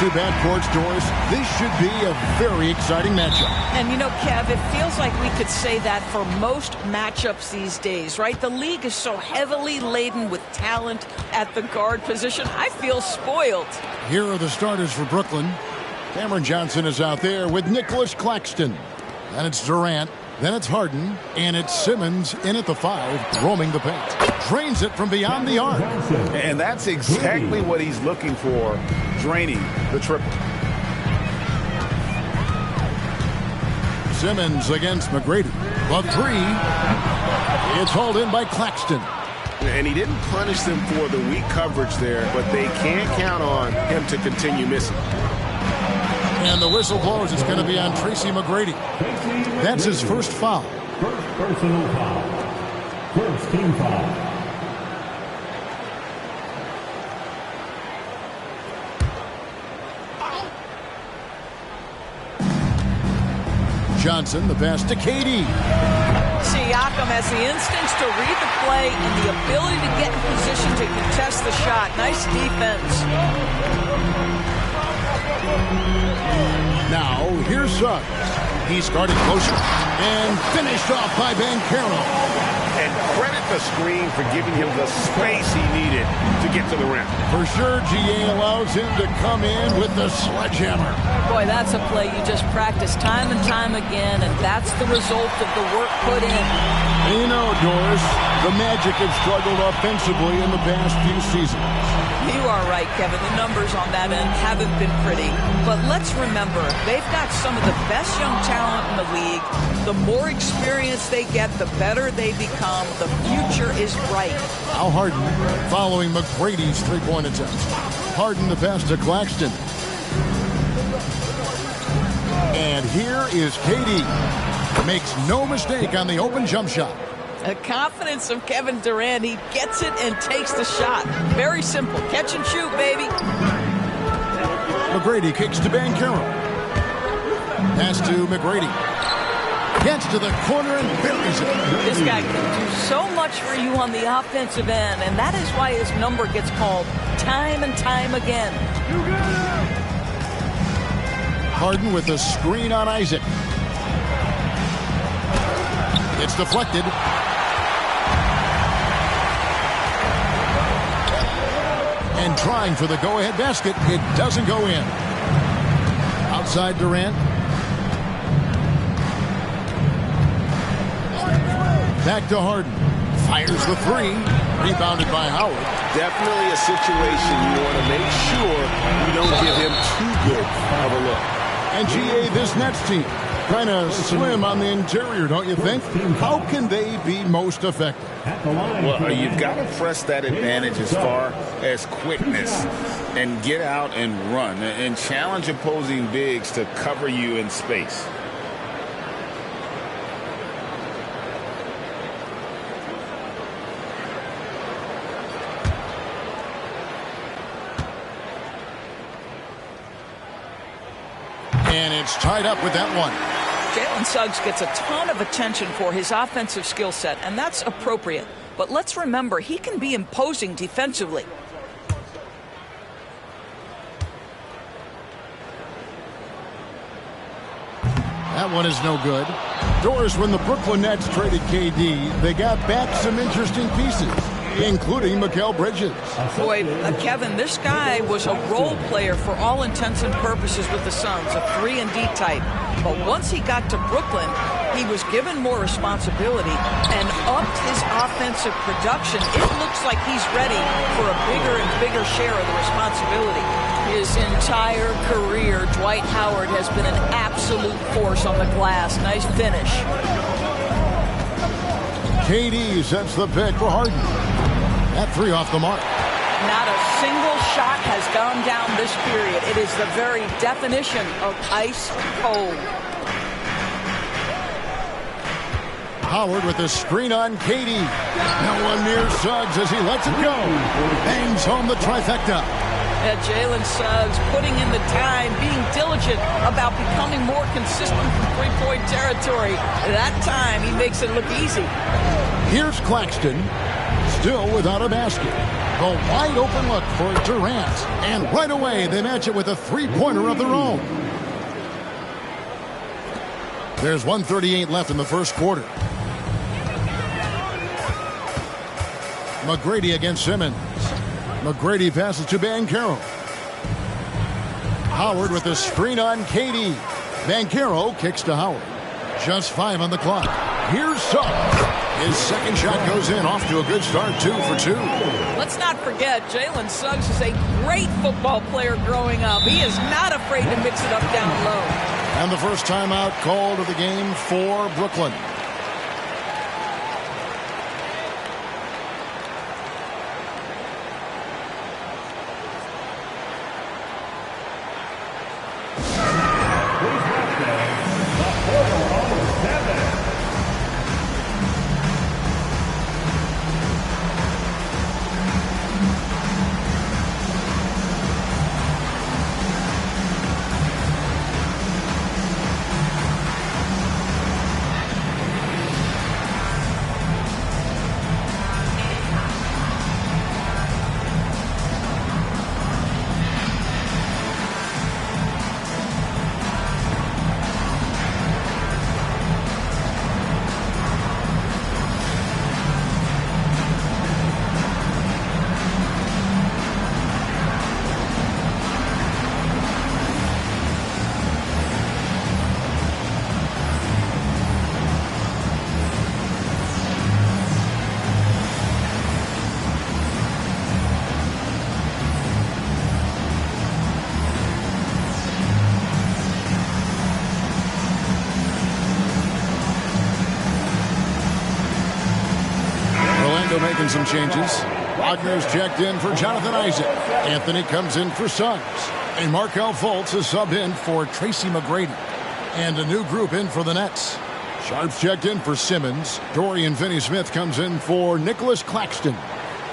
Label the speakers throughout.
Speaker 1: two bad courts, Doris. This should be a very exciting matchup.
Speaker 2: And you know, Kev, it feels like we could say that for most matchups these days, right? The league is so heavily laden with talent at the guard position. I feel spoiled.
Speaker 1: Here are the starters for Brooklyn. Cameron Johnson is out there with Nicholas Claxton. Then it's Durant. Then it's Harden. And it's Simmons in at the 5, roaming the paint. Drains it from beyond the arc.
Speaker 3: And that's exactly what he's looking for, draining the triple.
Speaker 1: Simmons against McGrady. The 3. It's hauled in by Claxton.
Speaker 4: And he didn't punish them for the weak coverage there, but they can't count on him to continue missing.
Speaker 1: And the whistle blows. It's going to be on Tracy McGrady. That's his first foul.
Speaker 5: First personal foul. First team foul.
Speaker 1: Johnson, the pass to KD.
Speaker 2: Siakam has the instincts to read the play and the ability to get in position to contest the shot. Nice defense.
Speaker 1: Now, here's Suggs. He's guarded closer and finished off by Banchero.
Speaker 4: And credit the screen for giving him the space he needed to get to the rim.
Speaker 1: For sure, GA allows him to come in with the sledgehammer.
Speaker 2: Boy, that's a play you just practice time and time again, and that's the result of the work put in.
Speaker 1: You know, Doris, the Magic have struggled offensively in the past few seasons.
Speaker 2: You are right, Kevin. The numbers on that end haven't been pretty. But let's remember, they've got some of the best young talent in the league. The more experience they get, the better they become. The future is bright.
Speaker 1: Now Harden following McGrady's three-point attempt. Harden the pass to Claxton. And here is KD. Makes no mistake on the open jump shot.
Speaker 2: The confidence of Kevin Durant. He gets it and takes the shot. Very simple. Catch and shoot, baby.
Speaker 1: McGrady kicks to Banchero. Pass to McGrady. Gets to the corner and buries it.
Speaker 2: This guy can do so much for you on the offensive end, and that is why his number gets called time and time again.
Speaker 1: Harden with a screen on Isaac. It's deflected. And trying for the go-ahead basket. It doesn't go in. Outside Durant. Back to Harden. Fires the 3. Rebounded by Howard.
Speaker 4: Definitely a situation you want to make sure you don't give him too good of a look.
Speaker 1: And GA, this Nets team, kind of slim on the interior, don't you think? How can they be most effective?
Speaker 3: Well, you've got to press that advantage as far as quickness and get out and run and challenge opposing bigs to cover you in space.
Speaker 1: And it's tied up with that one.
Speaker 2: Jalen Suggs gets a ton of attention for his offensive skill set, and that's appropriate. But let's remember, he can be imposing defensively.
Speaker 1: That one is no good. Doris, when the Brooklyn Nets traded KD, they got back some interesting pieces, including Mikal Bridges.
Speaker 2: Boy, Kevin, this guy was a role player for all intents and purposes with the Suns, a 3-and-D type. But once he got to Brooklyn, he was given more responsibility and upped his offensive production. It looks like he's ready for a bigger and bigger share of the responsibility. His entire career, Dwight Howard has been an absolute force on the glass. Nice finish.
Speaker 1: KD sets the pick for Harden. That 3 off the mark.
Speaker 2: Not a single shot has gone down this period. It is the very definition of ice cold.
Speaker 1: Howard with a screen on KD. No one near Suggs as he lets it go. Bangs home the trifecta.
Speaker 2: Jalen Suggs putting in the time, being diligent about becoming more consistent from three-point territory. That time, he makes it look easy.
Speaker 1: Here's Claxton. still without a basket. The wide open look for Durant. And right away, they match it with a three-pointer of their own. There's 1:38 left in the first quarter. McGrady against Simmons. McGrady passes to Banchero. Howard with a screen on KD. Banchero kicks to Howard. Just 5 on the clock. Here's Suggs. His second shot goes in, off to a good start, 2 for 2.
Speaker 2: Let's not forget, Jalen Suggs is a great football player growing up. He is not afraid to mix it up down low.
Speaker 1: And the first timeout called of the game for Brooklyn. Making some changes. Wagner's checked in for Jonathan Isaac. Anthony comes in for Suggs. And Markelle Fultz is subbed in for Tracy McGrady. And a new group in for the Nets. Sharp's checked in for Simmons. Dorian Finney-Smith comes in for Nicholas Claxton.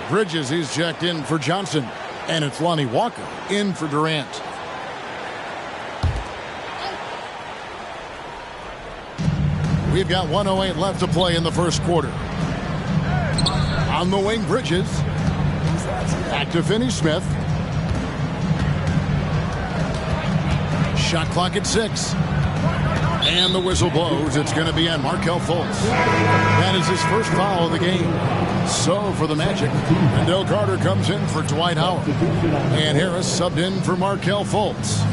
Speaker 1: Bridges, he's checked in for Johnson. And it's Lonnie Walker in for Durant. We've got 1:08 left to play in the first quarter. On the wing, Bridges. Back to Finney-Smith. Shot clock at 6. And the whistle blows. It's going to be on Markelle Fultz. That is his first foul of the game. So for the Magic, Wendell Carter comes in for Dwight Howard. And Harris subbed in for Markelle Fultz.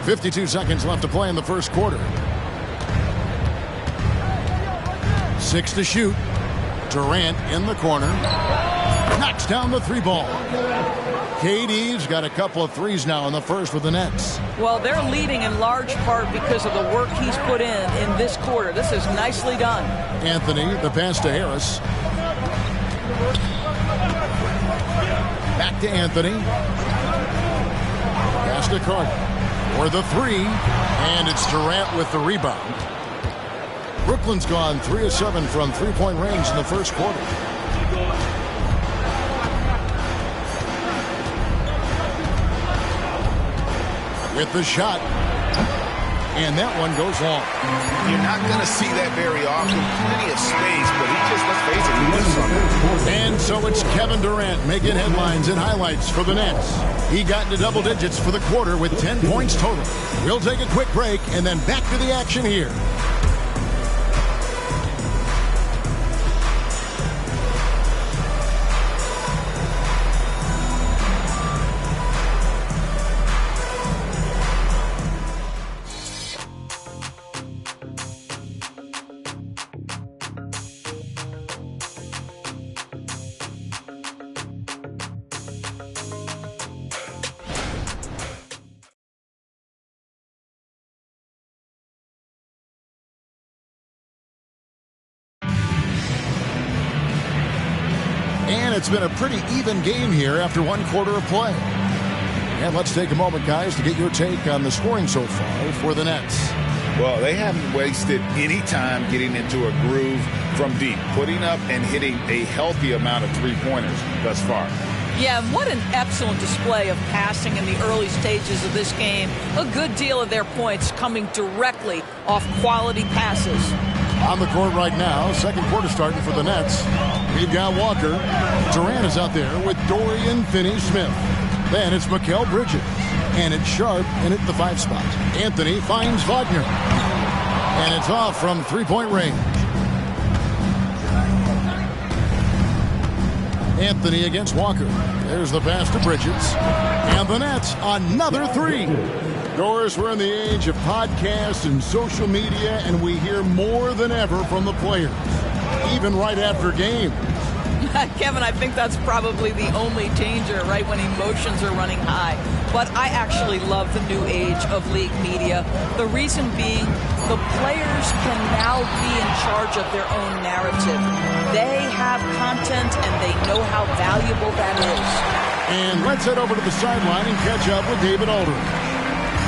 Speaker 1: .52 seconds left to play in the first quarter. 6 to shoot. Durant in the corner. Knocks down the 3 ball. KD's got a couple of threes now in the first for the Nets.
Speaker 2: Well, they're leading in large part because of the work he's put in this quarter. This is nicely done.
Speaker 1: Anthony, the pass to Harris. Back to Anthony. Pass to Carter. For the 3, and it's Durant with the rebound. Brooklyn's gone 3 of 7 from three-point range in the first quarter. With the shot, and that one goes long.
Speaker 3: You're not going to see that very often. Plenty of space, but he just, let's face it, he missed something.
Speaker 1: And so it's Kevin Durant making headlines and highlights for the Nets. He got into double digits for the quarter with 10 points total. We'll take a quick break and then back to the action here. And it's been a pretty even game here after one quarter of play. And let's take a moment, guys, to get your take on the scoring so far for the Nets.
Speaker 3: Well, they haven't wasted any time getting into a groove from deep, putting up and hitting a healthy amount of three-pointers thus far.
Speaker 2: Yeah, and what an excellent display of passing in the early stages of this game. A good deal of their points coming directly off quality passes.
Speaker 1: On the court right now, second quarter starting for the Nets. We've got Walker. Durant is out there with Dorian Finney-Smith. Then it's Mikal Bridges. And it's Sharp in at the 5 spot. Anthony finds Wagner. And it's off from three-point range. Anthony against Walker. There's the pass to Bridges. And the Nets, another three. Doris, we're in the age of podcasts and social media, and we hear more than ever from the players, even right after game.
Speaker 2: Kevin, I think that's probably the only danger, right, when emotions are running high. But I actually love the new age of league media. The reason being, the players can now be in charge of their own narrative. They have content, and they know how valuable that is.
Speaker 1: And let's head over to the sideline and catch up with David Aldridge.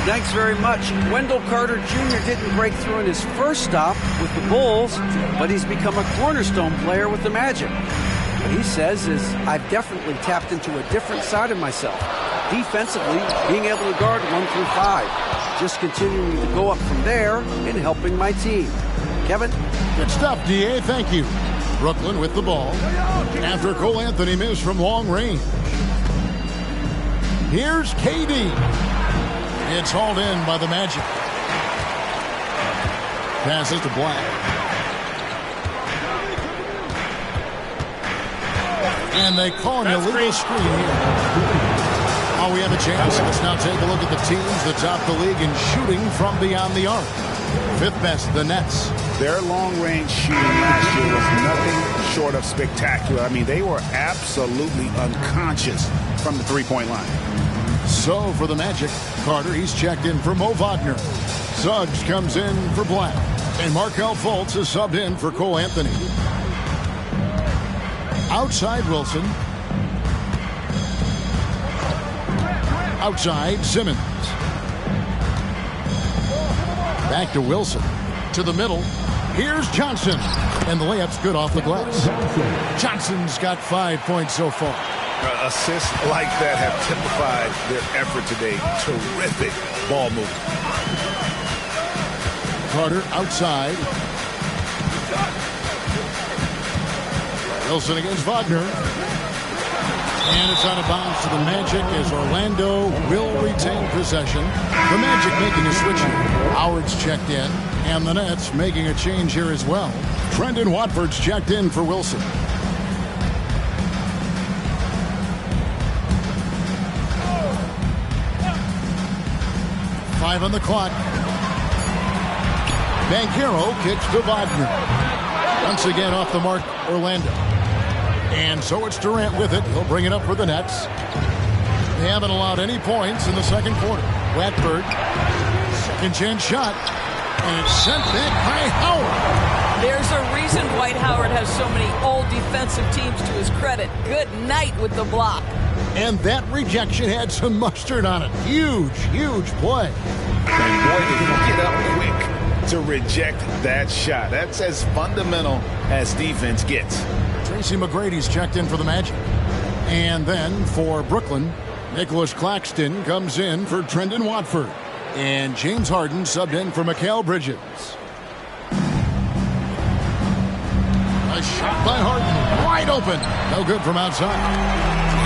Speaker 6: Thanks very much. Wendell Carter Jr. didn't break through in his first stop with the Bulls, but he's become a cornerstone player with the Magic. What he says is, I've definitely tapped into a different side of myself. Defensively, being able to guard 1 through 5. Just continuing to go up from there and helping my team. Kevin?
Speaker 1: Good stuff, D.A. Thank you. Brooklyn with the ball after Cole Anthony missed from long range. Here's KD. It's hauled in by the Magic. Passes to Black. And they call an illegal screen here. Oh, we have a chance. Let's now take a look at the teams that top the league in shooting from beyond the arc. Fifth best, the Nets.
Speaker 3: Their long-range shooting last year was nothing short of spectacular. I mean, they were absolutely unconscious from the three-point line.
Speaker 1: So for the Magic, Carter, he's checked in for Mo Wagner. Suggs comes in for Black. And Markelle Fultz is subbed in for Cole Anthony. Outside Wilson. Outside Simmons. Back to Wilson. To the middle. Here's Johnson. And the layup's good off the glass. Johnson's got 5 points so far.
Speaker 3: Assists like that have typified their effort today. Terrific ball movement.
Speaker 1: Carter outside. Wilson against Wagner. And it's out of bounds to the Magic as Orlando will retain possession. The Magic making a switch here. Howard's checked in. And the Nets making a change here as well. Trendon Watford's checked in for Wilson. Five on the clock. Banchero kicks to Wagner. Once again off the mark, Orlando. And so it's Durant with it. He'll bring it up for the Nets. They haven't allowed any points in the second quarter. Watford, second chance shot. And it's sent back by Howard.
Speaker 2: There's a reason Dwight Howard has so many all defensive teams to his credit. Good night with the block.
Speaker 1: And that rejection had some mustard on it. Huge, huge play.
Speaker 3: And boy, did he get up quick to reject that shot. That's as fundamental as defense gets.
Speaker 1: Tracy McGrady's checked in for the Magic. And then for Brooklyn, Nicholas Claxton comes in for Trendon Watford. And James Harden subbed in for Mikal Bridges. A shot by Harden. Wide open. No good from outside.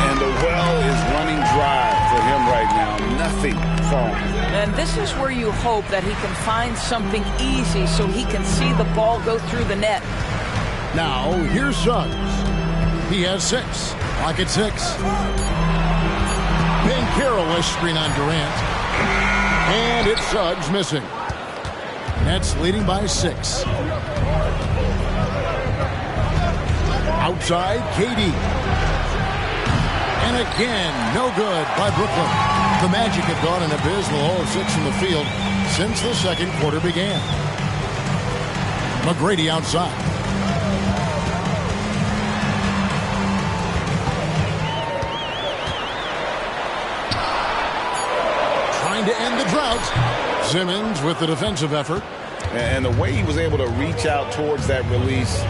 Speaker 3: And the well is running dry for him right now. Nothing falling.
Speaker 2: And this is where you hope that he can find something easy so he can see the ball go through the net.
Speaker 1: Now, here's Suggs. He has 6. Lock at 6. Banchero screen on Durant. And it's Suggs missing. Nets leading by 6. Outside, KD. And again, no good by Brooklyn. The Magic have gone an abysmal 0 of 6 from the field since the second quarter began. McGrady outside. Trying to end the drought. Simmons with the defensive effort.
Speaker 3: And the way he was able to reach out towards that release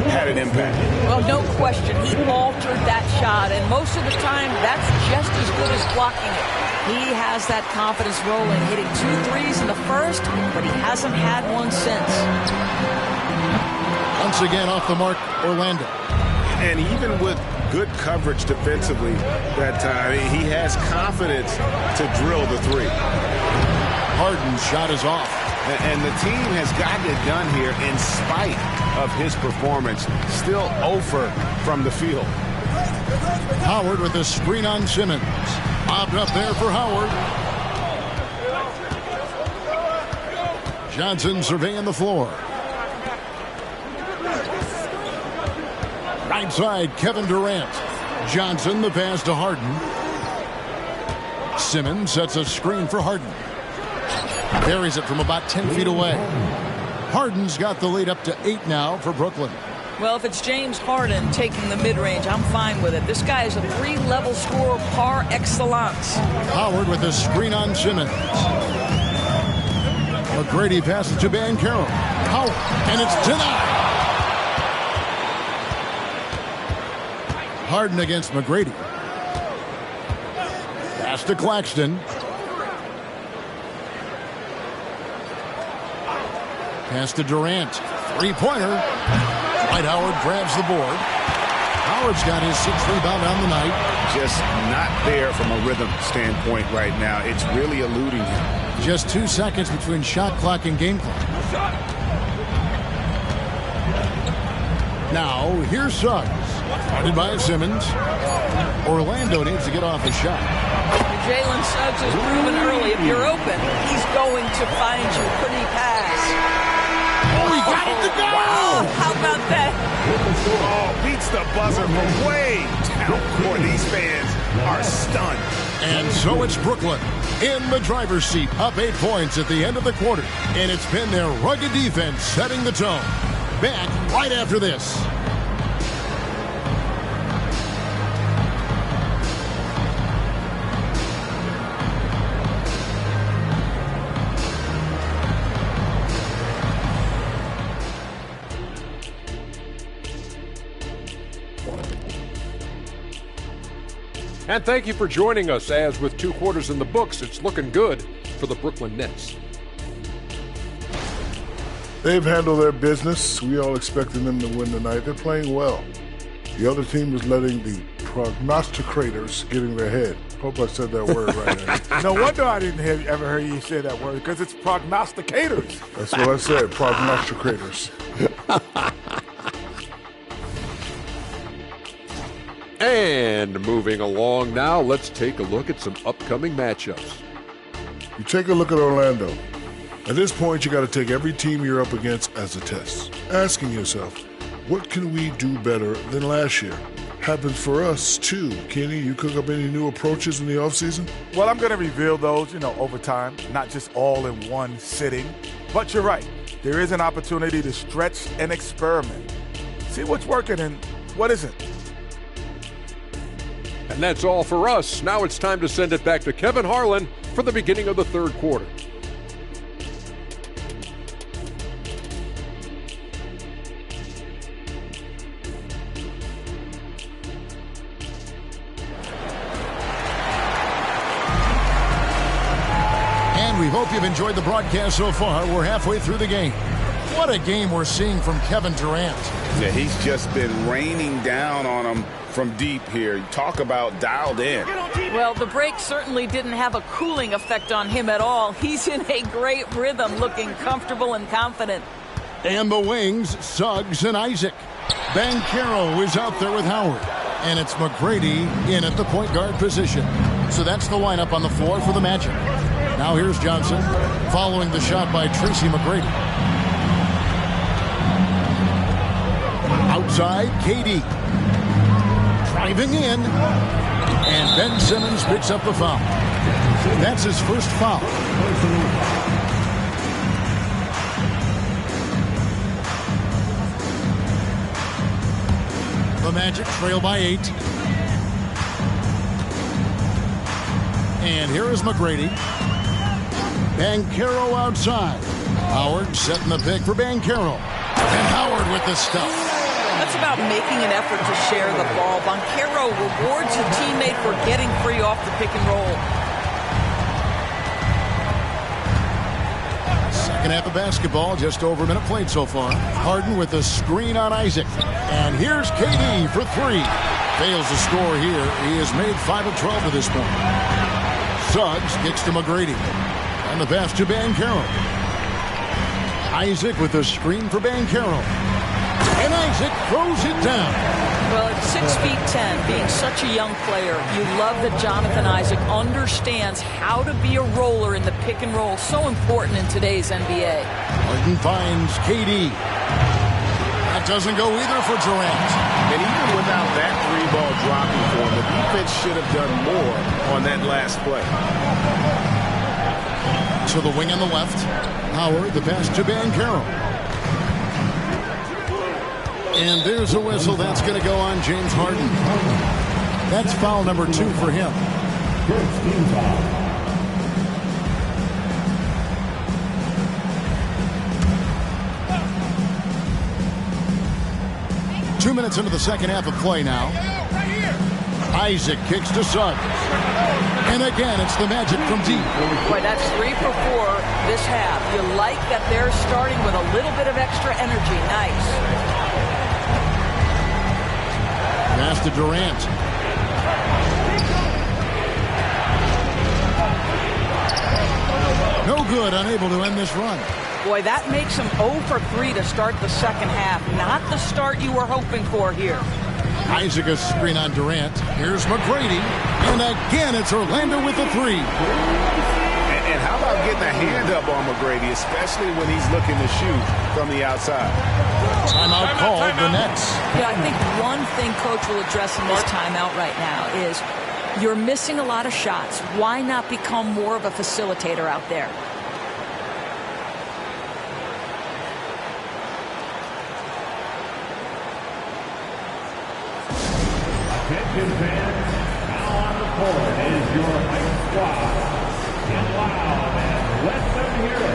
Speaker 3: had an impact.
Speaker 2: Well, no question. He altered that shot, and most of the time, that's just as good as blocking it. He has that confidence rolling, hitting 2 threes in the first, but he hasn't had one since.
Speaker 1: Once again, off the mark, Orlando.
Speaker 4: And even with good coverage defensively that time, he has confidence to drill the three.
Speaker 1: Harden's shot is off.
Speaker 4: And the team has gotten it done here in spite of his performance. Still 0 from the field.
Speaker 1: Howard with a screen on Simmons. Bobbed up there for Howard. Johnson surveying the floor. Right side, Kevin Durant. Johnson, the pass to Harden. Simmons sets a screen for Harden. Buries it from about 10 feet away. Harden's got the lead up to 8 now for Brooklyn.
Speaker 2: Well, if it's James Harden taking the mid-range, I'm fine with it. This guy is a 3-level scorer par excellence.
Speaker 1: Howard with a screen on Simmons. McGrady passes to Banchero. Howard, and it's denied. Harden against McGrady. Pass to Claxton. Pass to Durant. 3-pointer. Dwight Howard grabs the board. Howard's got his 6th rebound on the night.
Speaker 4: Just not there from a rhythm standpoint right now. It's really eluding him.
Speaker 1: Just 2 seconds between shot clock and game clock. Now, here's Suggs. Guarded by Simmons. Orlando needs to get off a shot.
Speaker 2: Jalen Suggs has proven early, if you're open, he's going to find you. Pretty pass.
Speaker 1: Oh, he got it to go!
Speaker 2: Wow, how about that?
Speaker 4: Oh, beats the buzzer from way down. Boy, these fans are stunned.
Speaker 1: And so it's Brooklyn in the driver's seat, up 8 points at the end of the quarter. And it's been their rugged defense setting the tone. Back right after this.
Speaker 7: And thank you for joining us, as with 2 quarters in the books, it's looking good for the Brooklyn Nets.
Speaker 8: They've handled their business. We all expected them to win tonight. They're playing well. The other team is letting the prognosticators get in their head. Hope I said that word right.
Speaker 9: No wonder I didn't ever hear you say that word, because it's prognosticators.
Speaker 8: That's what I said, prognosticators.
Speaker 7: And moving along now, let's take a look at some upcoming matchups.
Speaker 8: You take a look at Orlando. At this point, you got to take every team you're up against as a test. Asking yourself, what can we do better than last year? Happens for us, too. Kenny, you cook up any new approaches in the offseason?
Speaker 9: Well, I'm going to reveal those, over time, not just all in one sitting. But you're right. There is an opportunity to stretch and experiment. See what's working and what isn't.
Speaker 7: And that's all for us. Now it's time to send it back to Kevin Harlan for the beginning of the 3rd quarter.
Speaker 1: And we hope you've enjoyed the broadcast so far. We're halfway through the game. What a game we're seeing from Kevin Durant.
Speaker 3: Yeah, he's just been raining down on him from deep here. Talk about dialed in.
Speaker 2: Well, the break certainly didn't have a cooling effect on him at all. He's in a great rhythm, looking comfortable and confident.
Speaker 1: And the wings, Suggs and Isaac. Banchero is out there with Howard. And it's McGrady in at the point guard position. So that's the lineup on the floor for the Magic. Now here's Johnson following the shot by Tracy McGrady. Outside, KD. Driving in. And Ben Simmons picks up the foul. That's his first foul. The Magic trail by 8. And here is McGrady. Banchero outside. Howard setting the pick for Banchero. And Howard with the stuff.
Speaker 2: That's about making an effort to share the ball. Banchero rewards a teammate for getting free off the pick and roll.
Speaker 1: Second half of basketball, just over a minute played so far. Harden with a screen on Isaac. And here's KD for three. Fails to score here. He has made 5 of 12 to this point. Suggs kicks to McGrady. And the pass to Banchero. Isaac with a screen for Banchero. And Isaac throws it down.
Speaker 2: Well, at 6'10", being such a young player, you love that Jonathan Isaac understands how to be a roller in the pick and roll. So important in today's NBA.
Speaker 1: Harden finds KD. That doesn't go either for Durant.
Speaker 4: And even without that 3-ball dropping for him, the defense should have done more on that last play.
Speaker 1: To the wing on the left. Howard, the pass to Banchero. And there's a whistle. That's going to go on James Harden. That's foul number 2 for him.
Speaker 5: First team foul.
Speaker 1: 2 minutes into the second half of play now. Isaac kicks to Suggs. And again, it's the Magic from deep.
Speaker 2: Boy, that's 3 for 4 this half. You like that they're starting with a little bit of extra energy. Nice.
Speaker 1: Pass to Durant. No good, unable to end this run.
Speaker 2: Boy, that makes him 0 for 3 to start the second half. Not the start you were hoping for here.
Speaker 1: Isaac a screen on Durant. Here's McGrady. And again, it's Orlando with the 3.
Speaker 4: And how about getting a hand up on McGrady, especially when he's looking to shoot from the outside?
Speaker 1: Timeout called the Nets.
Speaker 2: Yeah, I think one thing Coach will address in this timeout right now is you're missing a lot of shots. Why not become more of a facilitator out there?
Speaker 5: Attention fans, now on the court is your high squad. Get loud and let them hear it.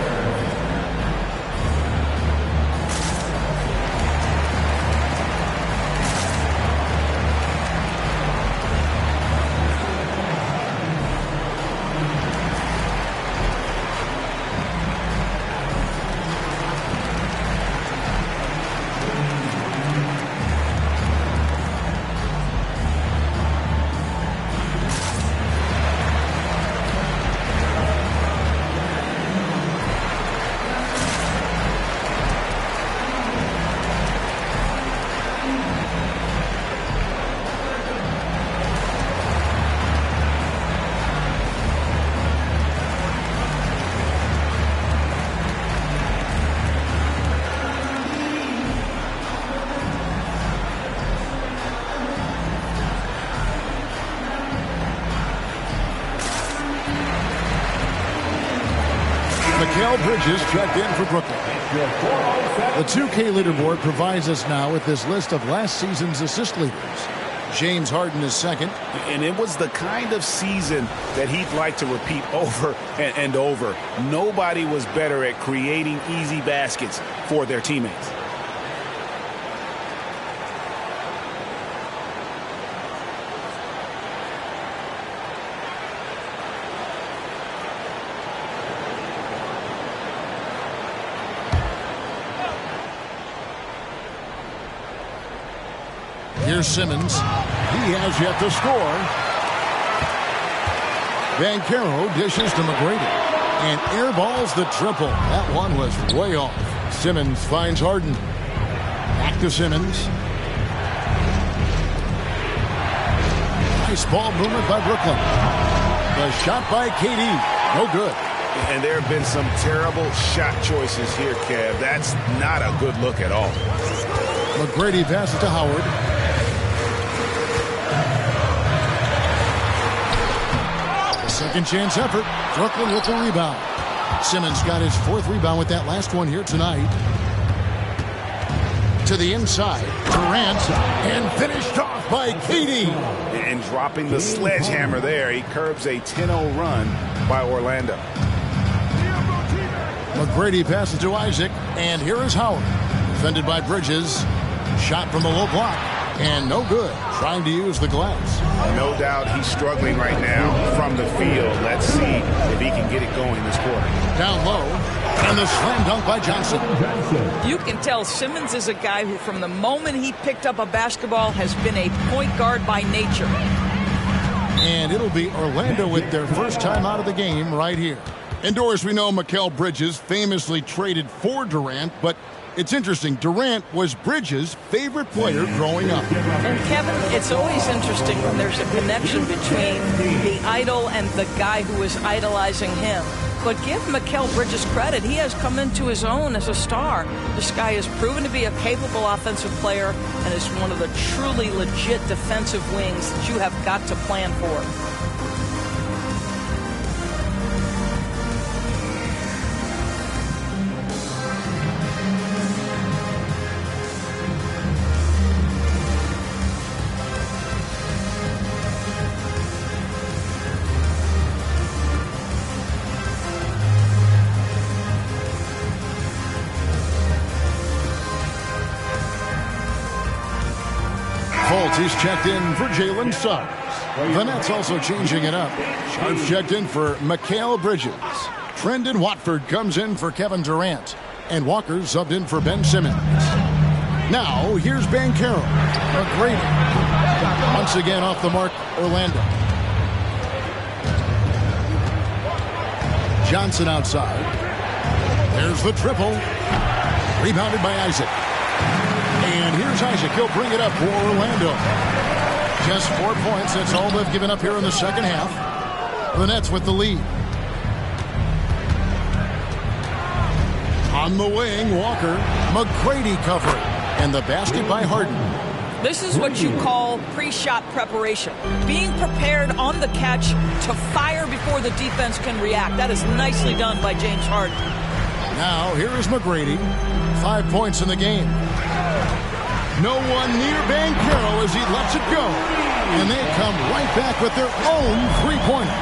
Speaker 1: Mikal Bridges checked in for Brooklyn. The 2K leaderboard provides us now with this list of last season's assist leaders. James Harden is second.
Speaker 4: And it was the kind of season that he'd like to repeat over and over. Nobody was better at creating easy baskets for their teammates.
Speaker 1: Here's Simmons. He has yet to score. Banchero dishes to McGrady. And airballs the triple. That one was way off. Simmons finds Harden. Back to Simmons. Nice ball movement by Brooklyn. The shot by KD. No good.
Speaker 4: And there have been some terrible shot choices here, Kev. That's not a good look at all.
Speaker 1: McGrady passes to Howard. Second chance effort. Brooklyn with the rebound. Simmons got his 4th rebound with that last one here tonight. To the inside. Durant. And finished off by KD.
Speaker 4: And dropping the sledgehammer there, he curbs a 10-0 run by Orlando.
Speaker 1: McGrady passes to Isaac, and here is Howard. Defended by Bridges. Shot from the low block, and no good. Trying to use the glass.
Speaker 4: No doubt he's struggling right now from the field. Let's see if he can get it going this quarter.
Speaker 1: Down low, and the slam dunk by Johnson.
Speaker 2: You can tell Simmons is a guy who, from the moment he picked up a basketball, has been a point guard by nature.
Speaker 1: And it'll be Orlando with their first time out of the game right here. Indoors, we know Mikal Bridges famously traded for Durant, but it's interesting. Durant was Bridges' favorite player growing up.
Speaker 2: And Kevin, it's always interesting when there's a connection between the idol and the guy who is idolizing him. But give Mikal Bridges credit. He has come into his own as a star. This guy has proven to be a capable offensive player and is one of the truly legit defensive wings that you have got to plan for.
Speaker 1: He's checked in for Jalen Suggs. The Nets also changing it up. Sharps checked in for Mikal Bridges. Trendon Watford comes in for Kevin Durant. And Walker subbed in for Ben Simmons. Now, here's Banchero. McGrady. Once again off the mark, Orlando. Johnson outside. There's the triple. Rebounded by Isaac. And here's Isaac. He'll bring it up for Orlando. Just 4 points. That's all they've given up here in the second half. The Nets with the lead. On the wing, Walker. McGrady covering. And the basket by Harden.
Speaker 2: This is what you call pre-shot preparation. Being prepared on the catch to fire before the defense can react. That is nicely done by James Harden.
Speaker 1: Now, here is McGrady. 5 points in the game. No one near Banchero as he lets it go. And they come right back with their own three-pointer.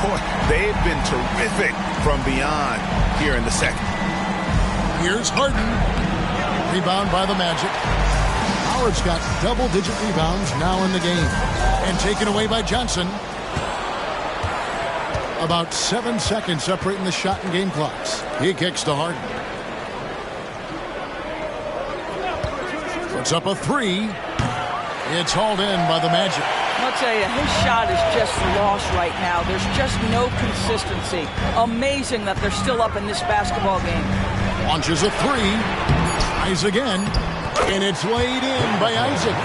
Speaker 4: Boy, they've been terrific from beyond here in the second.
Speaker 1: Here's Harden. Rebound by the Magic. Howard's got double-digit rebounds now in the game. And taken away by Johnson. About 7 seconds separating the shot and game clocks. He kicks to Harden. Puts up a three. It's hauled in by the Magic.
Speaker 2: I'll tell you, his shot is just lost right now. There's just no consistency. Amazing that they're still up in this basketball game.
Speaker 1: Launches a three. Tries again. And it's laid in by Isaac.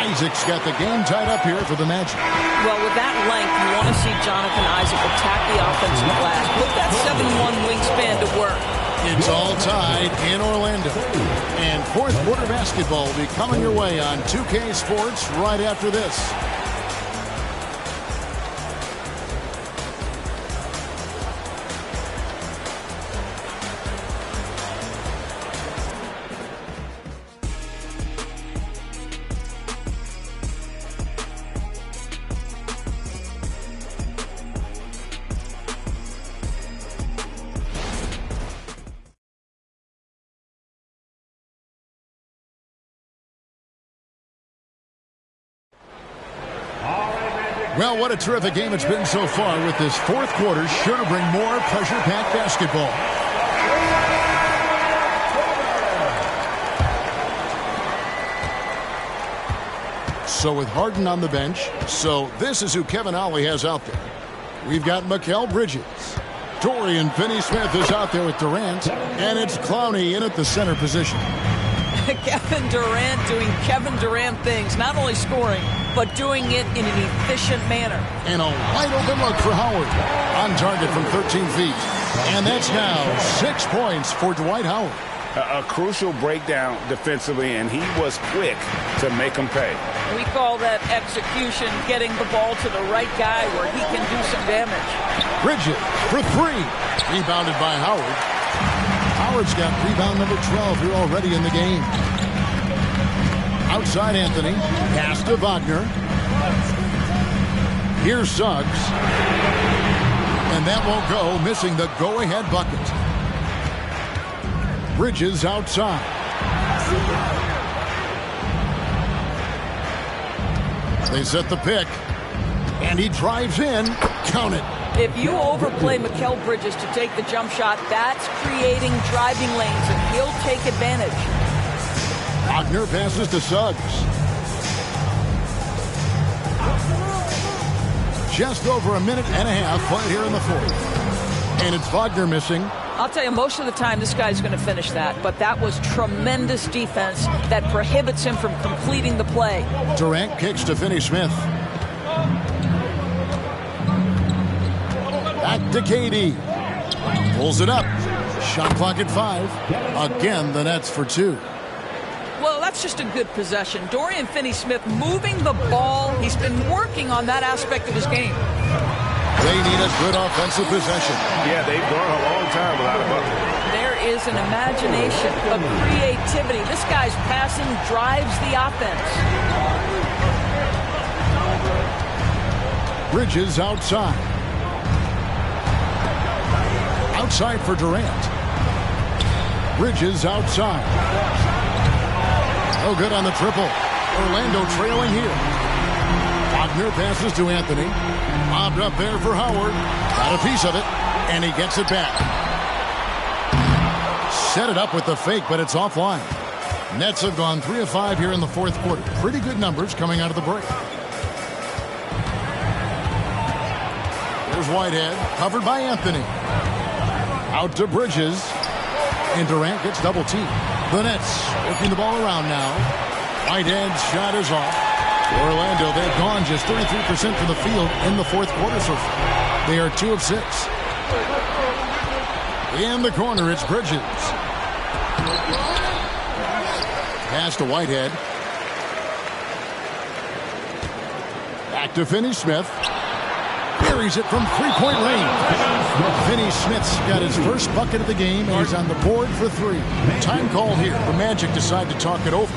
Speaker 1: Isaac's got the game tied up here for the Magic.
Speaker 2: Well, with that length, you want to see Jonathan Isaac attack the offensive glass. Put that 7-1 wingspan to work.
Speaker 1: It's all tied in Orlando. And fourth quarter basketball will be coming your way on 2K Sports right after this. Well, what a terrific game it's been so far with this fourth quarter. Sure to bring more pressure-packed basketball. So with Harden on the bench, so this is who Kevin Ollie has out there. We've got Mikal Bridges. Dorian Finney-Smith is out there with Durant. And it's Clowney in at the center position.
Speaker 2: Kevin Durant doing Kevin Durant things, not only scoring, but doing it in an efficient manner.
Speaker 1: And a wide open look for Howard. On target from 13 feet. And that's now 6 points for Dwight Howard.
Speaker 4: A crucial breakdown defensively, and he was quick to make them pay.
Speaker 2: We call that execution, getting the ball to the right guy where he can do some damage.
Speaker 1: Bridges for three. Rebounded by Howard. Howard's got rebound number 12 here already in the game. Outside Anthony. Pass to Wagner. Here's Suggs. And that won't go, missing the go-ahead bucket. Bridges outside. They set the pick. And he drives in. Count it.
Speaker 2: If you overplay Mikal Bridges to take the jump shot, that's creating driving lanes, and he'll take advantage.
Speaker 1: Wagner passes to Suggs. Just over a minute and a half played here in the fourth. And it's Wagner missing.
Speaker 2: I'll tell you, most of the time this guy's going to finish that, but that was tremendous defense that prohibits him from completing the play.
Speaker 1: Durant kicks to Finney-Smith. Back to KD. Pulls it up. Shot clock at 5. Again, the Nets for 2.
Speaker 2: Well, that's just a good possession. Dorian Finney-Smith moving the ball. He's been working on that aspect of his game.
Speaker 1: They need a good offensive possession.
Speaker 4: Yeah, they've gone a long time without a bucket.
Speaker 2: There is an imagination, a creativity. This guy's passing drives the offense.
Speaker 1: Bridges outside. Outside for Durant. Bridges outside. No good on the triple. Orlando trailing here. Wagner passes to Anthony. Lobbed up there for Howard. Got a piece of it, and he gets it back. Set it up with the fake, but it's offline. Nets have gone 3 of 5 here in the fourth quarter. Pretty good numbers coming out of the break. Here's Whitehead, covered by Anthony. Out to Bridges. And Durant gets double teamed. The Nets working the ball around now. Whitehead's shot is off. Orlando, they've gone just 33% from the field in the fourth quarter so far. They are 2 of 6. In the corner, it's Bridges. Pass to Whitehead. Back to Finney-Smith. Buries it from three-point range. Finney-Smith's got his first bucket of the game, and he's on the board for 3. Time call here. The Magic decide to talk it over.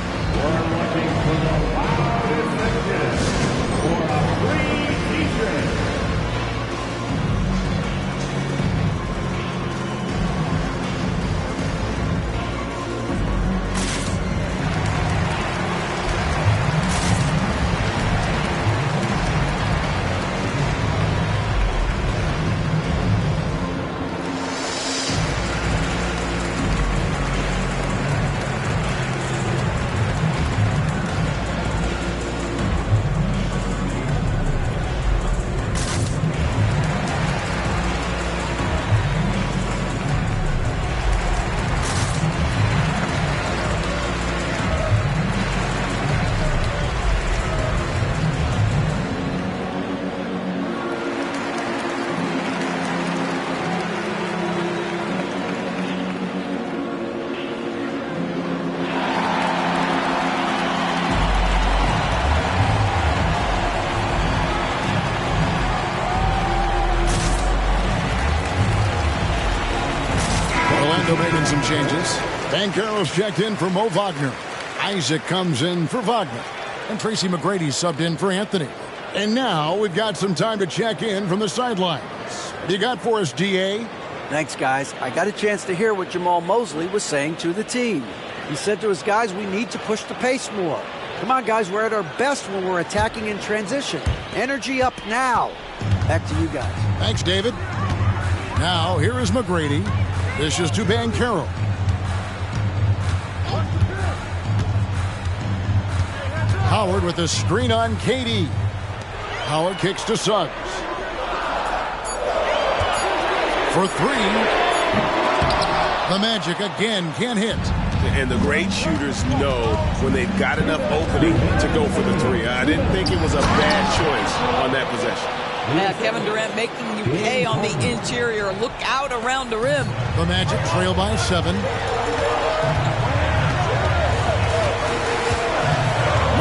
Speaker 1: Making some changes. Banchero's checked in for Mo Wagner. Isaac comes in for Wagner. And Tracy McGrady subbed in for Anthony. And now we've got some time to check in from the sidelines. What you got for us, DA?
Speaker 6: Thanks, guys. I got a chance to hear what Jamal Mosley was saying to the team. He said to his guys, we need to push the pace more. Come on, guys, we're at our best when we're attacking in transition. Energy up now. Back to you guys.
Speaker 1: Thanks, David. Now, here is McGrady. This is to Banchero. Howard with a screen on KD. Howard kicks to Suggs. For 3. The Magic again can't hit.
Speaker 4: And the great shooters know when they've got enough opening to go for the 3. I didn't think it was a bad choice on that possession.
Speaker 2: Yeah, Kevin Durant making you pay on the interior. Look out around the rim.
Speaker 1: The Magic trail by 7.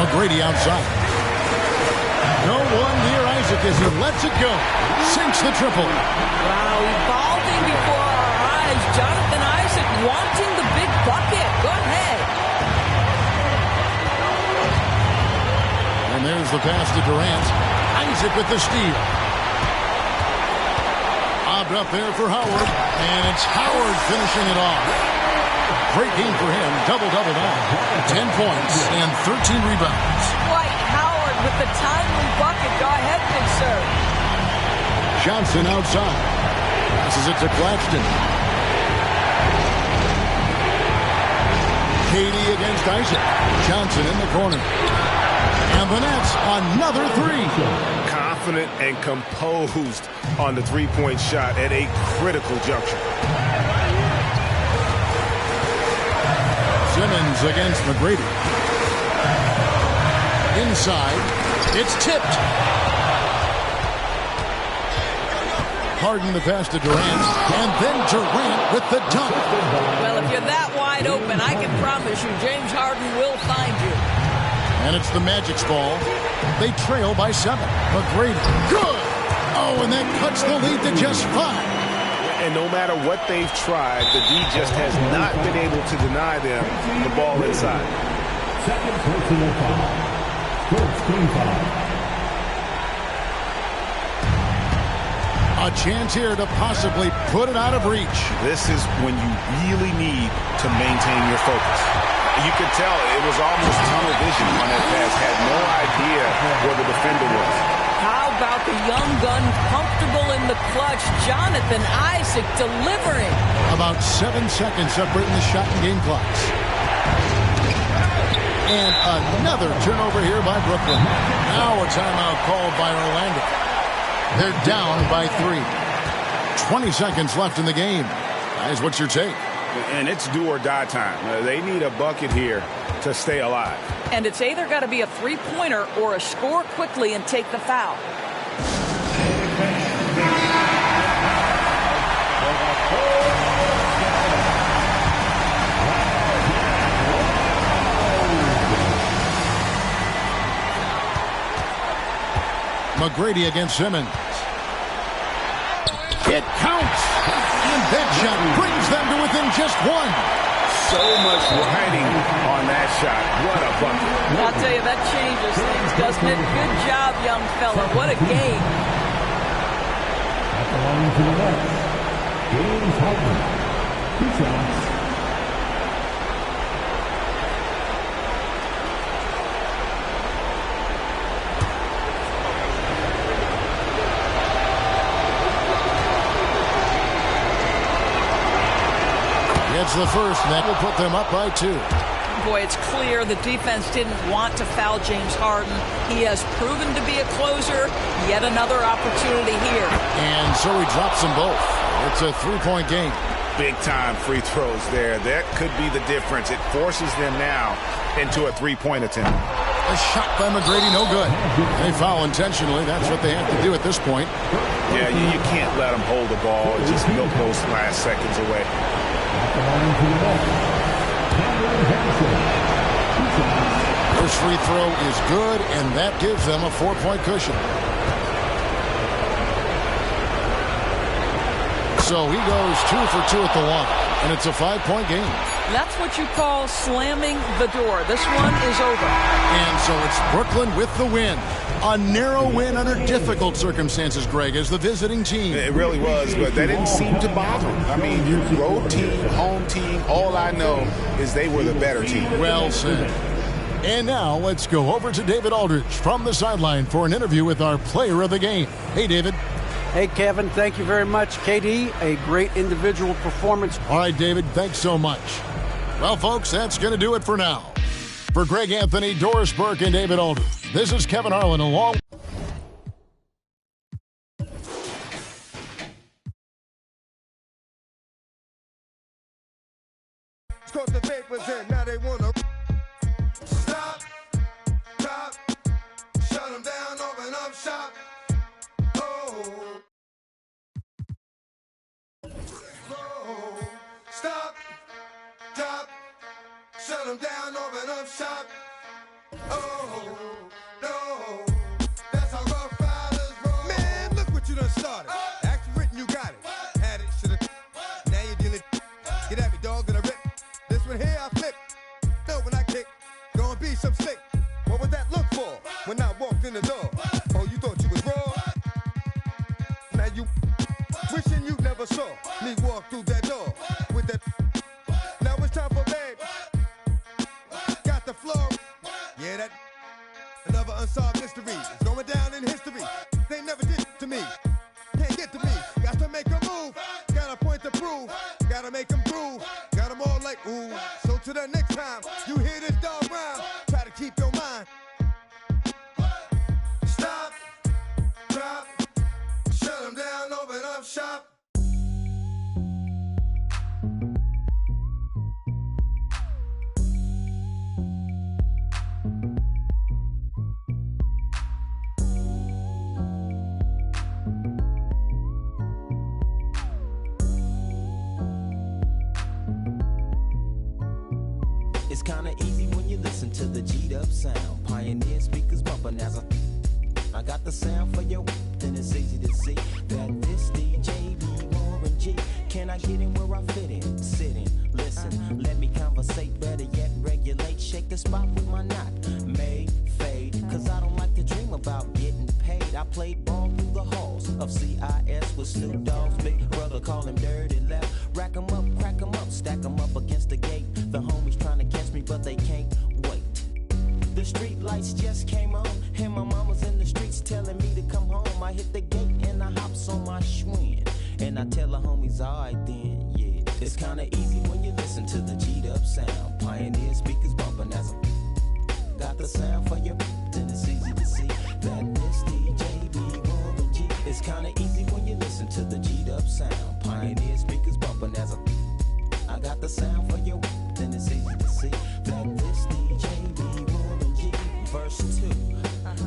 Speaker 1: McGrady outside. No one near Isaac as he lets it go. Sinks the triple.
Speaker 2: Wow, evolving before our eyes. Jonathan Isaac wanting the big bucket. Go ahead.
Speaker 1: And there's the pass to Durant. Isaac with the steal. lobbed up there for Howard, and it's Howard finishing it off. Great game for him, double-double now. 10 points and 13 rebounds.
Speaker 2: Dwight Howard with the timely bucket. Go ahead, big sir.
Speaker 1: Johnson outside. Passes it to Claxton. Katie against Isaac. Johnson in the corner. And the Nets, another three.
Speaker 4: Confident and composed on the three-point shot at a critical juncture.
Speaker 1: Simmons against McGrady. Inside. It's tipped. Harden the pass to Durant. And then Durant with the dunk.
Speaker 2: Well, if you're that wide open, I can promise you James Harden will find you.
Speaker 1: And it's the Magic's ball. They trail by 7. McGrady. Good. Oh, and that cuts the lead to just 5.
Speaker 4: And no matter what they've tried, the D just has not been able to deny them the ball inside.
Speaker 5: Second personal foul. First team foul.
Speaker 1: A chance here to possibly put it out of reach.
Speaker 4: This is when you really need to maintain your focus. You could tell it was almost tunnel vision on that pass. Had no idea where the defender was.
Speaker 2: How about the young gun comfortable in the clutch? Jonathan Isaac delivering.
Speaker 1: About 7 seconds separating the shot and game clocks. And another turnover here by Brooklyn. Now a timeout called by Orlando. They're down by 3. 20 seconds left in the game. Guys, what's your take?
Speaker 4: And it's do or die time. They need a bucket here to stay alive.
Speaker 2: And it's either got to be a three-pointer or a score quickly and take the foul.
Speaker 1: McGrady against Simmons. It counts. And that shot brings them to within just 1.
Speaker 4: So much riding on that shot. What a bucket.
Speaker 2: I'll tell you, that changes things, doesn't it? Good job, young fella. What a game.
Speaker 5: At the line to the left, James Harden. 2 shots.
Speaker 1: Gets the first, and that will put them up by 2.
Speaker 2: Boy, it's clear the defense didn't want to foul James Harden. He has proven to be a closer. Yet another opportunity here.
Speaker 1: And so he drops them both. It's a 3-point game.
Speaker 4: Big-time free throws there. That could be the difference. It forces them now into a 3-point attempt.
Speaker 1: A shot by McGrady, no good. They foul intentionally. That's what they have to do at this point.
Speaker 4: Yeah, you can't let them hold the ball. Just milk those last seconds away.
Speaker 1: First free throw is good, and that gives them a 4-point cushion. So he goes 2 for 2 at the line, and it's a 5-point game.
Speaker 2: That's what you call slamming the door. This one is over.
Speaker 1: And so it's Brooklyn with the win. A narrow win under difficult circumstances, Greg, as the visiting team.
Speaker 4: It really was, but that didn't seem to bother them. I mean, road team, home team, all I know is they were the better team.
Speaker 1: Well said. And now let's go over to David Aldridge from the sideline for an interview with our player of the game. Hey, David.
Speaker 6: Hey, Kevin, thank you very much. KD, a great individual performance.
Speaker 1: All right, David, thanks so much. Well, folks, that's going to do it for now. For Greg Anthony, Doris Burke, and David Aldridge, this is Kevin Harlan along.
Speaker 10: The papers in, now they wanna stop, drop, shut them down, open up shop. Oh, stop, drop, shut them down, open up shop. Oh, no, that's how Rough Riders roll. Man, look what you done started. Act written, you got it. Had it, should've. Now you're dealing. Get at me, dog, gonna rip. This one here I flip. No, when I kick, gonna be some slick. What would that look for when I walked in the door? Oh, you thought you was raw? Now you wishing you never saw me walk through that door with that. Now it's time for babe. Got the floor. Yeah, that another unsolved mystery. It's going down in history. They never did to me. Can't get to me. Got to make a move. Got a point to prove. Gotta make them groove. Got them all like ooh. So to the next time you hear this dog rhyme, try to keep your mind. Stop. Drop. Shut them down. Open up shop.
Speaker 11: It's kinda easy when you listen to the G'd up sound. Pioneer speakers bumping as I got the sound for your, then it's easy to see that this DJ be Warren G. Can I get in where I fit in? Sit in, listen, let me conversate, better yet regulate. Shake the spot with my knot, made, fade, cause I don't like to dream about getting paid. I played ball through the halls of CIS with Snoop Dogg's big brother, call him Dirty Left. Rack 'em up, crack 'em up, stack 'em up against the gate. The homies trying to catch me, but they can't wait. The street lights just came on, and my mama's in the streets telling me to come home. I hit the gate and I hops on my Schwinn, and I tell the homies, alright then, yeah. It's kinda easy when you listen to the G'd up sound. Pioneer speakers bumping as I got the sound for you, then it's easy to see that this DJ be Warren G. It's kinda easy when you listen to the G'd up sound. Pioneer speakers bumping as I got the sound for you, then it's easy to see that this DJ be Warren G. Verse 2.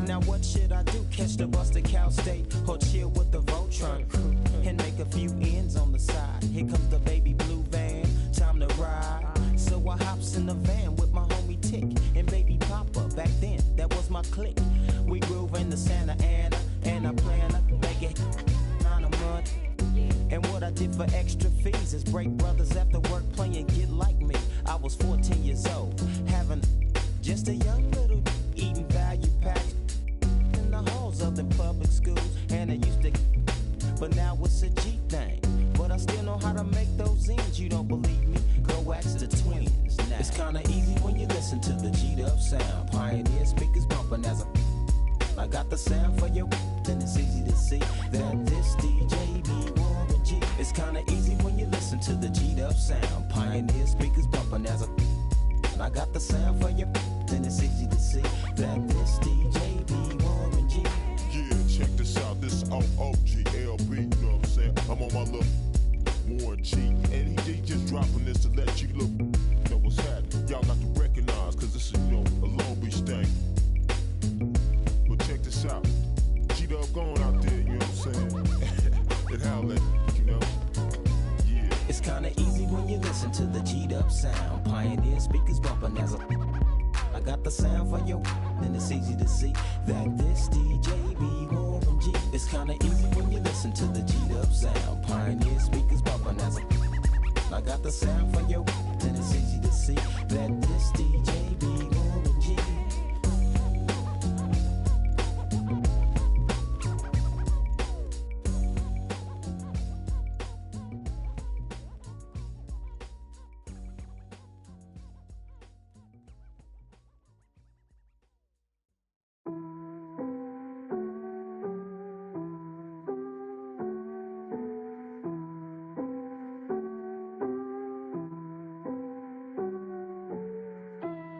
Speaker 11: Now what should I do? Catch the bus to Cal State or chill with the Voltron crew and make a few ends on the side? Here comes the baby blue van, time to ride. So I hops in the van with my homie Tick and baby Papa. Back then, that was my clique. We groove in the Santa Ana and I plan to make it on a month. And what I did for extra fees is break brothers after work playing Get Like Me. I was 14 years old, having just a young little eating value packs in the halls of the public schools. And it used to, but now it's a G thing. But I still know how to make those ends. You don't believe me? Go ask the twins. Now it's kinda easy when you listen to the G'd up sound. Pioneer speakers bumping as I got the sound for you, then it's easy to see that this DJ be Warren G. It's kinda easy when you listen to the G'd up sound. Pioneer speakers bumping as I got the sound for you, then it's easy to see that this DJ be Warren G.
Speaker 12: Yeah, check this out, this is OGLB, you know what I'm saying? I'm on my little Warren G, and he just dropping this to let you look, know what's happening. Y'all got to recognize, cause this is, you know, a Long Beach thing. But check this out, G-Dub going out there, you know what I'm saying? And holla, you know? Yeah.
Speaker 11: It's kinda easy when you listen to the G'd up sound. Pioneer speakers bumping as I got the sound for you, then it's easy to see that this DJ be Warren G. It's kinda easy when you listen to the G'd up sound. Pioneer speakers bumping as I got the sound for you, then it's easy to see that this DJ be Warren G.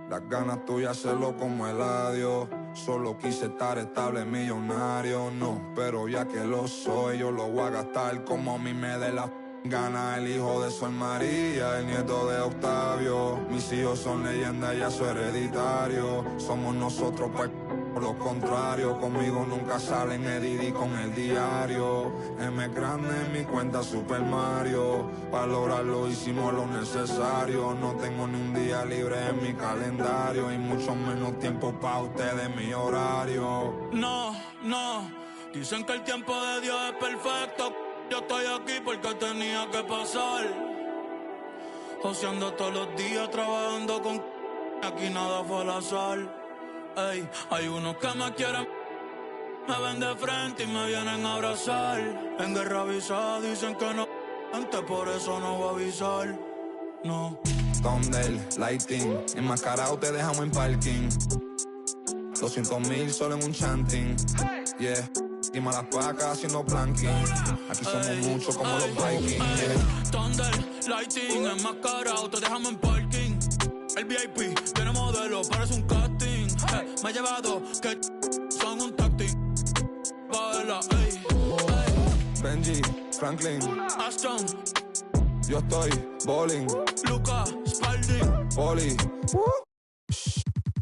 Speaker 13: Las ganas tuyas hacerlo como el adiós. Solo quise estar estable, millonario, no. Pero ya que lo soy, yo lo voy a gastar como a mí me dé la gana. El hijo de Sol María, el nieto de Octavio. Mis hijos son leyendas, ya soy hereditario. Somos nosotros, pues, por lo contrario. Conmigo nunca salen Edidi con el diario. M grande en mi cuenta Super Mario. Para lograrlo hicimos lo necesario. No tengo ni un día libre en mi calendario. Y mucho menos tiempo para ustedes, mi horario.
Speaker 14: No, dicen que el tiempo de Dios es perfecto. Yo estoy aquí porque tenía que pasar. Joseando todos los días, trabajando con aquí nada fue al azar. Ey, hay unos que me quieren, me ven de frente y me vienen a abrazar. En guerra avisada dicen que no Antes por eso no voy a avisar, no.
Speaker 13: Thunder, lighting, enmascarado te dejamos en parking. 200,000 solo en un chanting. Yeah, y malas pacas haciendo planking. Aquí somos muchos como los Vikings. Yeah.
Speaker 14: Thunder, lighting, enmascarado te dejamos en parking. El VIP tiene modelo, parece un casting. Me ha llevado que son un tactic. Baila, ey.
Speaker 13: Benji, Franklin,
Speaker 14: Aston,
Speaker 13: yo estoy bowling.
Speaker 14: Luca, Spalding,
Speaker 13: Poli,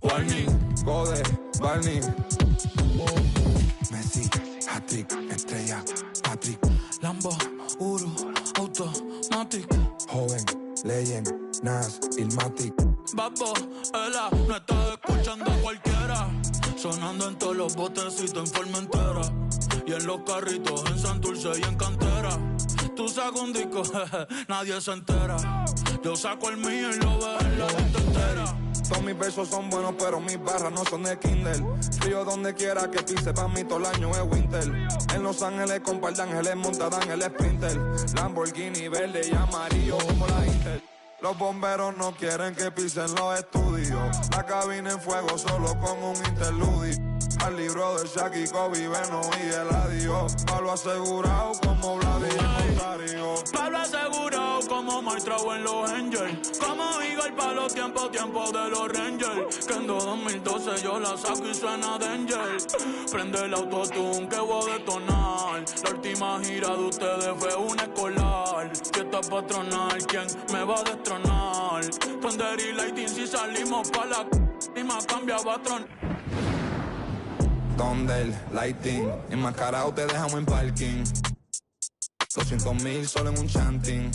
Speaker 14: Warning,
Speaker 13: Code, Barney, Messi, hat-trick, estrella, Patrick,
Speaker 14: Lambo, Uru, Automatic,
Speaker 13: joven, legend, Nas, Ilmatic.
Speaker 14: Babo, Ela, no estás escuchando a cualquiera. Sonando en todos los botecitos en forma entera. Y en los carritos, en Santurce y en Cantera. Tú sacas un disco, jeje, nadie se entera. Yo saco el mío y lo veo en la gente entera.
Speaker 13: Todos mis versos son buenos, pero mis barras no son de Kindle. Río donde quiera que pise, pa' mí todo el año es winter. En Los Ángeles con par de ángeles montada en el Sprinter. Lamborghini verde y amarillo como la Inter. Los bomberos no quieren que pisen los estudios. La cabina en fuego solo con un interludio. Al libro de Shaq y Kobe, Beno y Eladio. Palo asegurado como Vladimir Rosario.
Speaker 14: Palo asegurado como Maestro en los Angels. Como Eagle para los tiempos de los Rangers. Que en 2012 yo la saco y suena Danger. Prende el autotune que voy a detonar. La última gira de ustedes fue una escolar. Fiesta patronal, ¿quién me va a destronar? Thunder y Lighting si salimos pa' la y más cambia patrón.
Speaker 13: Thunder, lighting, enmascarado te dejamos en parking. 200,000 solo en un chanting.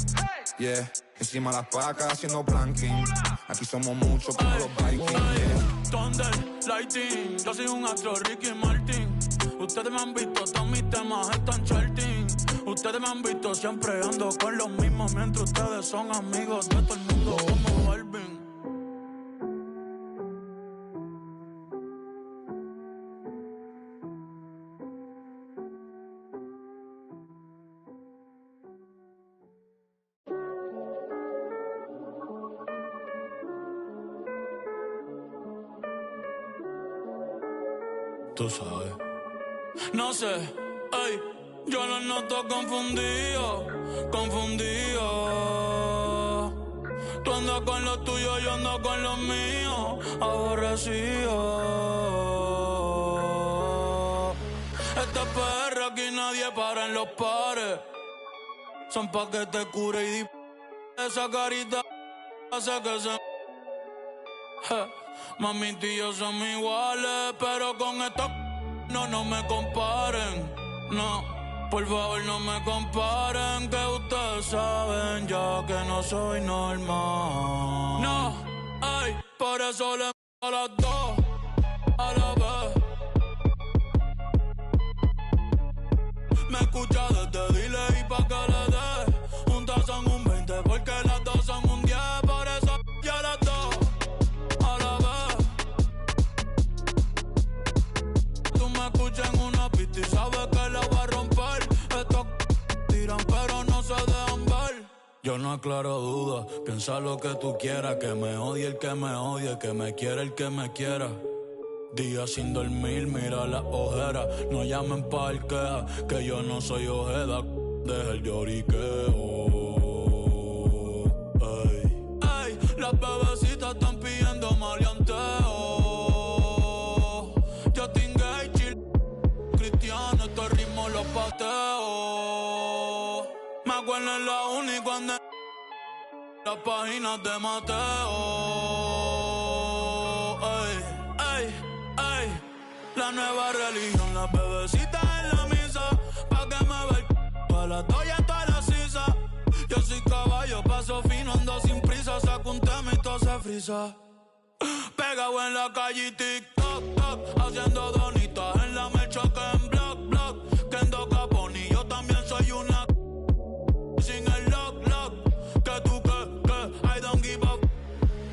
Speaker 13: Yeah, encima las pacas haciendo planking. Aquí somos muchos como los Vikings. Yeah.
Speaker 14: Thunder, lighting, yo soy un astro Ricky Martin. Ustedes me han visto, todos mis temas están charting. Ustedes me han visto, siempre ando con los mismos. Mientras ustedes son amigos de todo el mundo como Balvin. Tú sabes. No sé, ey, yo lo noto confundido, confundido. Tú andas con lo tuyo, yo ando con lo mío, aborrecido. Esta perra aquí nadie para en los pares. Son pa' que te cure y di esa carita hace que se... Mami, tú y yo somos iguales, pero con esto no me comparen. No, por favor no me comparen, que ustedes saben ya que no soy normal. No, ay, por eso le a las dos a la vez. Me escucha desde delay pa' que le dé. Juntas son un 20 porque las dos son un 10. Por eso ya las dos a la vez. Tú me escuchas en una pista y sabes que la voy a romper. Estos tiran pero no se dejan ver. Yo no aclaro dudas, piensa lo que tú quieras. Que me odie el que me odie, que me quiera el que me quiera. Días sin dormir, mira las ojeras. No llamen parquea, que yo no soy ojeda. Deja el lloriqueo. Ey, ey, las bebecitas están pidiendo maleanteo. Justin Gay, chill, Cristiano, estos ritmos los pateo. Me acuerdo en la uni cuando las páginas de Mateo. La nueva religión, las bebecitas en la misa, pa' que me ve toda la toalla, toda la sisa. Yo soy caballo, paso fino, ando sin prisa, saco un tema y todo se frisa. Pegado en la calle y TikTok, toc, haciendo donitas en la mecha que en block, que en Docapón y yo también soy una sin el lock, que tú que, I don't give up.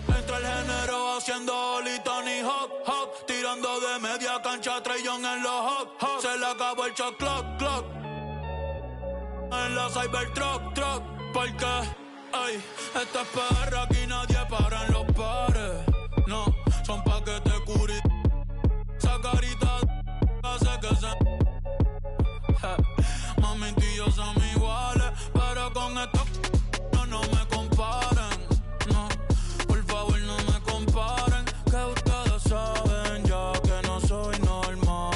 Speaker 14: Entra el género haciendo Oli, Tony Hawk, tirando de media cancha, Trey Young en los hawk. Se le acabó el shot clock. En en la Cybertruck, porque, ay, esta es PR, aquí nadie para en los pares. No, son pa' que te curi. Esa carita hace que se... Mami, tú y yo somos iguales, pero con esto no me comparen. No, por favor no me comparen, que ustedes saben ya que no soy normal.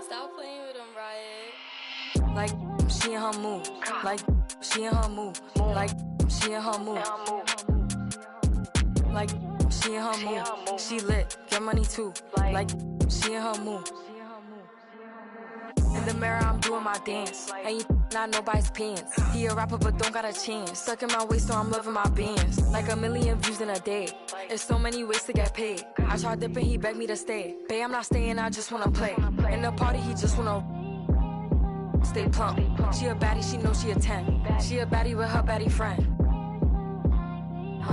Speaker 15: Stop playing with them, Riot. Like, she in her mood. Like, she in her mood. Like, she in her mood. Like, she in her mood. She lit, get money too. Like, she in her mood. In the mirror, I'm doing my dance. Ain't you not nobody's pants. He a rapper, but don't got a chance. Stuck in my waist, so I'm loving my bands. Like 1 million views in a day. There's so many ways to get paid. I tried dipping, he begged me to stay. Babe, I'm not staying, I just wanna play. In the party, he just wanna stay plump. She a baddie, she knows she a 10. She a baddie with her baddie friend.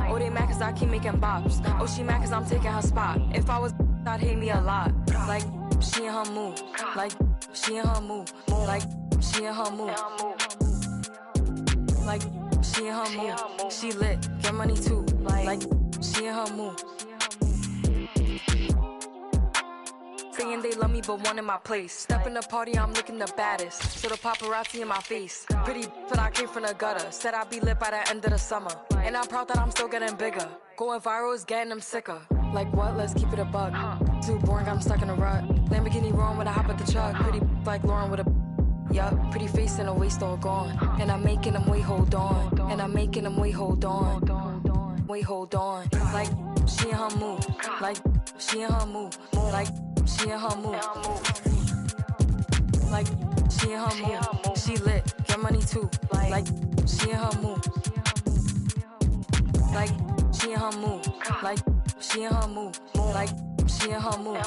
Speaker 15: Oh, they mad cause I keep making bops. Oh, she mad cause I'm taking her spot. If I was I'd hate me a lot. Like, she in her mood. Like, she in her mood. Like, she in her mood. Like, she in her mood. She lit, get money too. Like, she in her mood. Saying they love me but one in my place. Step in the party, I'm looking the baddest. So the paparazzi in my face. Pretty but I came from the gutter. Said I'd be lit by the end of the summer. And I'm proud that I'm still getting bigger. Going viral is getting them sicker. Like what? Let's keep it a buck. Too boring, I'm stuck in a rut. Lamborghini roaring when I hop at the truck. Pretty like Lauren with a... Yup, pretty face and a waist all gone. And I'm making them wait, hold on. And I'm making them wait, hold on. Wait, hold on. Like, she in her mood. Like, she in her mood. Like, she in her mood. Like, she in her mood. She lit, get money too. Like, she in her mood. Like, she in her mood. Like, she in her mood. Like, she in her mood.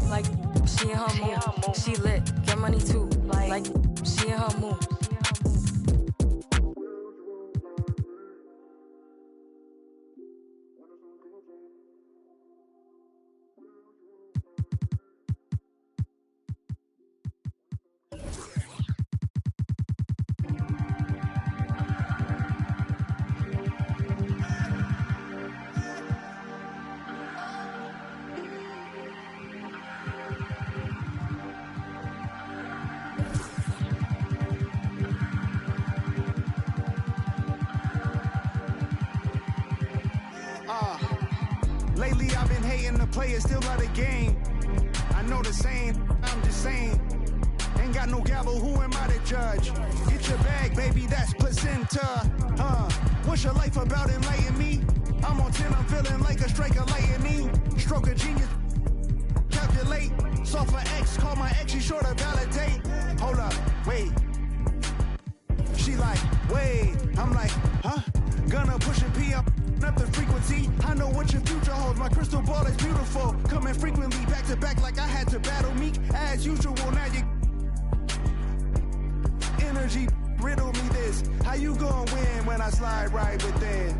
Speaker 15: Like, she in her mood. She lit, get money too. Like, she in her mood.
Speaker 16: Lately I've been hating the players, still love the game. I know the same, I'm just saying. Ain't got no gavel, who am I to judge? Get your bag, baby, that's placenta. What's your life about, enlighten me? I'm on 10, I'm feeling like a strike of lightning. Stroke of genius, calculate. Solve for X, call my ex, she sure to validate. Hold up, wait. She like, wait, I'm like, huh? Gonna push a P up the frequency. I know what your future holds. My crystal ball is beautiful. Coming frequently back to back like I had to battle Meek. As usual, now you energy riddle me this. How you gonna win when I slide right within?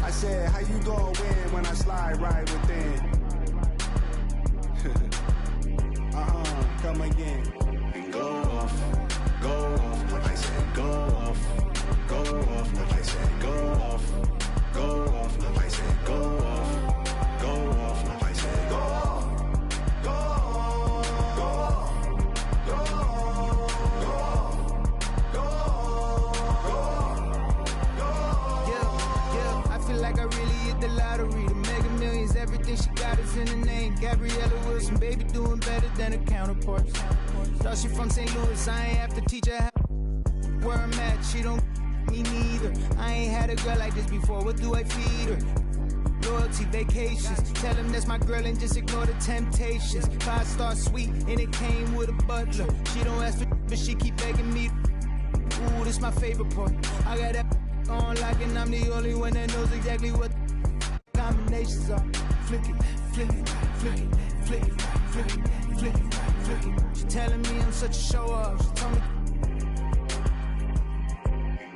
Speaker 16: I said, how you gonna win when I slide right within? Come again. And go off, go off. I said, go off. Go off, I said go off, go off, I said go off, go off, I said go off, go off, go off, go off, go off.
Speaker 17: Yeah, I feel like I really hit the lottery. The Mega Millions, everything she got is in the name. Gabriella Wilson, baby doing better than her counterparts. Thought she from St. Louis, I ain't have to teach her how where I'm at, she don't me neither. I ain't had a girl like this before, what do I feed her? Loyalty, vacations, tell him that's my girl and just ignore the temptations. 5-star suite and it came with a butler. She don't ask for but she keep begging me. Ooh, this my favorite part. I got that on lock and I'm the only one that knows exactly what combinations are. Flick it, flick it, flick it, flick it, flick it, flick it, flick it. She telling me I'm such a show off. She told me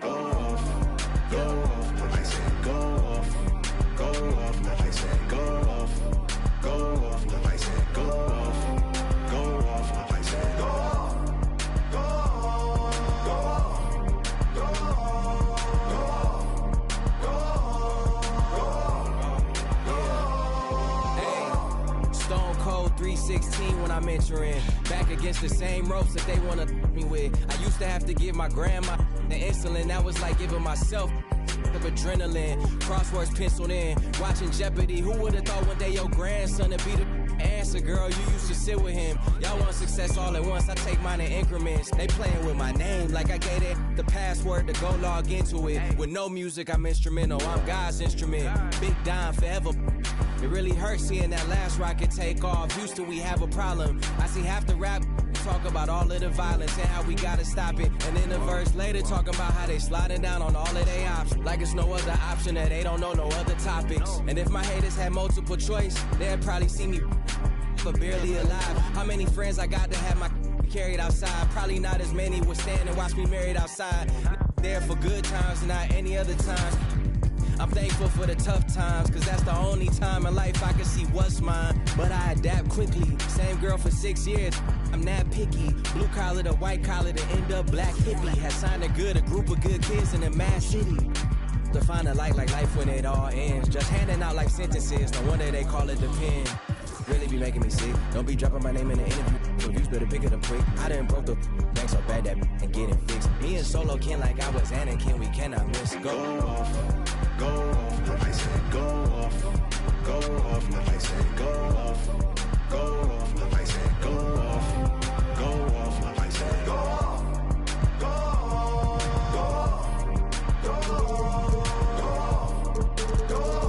Speaker 10: go off, go off. I said go off, go off. I said go off, go off. I said go off, go off. I said go off, go off, go off, go off, go off.
Speaker 11: Hey, Stone Cold 316 when I'm entering. Back against the same ropes that they wanna me with. I used to have to give my grandma the insulin. That was like giving myself of adrenaline. Crosswords penciled in. Watching Jeopardy. Who would've thought one day your grandson would be the answer, girl? You used to sit with him. Y'all want success all at once. I take mine in increments. They playing with my name like I gave it the password to go log into it. With no music, I'm instrumental. I'm God's instrument. Big Don forever. It really hurts seeing that last rocket take off. Houston, we have a problem. I see half the rap talk about all of the violence and how we gotta stop it. And then the verse later talking about how they sliding down on all of their options. Like it's no other option, that they don't know no other topics. And if my haters had multiple choice, they'd probably see me but barely alive. How many friends I got to have my carried outside? Probably not as many would stand and watch me married outside. There for good times and not any other times. I'm thankful for the tough times, cause that's the only time in life I can see what's mine. But I adapt quickly. Same girl for 6 years. I'm not picky. Blue collar to white collar to end up black hippie. Had signed a group of good kids in a mad city. To find a light like life when it all ends. Just handing out life sentences. No wonder they call it the pen. Really be making me sick. Don't be dropping my name in the interview. Reviews better pick it up quick. I done broke the bank so bad that and getting fixed. Me and Solo Ken like I was Anakin. We cannot miss. Go off,
Speaker 10: go off. I said go off, go off. I said go off, go off. I said go off, go off. I said go off, go off, go off, go off, go off.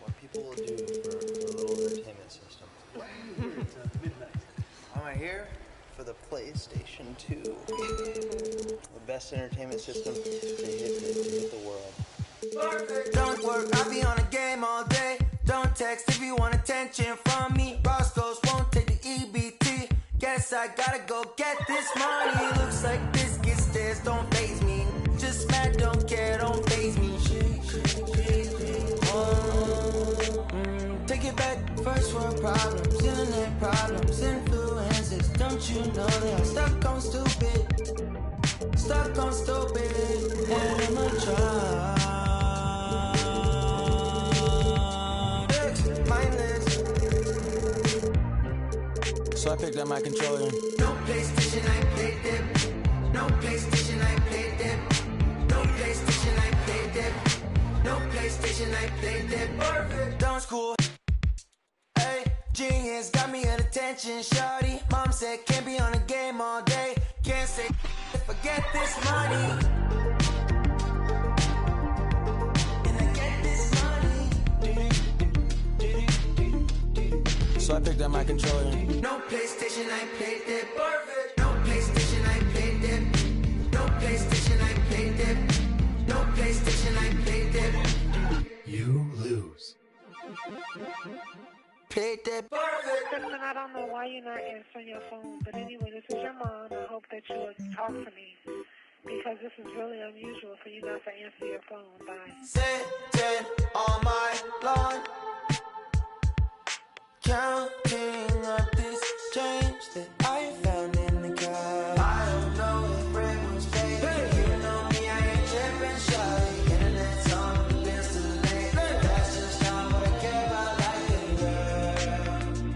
Speaker 18: What people will do for a little entertainment system. I'm here for the PlayStation 2. The best entertainment system to hit the world.
Speaker 19: Don't work, I'll be on a game all day. Don't text if you want attention from me. Roscoe's won't take the EBT. Guess I gotta go get this money. Looks like biscuit stairs don't faze me. Just mad, don't care, don't faze me. Take it back, first world problems, internet problems, influences. Don't you know that I'm stuck on stupid? Stuck on stupid, and I'm a child. Mindless.
Speaker 11: So I picked up my controller.
Speaker 19: No PlayStation, I played them. No PlayStation, I played them. No PlayStation, I played them. No PlayStation, I played them. Perfect. Don't school. Hey, genius got me at attention, shawty. Mom said can't be on a game all day. Can't say forget this money. And I get this money.
Speaker 11: So I picked up my controller.
Speaker 19: No PlayStation, I played them. Perfect. No PlayStation, I played them. No PlayStation, I played them. No PlayStation, I played them.
Speaker 11: You lose.
Speaker 19: Played them. Perfect.
Speaker 20: Listen, I don't know why you're not answering your phone, but anyway, this is your mom. I hope that you would talk to me, because this is really unusual for you not to answer your phone. Bye.
Speaker 19: Sitting on my lawn, counting up this change that I found in the car. I don't know if it was fake. You know me, I ain't tripping, shawty. Internet's on, the bills too late. That's just not what I care about, like a girl.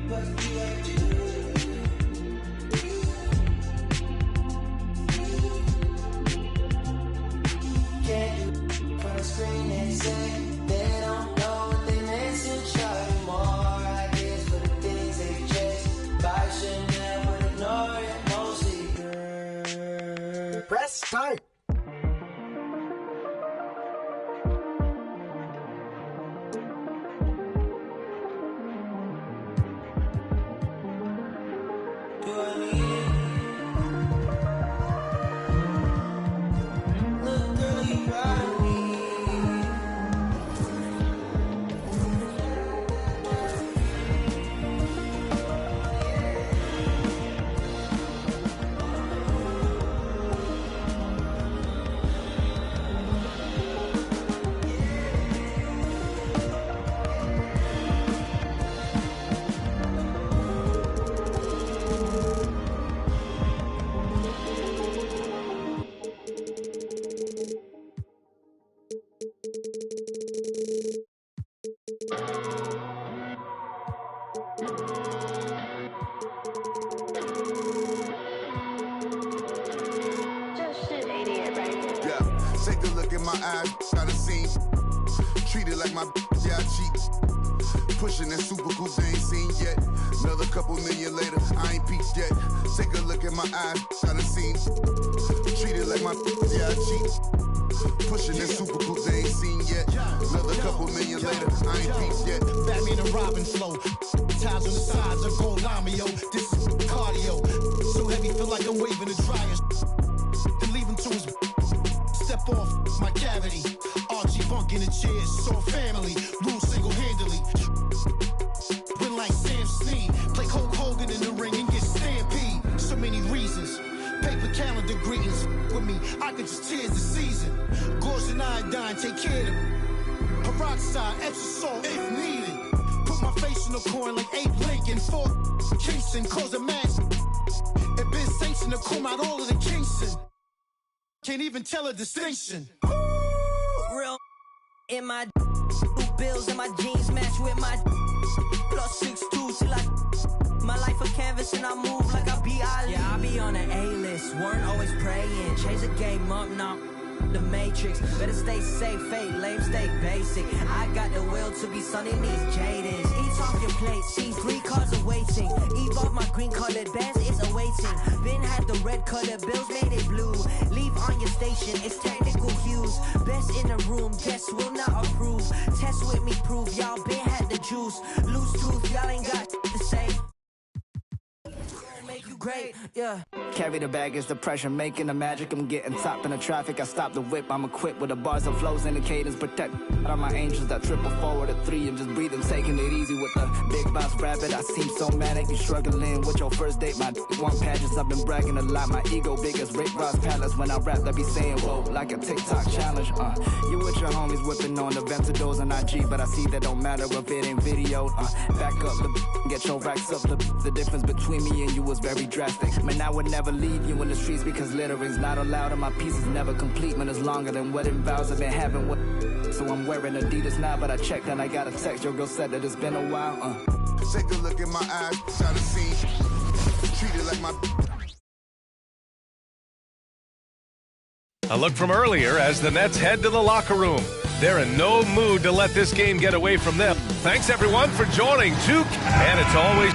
Speaker 19: But you ain't can't put a screen, they say they don't know what they missing, shawty. More ideas for the things they chase. Buy Chanel, but ignore it mostly, girl.
Speaker 21: Press start.
Speaker 19: Do I need
Speaker 10: Yeah, take a look in my eyes, got a scene. Treated like my yeah, I cheat. Pushing that super cool they ain't seen yet. Another couple million later, I ain't peaked yet. Take a look in my eyes, got a scene. Treated like my yeah, I cheat. Pushing that super cool they ain't seen yet. Another couple million later, I ain't peaked yet.
Speaker 21: Batman and Robin flow. Ties on the sides of gold lamio. This is cardio. So heavy, feel like I'm waving a dryer. Then leave him to his step off my cavity. Archie Bunk in the chair, saw family. Rule single-handedly. Win like Sam Snead. Play Hulk Hogan in the ring and get stampede. So many reasons. Paper calendar greetings with me. I could just tears the season. Gauze and iodine, take care of them. Peroxide, extra salt if needed. Put my face in the coin like Abe Lincoln. Fort Kingston, close the match. It been sanctioned to come out all of the Kingston. Can't even tell a distinction.
Speaker 22: Real in my bills and my jeans match with my plus 6'2" till I my life a canvas and I move like I be Ali. Yeah, I be on an A-list, weren't always praying. Change the game up now. The Matrix, better stay safe, fake lame, stay basic. I got the will to be sunning these Jadens. Eat off your plate, see 3 cars awaiting. Evolve my green colored bands, it's awaiting. Been had the red colored bills, made it blue. Leave on your station, it's technical hues. Best in the room, guests will not approve. Test with me, prove y'all been had the juice. Loose tooth, y'all ain't got to say. Make you great, yeah.
Speaker 23: Carry the baggage, the pressure, making the magic. I'm getting top in the traffic. I stop the whip. I'm equipped with the bars and flows and the cadence. Protect all my angels that triple forward at 3. I'm just breathing, taking it easy with the big boss rabbit. I seem so manic. You struggling with your first date. My one pageants. I've been bragging a lot. My ego big as Rick Ross Palace. When I rap, I be saying whoa like a TikTok challenge. You with your homies whipping on the Ventadors on IG, but I see that don't matter if it ain't video. Back up the get your racks up. The difference between me and you was very drastic. Man, I would never leave you in the streets because littering's not allowed and my pieces never complete. Man, it's longer than wedding vows I've been having with. So I'm wearing Adidas now, but I checked and I got a text. Your girl said that it's been a while.
Speaker 10: Take a look in my eyes, got a scene. Treated like my.
Speaker 24: A look from earlier as the Nets head to the locker room. They're in no mood to let this game get away from them. Thanks everyone for joining and it's always.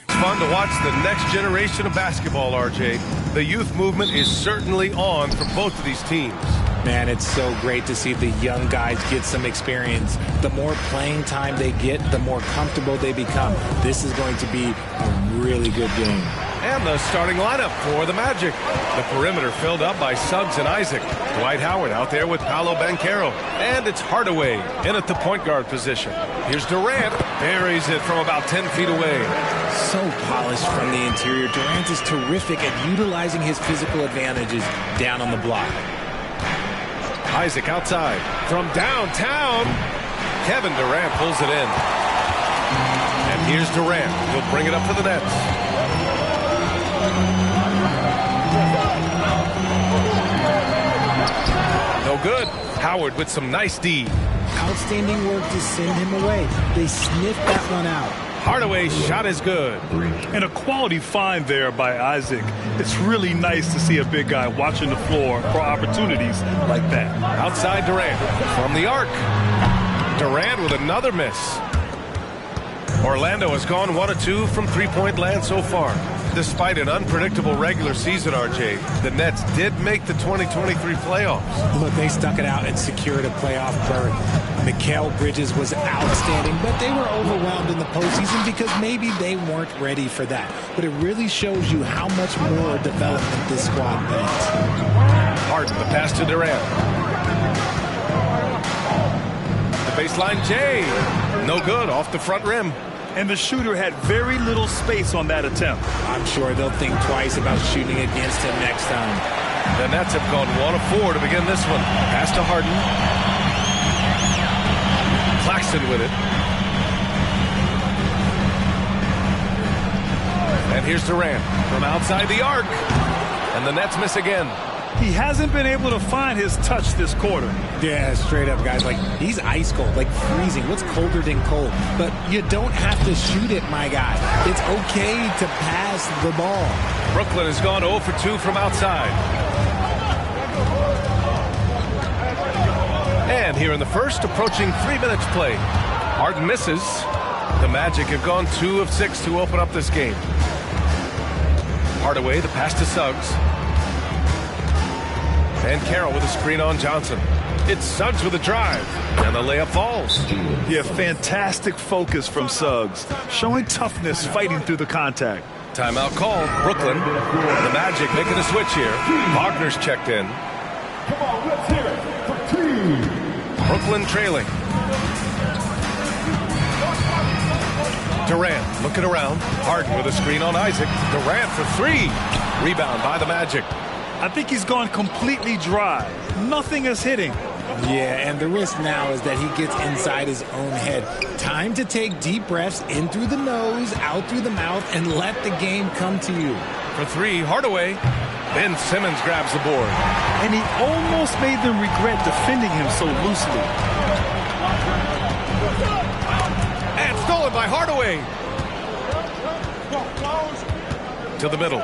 Speaker 24: Fun to watch the next generation of basketball, RJ. The youth movement is certainly on for both of these teams.
Speaker 25: Man, it's so great to see the young guys get some experience. The more playing time they get, the more comfortable they become. This is going to be a really good game.
Speaker 24: And the starting lineup for the Magic. The perimeter filled up by Suggs and Isaac. Dwight Howard out there with Paolo Banchero. And it's Hardaway in at the point guard position. Here's Durant. Buries it from about 10 feet away.
Speaker 25: So polished from the interior. Durant is terrific at utilizing his physical advantages down on the block.
Speaker 24: Isaac outside. From downtown, Kevin Durant pulls it in. And here's Durant. He'll bring it up for the Nets. No good. Howard with some nice D.
Speaker 25: Outstanding work to send him away. They sniffed that one out.
Speaker 24: Hardaway's shot is good.
Speaker 3: And a quality find there by Isaac. It's really nice to see a big guy watching the floor for opportunities like that.
Speaker 24: Outside Durant from the arc. Durant with another miss. Orlando has gone 1 of 2 from three-point land so far. Despite an unpredictable regular season, RJ, the Nets did make the 2023 playoffs.
Speaker 25: Look, they stuck it out and secured a playoff berth. Mikal Bridges was outstanding, but they were overwhelmed in the postseason because maybe they weren't ready for that. But it really shows you how much more development this squad needs.
Speaker 24: Harden, the pass to Durant. The baseline J. No good, off the front rim.
Speaker 3: And the shooter had very little space on that attempt.
Speaker 25: I'm sure they'll think twice about shooting against him next time.
Speaker 24: The Nets have gone 1 of 4 to begin this one. Pass to Harden. Claxton with it. And here's Durant from outside the arc. And the Nets miss again.
Speaker 3: He hasn't been able to find his touch this quarter.
Speaker 25: Yeah, straight up, guys. Like, he's ice cold, like freezing. What's colder than cold? But you don't have to shoot it, my guy. It's okay to pass the ball.
Speaker 24: Brooklyn has gone 0 for 2 from outside. And here in the first, approaching 3 minutes play. Harden misses. The Magic have gone 2 of 6 to open up this game. Hardaway, the pass to Suggs. And Carroll with a screen on Johnson. It's Suggs with a drive. And the layup falls.
Speaker 3: Yeah, fantastic focus from Suggs. Showing toughness, fighting through the contact.
Speaker 24: Timeout called. Brooklyn. The Magic making a switch here. Wagner's checked in.
Speaker 12: Come on, let's hear it for team.
Speaker 24: Brooklyn trailing. Durant looking around. Harden with a screen on Isaac. Durant for 3. Rebound by the Magic.
Speaker 3: I think he's gone completely dry. Nothing is hitting.
Speaker 25: Yeah, and the risk now is that he gets inside his own head. Time to take deep breaths in through the nose, out through the mouth, and let the game come to you.
Speaker 24: For 3, Hardaway. Ben Simmons grabs the board.
Speaker 3: And he almost made them regret defending him so loosely.
Speaker 24: And stolen by Hardaway. To the middle.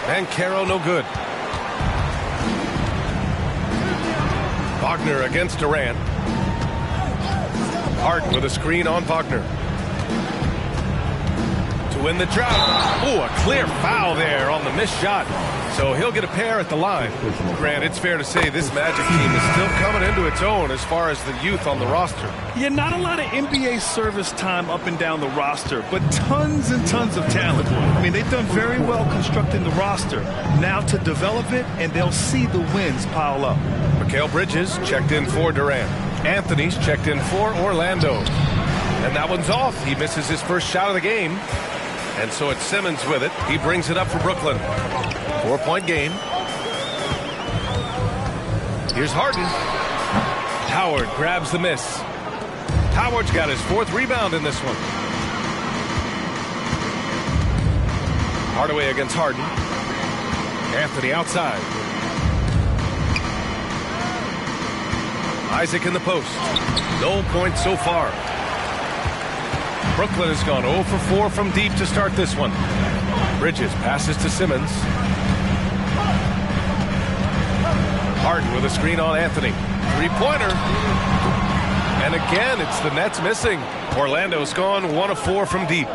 Speaker 24: And Caro no good. Wagner against Durant. Harden with a screen on Wagner. To win the drought. Oh, a clear foul there on the missed shot. So he'll get a pair at the line. Grant, it's fair to say this Magic team is still coming into its own as far as the youth on the roster.
Speaker 3: Yeah, not a lot of NBA service time up and down the roster, but tons and tons of talent. I mean, they've done very well constructing the roster. Now to develop it, and they'll see the wins pile up.
Speaker 24: Mikal Bridges checked in for Durant. Anthony's checked in for Orlando. And that one's off. He misses his first shot of the game. And so it's Simmons with it. He brings it up for Brooklyn. 4-point game. Here's Harden. Howard grabs the miss. Howard's got his 4th rebound in this one. Hardaway against Harden. Anthony outside. Isaac in the post. No points so far. Brooklyn has gone 0 for 4 from deep to start this one. Bridges passes to Simmons. Harden with a screen on Anthony. 3-pointer. And again, it's the Nets missing. Orlando's gone 1 of 4 from deep.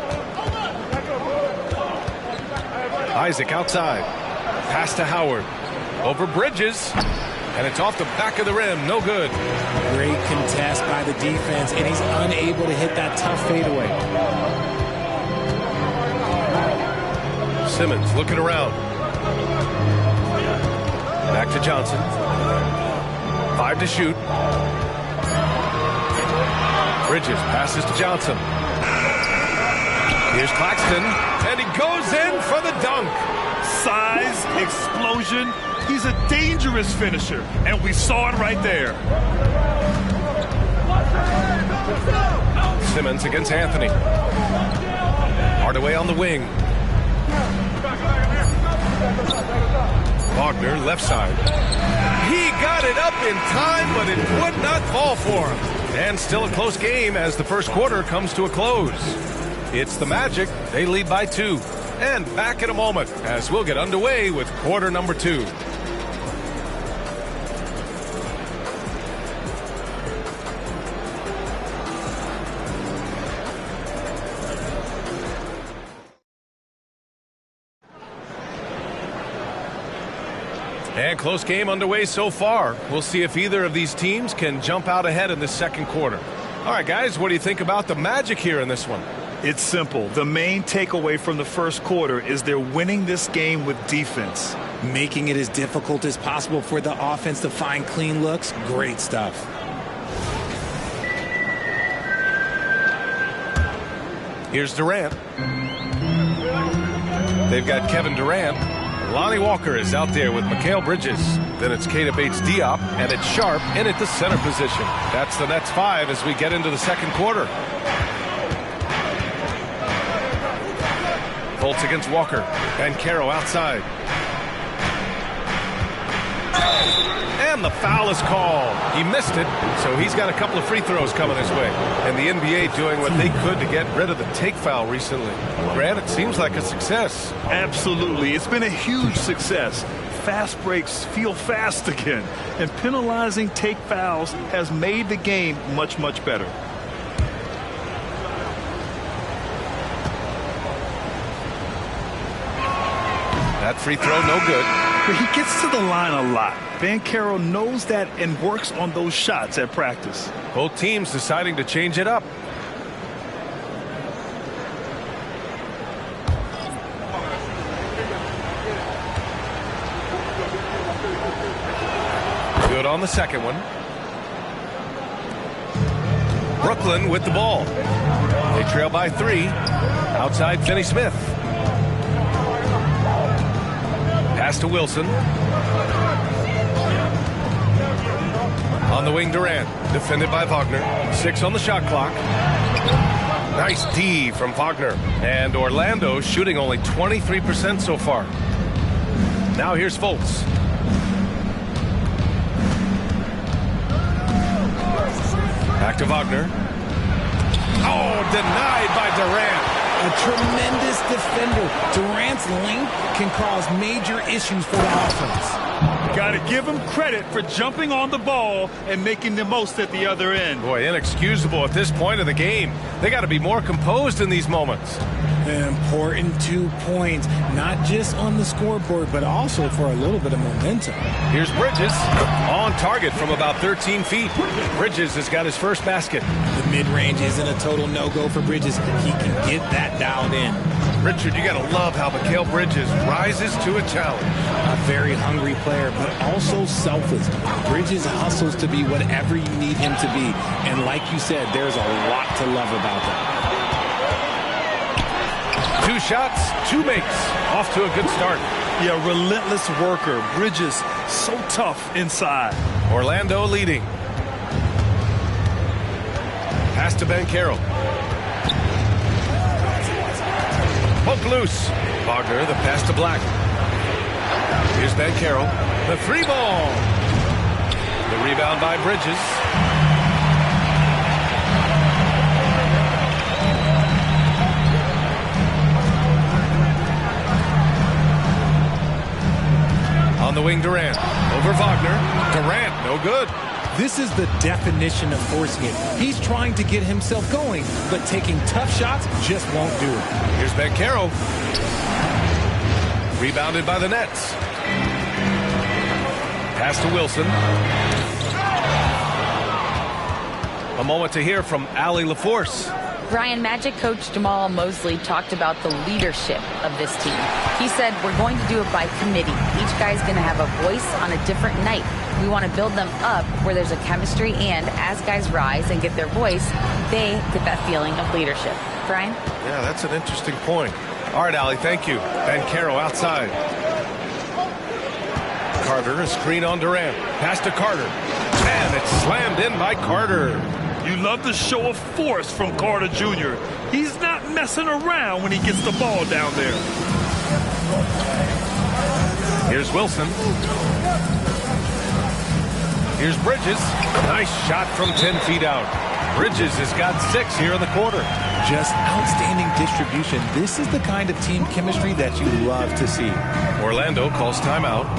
Speaker 24: Isaac outside. Pass to Howard. Over Bridges. And it's off the back of the rim. No good.
Speaker 25: Great contest by the defense, and he's unable to hit that tough fadeaway.
Speaker 24: Simmons looking around. Back to Johnson. 5 to shoot. Bridges passes to Johnson. Here's Claxton, and he goes in for the dunk.
Speaker 3: Size, explosion. He's a dangerous finisher, and we saw it right there.
Speaker 24: Simmons against Anthony. Hardaway on the wing. Wagner, left side. He got it up in time, but it would not fall for him. And still a close game as the first quarter comes to a close. It's the Magic. They lead by 2. And back in a moment as we'll get underway with quarter number 2. And close game underway so far. We'll see if either of these teams can jump out ahead in the second quarter. All right, guys, what do you think about the Magic here in this one?
Speaker 3: It's simple. The main takeaway from the first quarter is they're winning this game with defense.
Speaker 25: Making it as difficult as possible for the offense to find clean looks. Great stuff.
Speaker 24: Here's Durant. They've got Kevin Durant. Lonnie Walker is out there with Mikal Bridges. Then it's Keita Bates-Diop, and it's Sharp in at the center position. That's the Nets 5 as we get into the second quarter. Fultz against Walker. And Caro outside. And the foul is called. He missed it, so he's got a couple of free throws coming his way. And the NBA doing what they could to get rid of the take foul recently. Grant, it seems like a success.
Speaker 3: Absolutely. It's been a huge success. Fast breaks feel fast again. And penalizing take fouls has made the game much, much better.
Speaker 24: That free throw, no good.
Speaker 3: But he gets to the line a lot. Banchero knows that and works on those shots at practice.
Speaker 24: Both teams deciding to change it up. Good on the second one. Brooklyn with the ball. They trail by 3. Outside Finney Smith. Pass to Wilson. On the wing, Durant. Defended by Wagner. 6 on the shot clock. Nice D from Wagner. And Orlando shooting only 23% so far. Now here's Fultz. Back to Wagner. Oh, denied by Durant.
Speaker 25: A tremendous defender. Durant's length can cause major issues for the offense.
Speaker 3: Got to give him credit for jumping on the ball and making the most at the other end.
Speaker 24: Boy, inexcusable at this point of the game. They got to be more composed in these moments.
Speaker 25: An important 2 points, not just on the scoreboard, but also for a little bit of momentum.
Speaker 24: Here's Bridges on target from about 13 feet. Bridges has got his first basket.
Speaker 25: The mid-range isn't a total no-go for Bridges. He can get that dialed in.
Speaker 24: Richard, you got to love how Mikal Bridges rises to a challenge.
Speaker 25: A very hungry player, but also selfless. Bridges hustles to be whatever you need him to be. And like you said, there's a lot to love about that.
Speaker 24: 2 shots, 2 makes. Off to a good start.
Speaker 3: Yeah, relentless worker. Bridges, so tough inside.
Speaker 24: Orlando leading. Pass to Banchero. Poke loose. Wagner, the pass to Black. Here's Banchero. The 3 ball. The rebound by Bridges. On the wing, Durant. Over Wagner. Durant, no good.
Speaker 25: This is the definition of forcing it. He's trying to get himself going, but taking tough shots just won't do it.
Speaker 24: Here's Banchero. Rebounded by the Nets. Pass to Wilson. A moment to hear from Allie LaForce.
Speaker 2: Brian, Magic coach Jamal Mosley talked about the leadership of this team. He said, we're going to do it by committee. Each guy's going to have a voice on a different night. We want to build them up where there's a chemistry, and as guys rise and get their voice, they get that feeling of leadership. Brian?
Speaker 24: Yeah, that's an interesting point. All right, Allie, thank you. Banchero outside. Carter, a screen on Durant. Pass to Carter. And it's slammed in by Carter.
Speaker 3: You love the show of force from Carter Jr. He's not messing around when he gets the ball down there.
Speaker 24: Here's Wilson. Here's Bridges. Nice shot from 10 feet out. Bridges has got 6 here in the quarter.
Speaker 25: Just outstanding distribution. This is the kind of team chemistry that you love to see.
Speaker 24: Orlando calls timeout.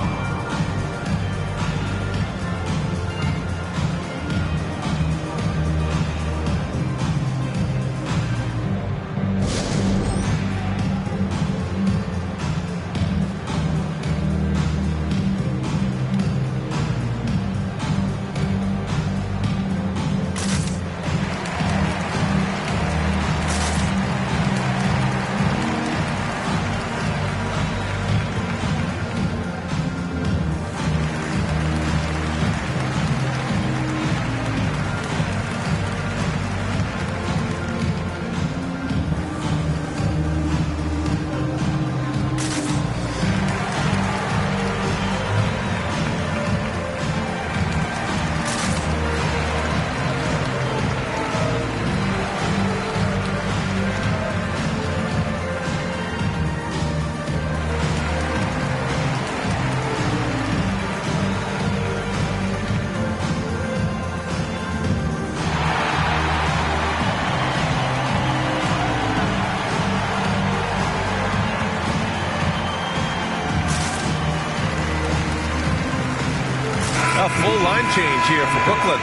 Speaker 24: A full line change here for Brooklyn.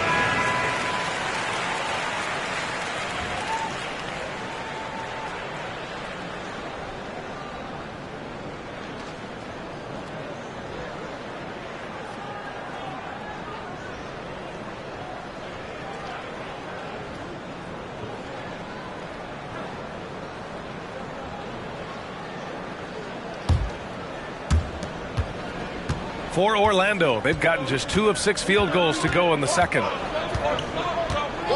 Speaker 24: For Orlando, they've gotten just 2 of 6 field goals to go in the second.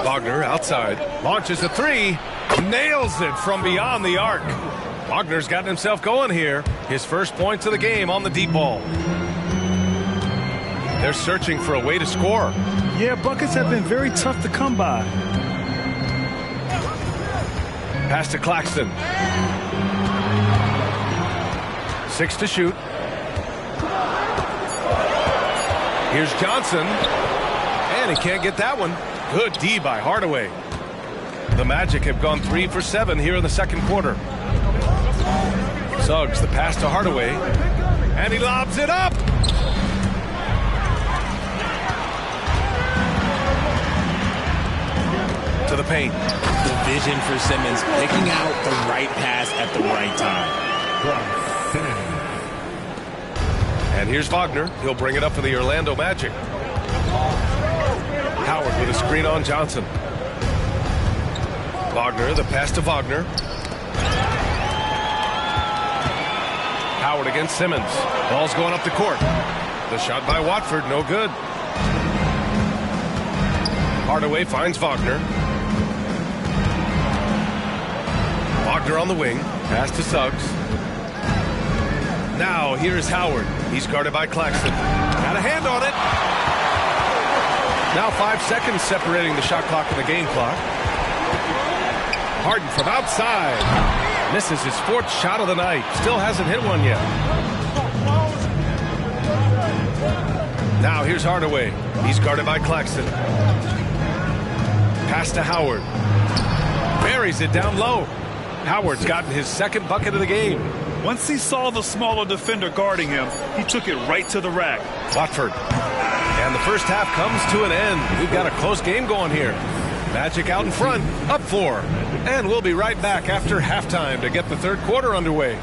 Speaker 24: Wagner outside, launches a 3, nails it from beyond the arc. Wagner's gotten himself going here. His first points of the game on the deep ball. They're searching for a way to score.
Speaker 3: Yeah, buckets have been very tough to come by.
Speaker 24: Pass to Claxton. 6 to shoot. Here's Johnson, and he can't get that one. Good D by Hardaway. The Magic have gone 3 for 7 here in the second quarter. Suggs, the pass to Hardaway, and he lobs it up. To the paint.
Speaker 25: The vision for Simmons, picking out the right pass at the right time.
Speaker 24: And here's Wagner. He'll bring it up for the Orlando Magic. Howard with a screen on Johnson. Wagner, the pass to Wagner. Howard against Simmons. Ball's going up the court. The shot by Watford, no good. Hardaway finds Wagner. Wagner on the wing. Pass to Suggs. Now here's Howard. He's guarded by Claxton. Got a hand on it. Now 5 seconds separating the shot clock and the game clock. Harden from outside. Misses his 4th shot of the night. Still hasn't hit one yet. Now here's Hardaway. He's guarded by Claxton. Pass to Howard. Buries it down low. Howard's gotten his 2nd bucket of the game.
Speaker 3: Once he saw the smaller defender guarding him, he took it right to the rack.
Speaker 24: Watford. And the first half comes to an end. We've got a close game going here. Magic out in front, up 4. And we'll be right back after halftime to get the third quarter underway.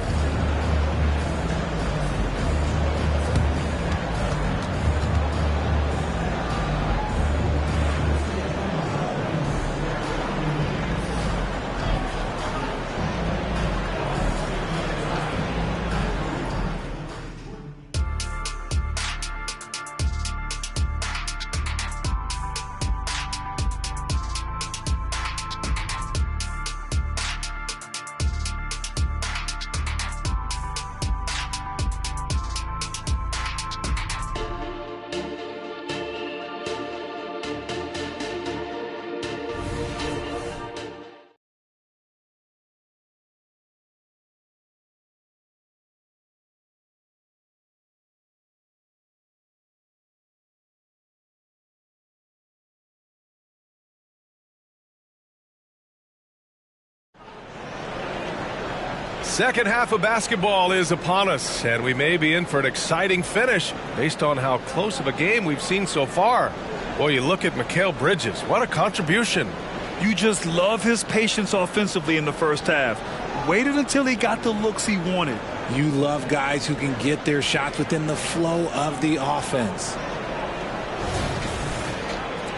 Speaker 24: Second half of basketball is upon us, and we may be in for an exciting finish based on how close of a game we've seen so far. Boy, you look at Mikal Bridges. What a contribution.
Speaker 3: You just love his patience offensively in the first half. Waited until he got the looks he wanted.
Speaker 25: You love guys who can get their shots within the flow of the offense.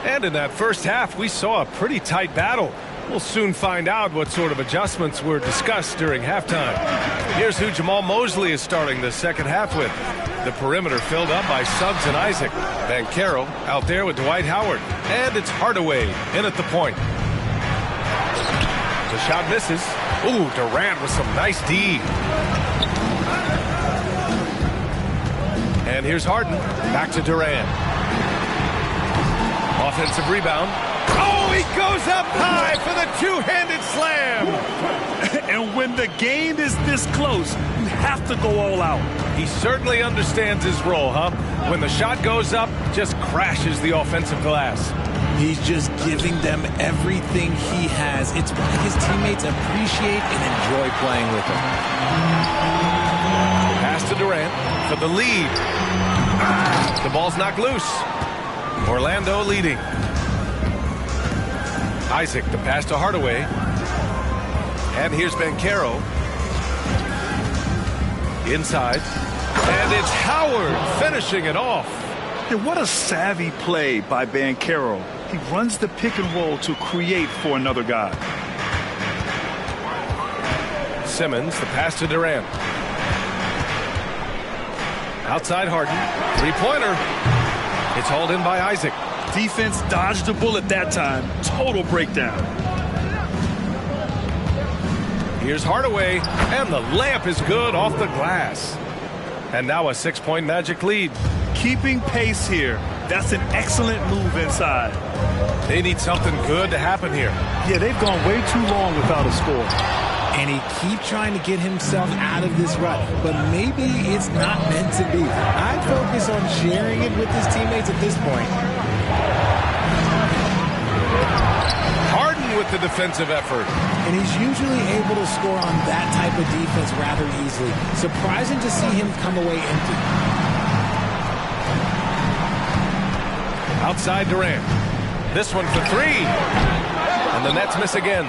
Speaker 24: And in that first half, we saw a pretty tight battle. We'll soon find out what sort of adjustments were discussed during halftime. Here's who Jamal Mosley is starting the second half with. The perimeter filled up by Suggs and Isaac. Banchero out there with Dwight Howard. And it's Hardaway in at the point. The shot misses. Ooh, Durant with some nice D. And here's Harden. Back to Durant. Offensive rebound. Oh, he goes up high for the two-handed slam.
Speaker 3: And when the game is this close, you have to go all out.
Speaker 24: He certainly understands his role, huh? When the shot goes up, just crashes the offensive glass.
Speaker 25: He's just giving them everything he has. It's why his teammates appreciate and enjoy playing with him.
Speaker 24: Pass to Durant for the lead. The ball's knocked loose. Orlando leading. Isaac, the pass to Hardaway. And here's Banchero. Inside. And it's Howard finishing it off.
Speaker 3: And what a savvy play by Banchero. He runs the pick and roll to create for another guy.
Speaker 24: Simmons, the pass to Durant. Outside Harden. Three-pointer. It's hauled in by Isaac.
Speaker 3: Defense dodged the bullet that time. Total breakdown.
Speaker 24: Here's Hardaway, and the layup is good off the glass. And now a 6-point Magic lead.
Speaker 3: Keeping pace here. That's an excellent move inside.
Speaker 24: They need something good to happen here.
Speaker 3: Yeah, they've gone way too long without a score.
Speaker 25: And he keeps trying to get himself out of this rut, but maybe it's not meant to be. I'd focus on sharing it with his teammates at this point.
Speaker 24: Harden with the defensive effort.
Speaker 25: And he's usually able to score on that type of defense rather easily. Surprising to see him come away empty.
Speaker 24: Outside Durant. This one for three. And the Nets miss again.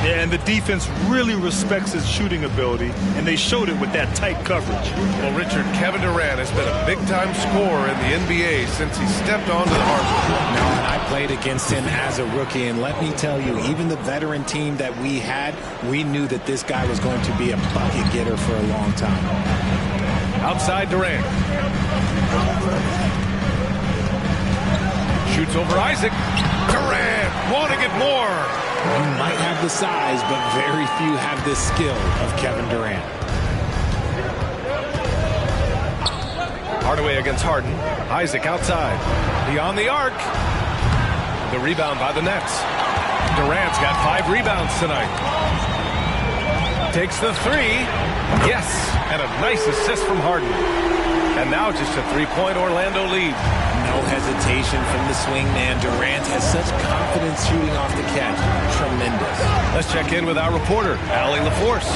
Speaker 3: Yeah, and the defense really respects his shooting ability, and they showed it with that tight coverage.
Speaker 24: Well, Richard, Kevin Durant has been a big-time scorer in the NBA since he stepped onto the hardwood.
Speaker 25: No, and I played against him as a rookie, and let me tell you, even the veteran team that we had, we knew that this guy was going to be a bucket getter for a long time.
Speaker 24: Outside Durant. Shoots over Isaac. Durant wanting it more.
Speaker 25: You might have the size, but very few have the skill of Kevin Durant.
Speaker 24: Hardaway against Harden. Isaac outside. Beyond the arc. The rebound by the Nets. Durant's got 5 rebounds tonight. Takes the three. Yes, and a nice assist from Harden. And now just a 3-point Orlando lead.
Speaker 25: No hesitation from the swing man. Durant has such confidence shooting off the catch. Tremendous.
Speaker 24: Let's check in with our reporter, Allie LaForce.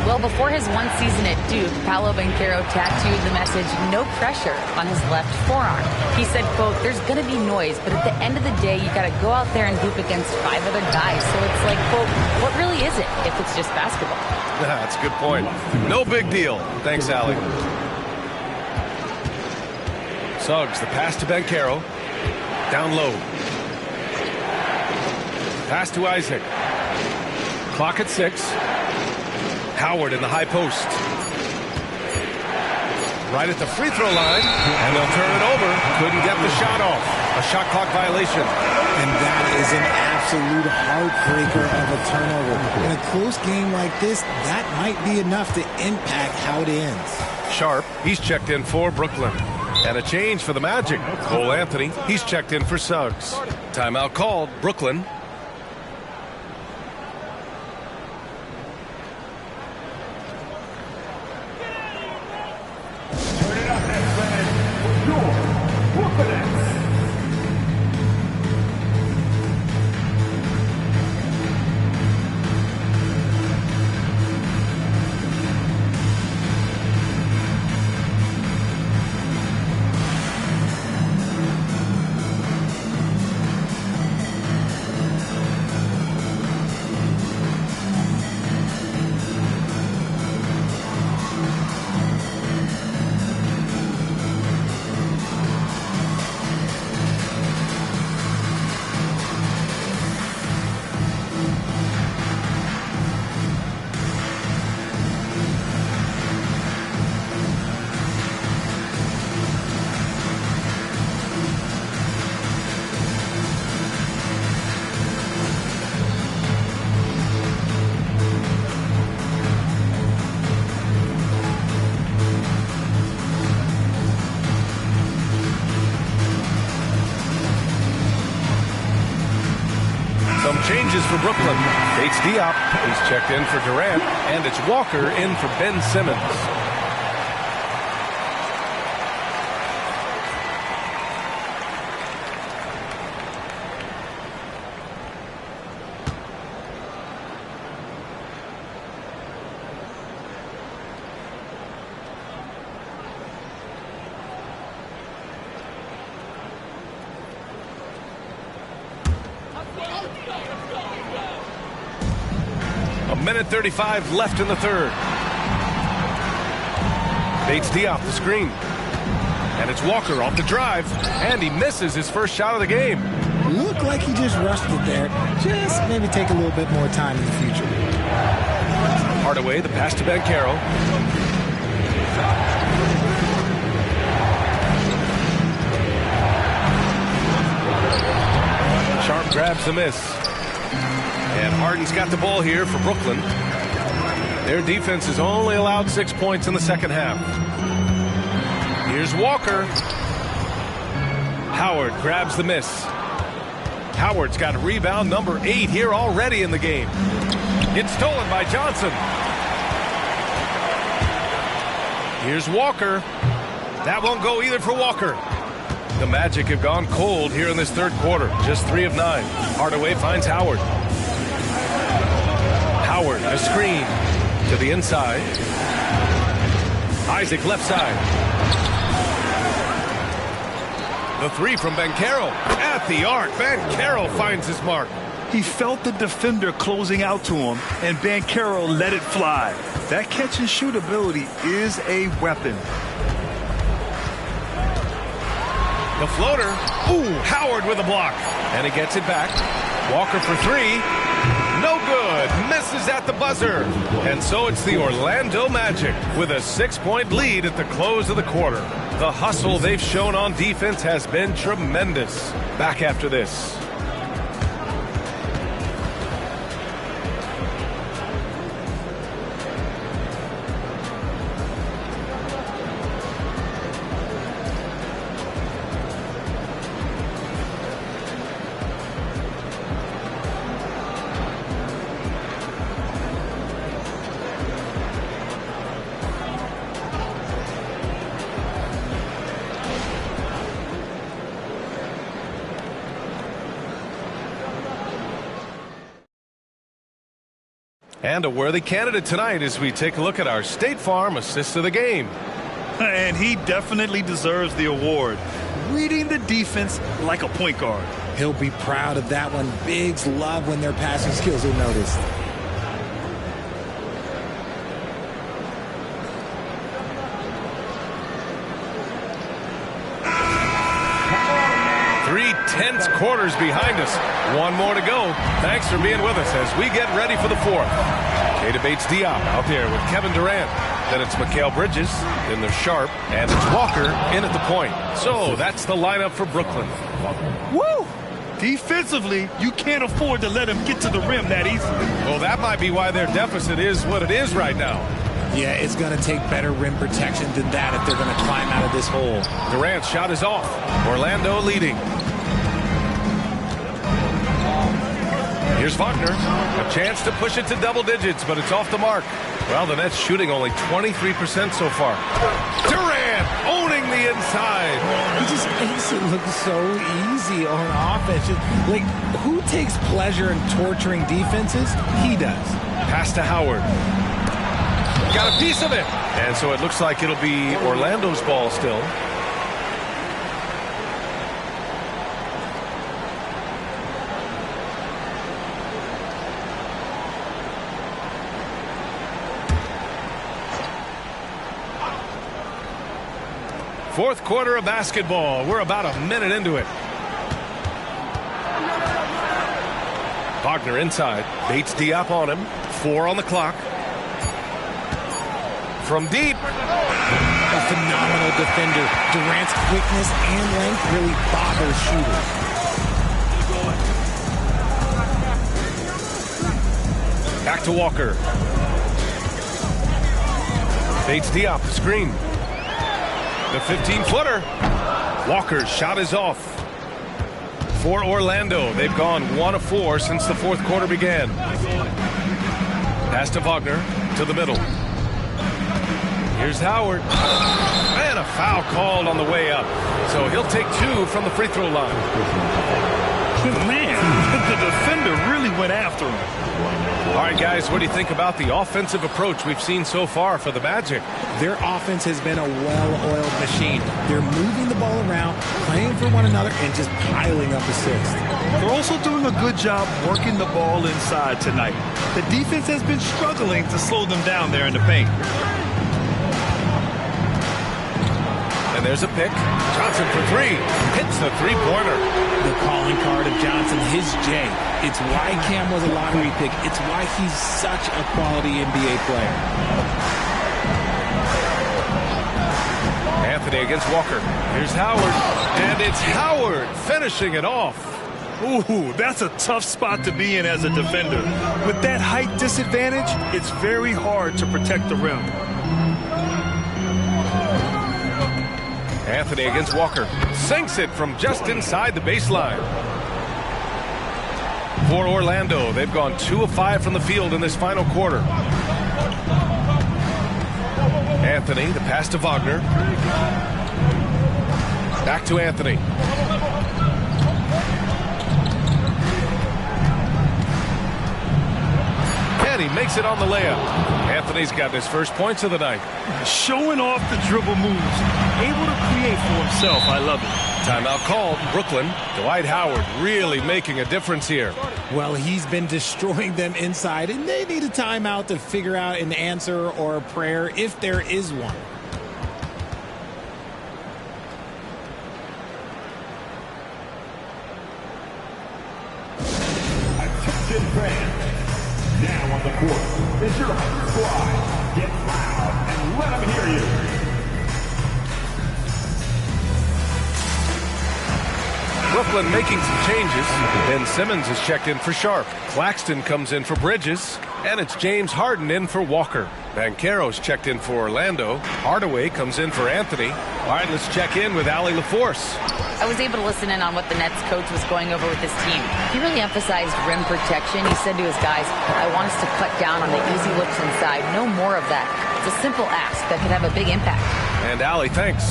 Speaker 2: Well, before his one season at Duke, Paolo Banchero tattooed the message, "No pressure," on his left forearm. He said, quote, "There's going to be noise, but at the end of the day, you got to go out there and hoop against 5 other guys. So it's like, quote, what really is it if it's just basketball?"
Speaker 24: That's a good point. No big deal. Thanks, Allie. Suggs, the pass to Banchero. Down low. Pass to Isaac. Clock at 6. Howard in the high post. Right at the free throw line. And they'll turn it over. Couldn't get the shot off. A shot clock violation.
Speaker 25: And that is an absolute heartbreaker of a turnover. In a close game like this, that might be enough to impact how it ends.
Speaker 24: Sharp, he's checked in for Brooklyn. And a change for the Magic. Cole Anthony, he's checked in for Suggs. Timeout called, Brooklyn.
Speaker 10: Turn it up, Nets fans. Your Brooklyn Nets.
Speaker 24: changes for Brooklyn. Bates Diop, he's checked in for Durant, and it's Walker in for Ben Simmons. Minute 35 left in the third. Bates Diop the screen. And it's Walker off the drive. And he misses his first shot of the game.
Speaker 25: Looked like he just rushed it there. Just maybe take a little bit more time in the future.
Speaker 24: Hardaway, the pass to Banchero. Sharp grabs the miss. And Harden's got the ball here for Brooklyn. Their defense has only allowed 6 points in the second half. Here's Walker. Howard grabs the miss. Howard's got rebound number 8 here already in the game. It's stolen by Johnson. Here's Walker. That won't go either for Walker. The Magic have gone cold here in this third quarter. Just 3 of 9. Hardaway finds Howard. Howard, a screen to the inside. Isaac left side. The 3 from Banchero at the arc. Banchero finds his mark.
Speaker 3: He felt the defender closing out to him, and Banchero let it fly. That catch and shoot ability is a weapon.
Speaker 24: The floater. Ooh, Howard with a block. And he gets it back. Walker for 3. No good. Misses at the buzzer. And so it's the Orlando Magic with a 6-point lead at the close of the quarter. The hustle they've shown on defense has been tremendous. Back after this. And a worthy candidate tonight as we take a look at our State Farm assist of the game.
Speaker 3: And he definitely deserves the award. Reading the defense like a point guard.
Speaker 25: He'll be proud of that one. Bigs love when their passing skills are noticed.
Speaker 24: Three tense quarters behind us. One more to go. Thanks for being with us as we get ready for the fourth. Keita Bates Diop out there with Kevin Durant. Then it's Mikal Bridges. Then there's Sharp. And it's Walker in at the point. So that's the lineup for Brooklyn.
Speaker 3: Woo! Defensively, you can't afford to let him get to the rim that easily.
Speaker 24: Well, that might be why their deficit is what it is right now.
Speaker 25: Yeah, it's going to take better rim protection than that if they're going to climb out of this hole.
Speaker 24: Durant's shot is off. Orlando leading. Here's Wagner. A chance to push it to double digits, but it's off the mark. Well, the Nets shooting only 23% so far. Durant owning the inside.
Speaker 25: He just makes it look so easy on offense. Like, who takes pleasure in torturing defenses? He does.
Speaker 24: Pass to Howard. Got a piece of it. And so it looks like it'll be Orlando's ball still. Fourth quarter of basketball. We're about a minute into it. Wagner inside. Bates Diop on him. 4 on the clock. From deep.
Speaker 25: A phenomenal defender. Durant's quickness and length really bothers shooters.
Speaker 24: Back to Walker. Bates Diop, the screen. The 15-footer. Walker's shot is off. For Orlando, they've gone 1 of 4 since the fourth quarter began. Pass to Wagner, to the middle. Here's Howard. And a foul called on the way up. So he'll take 2 from the free throw line.
Speaker 3: Man, the defender really went after him.
Speaker 24: All right, guys, what do you think about the offensive approach we've seen so far for the Magic?
Speaker 25: Their offense has been a well-oiled machine. They're moving the ball around, playing for one another, and just piling up assists.
Speaker 3: They're also doing a good job working the ball inside tonight. The defense has been struggling to slow them down there in the paint.
Speaker 24: And there's a pick. Johnson for 3. Hits the three-pointer.
Speaker 25: The calling card of Johnson, his J. It's why Cam was a lottery pick. It's why he's such a quality NBA player.
Speaker 24: Anthony against Walker. Here's Howard. And it's Howard finishing it off.
Speaker 3: Ooh, that's a tough spot to be in as a defender. With that height disadvantage, it's very hard to protect the rim.
Speaker 24: Anthony against Walker. Sinks it from just inside the baseline. For Orlando, they've gone 2 of 5 from the field in this final quarter. Anthony, the pass to Wagner. Back to Anthony. And he makes it on the layup. Anthony's got his first points of the night.
Speaker 3: Showing off the dribble moves. Able to create for himself. I love it.
Speaker 24: Timeout called. Brooklyn. Dwight Howard really making a difference here.
Speaker 25: Well, he's been destroying them inside, and they need a timeout to figure out an answer or a prayer if there is one.
Speaker 4: Attention fans. Now on the court is your Hunger Squad. Get loud and let them hear you.
Speaker 24: Brooklyn making some changes. Ben Simmons is checked in for Sharp. Claxton comes in for Bridges. And it's James Harden in for Walker. Banchero's checked in for Orlando. Hardaway comes in for Anthony. All right, let's check in with Allie LaForce.
Speaker 2: I was able to listen in on what the Nets coach was going over with his team. He really emphasized rim protection. He said to his guys, I want us to cut down on the easy looks inside. No more of that. It's a simple ask that could have a big impact.
Speaker 24: And Allie, thanks.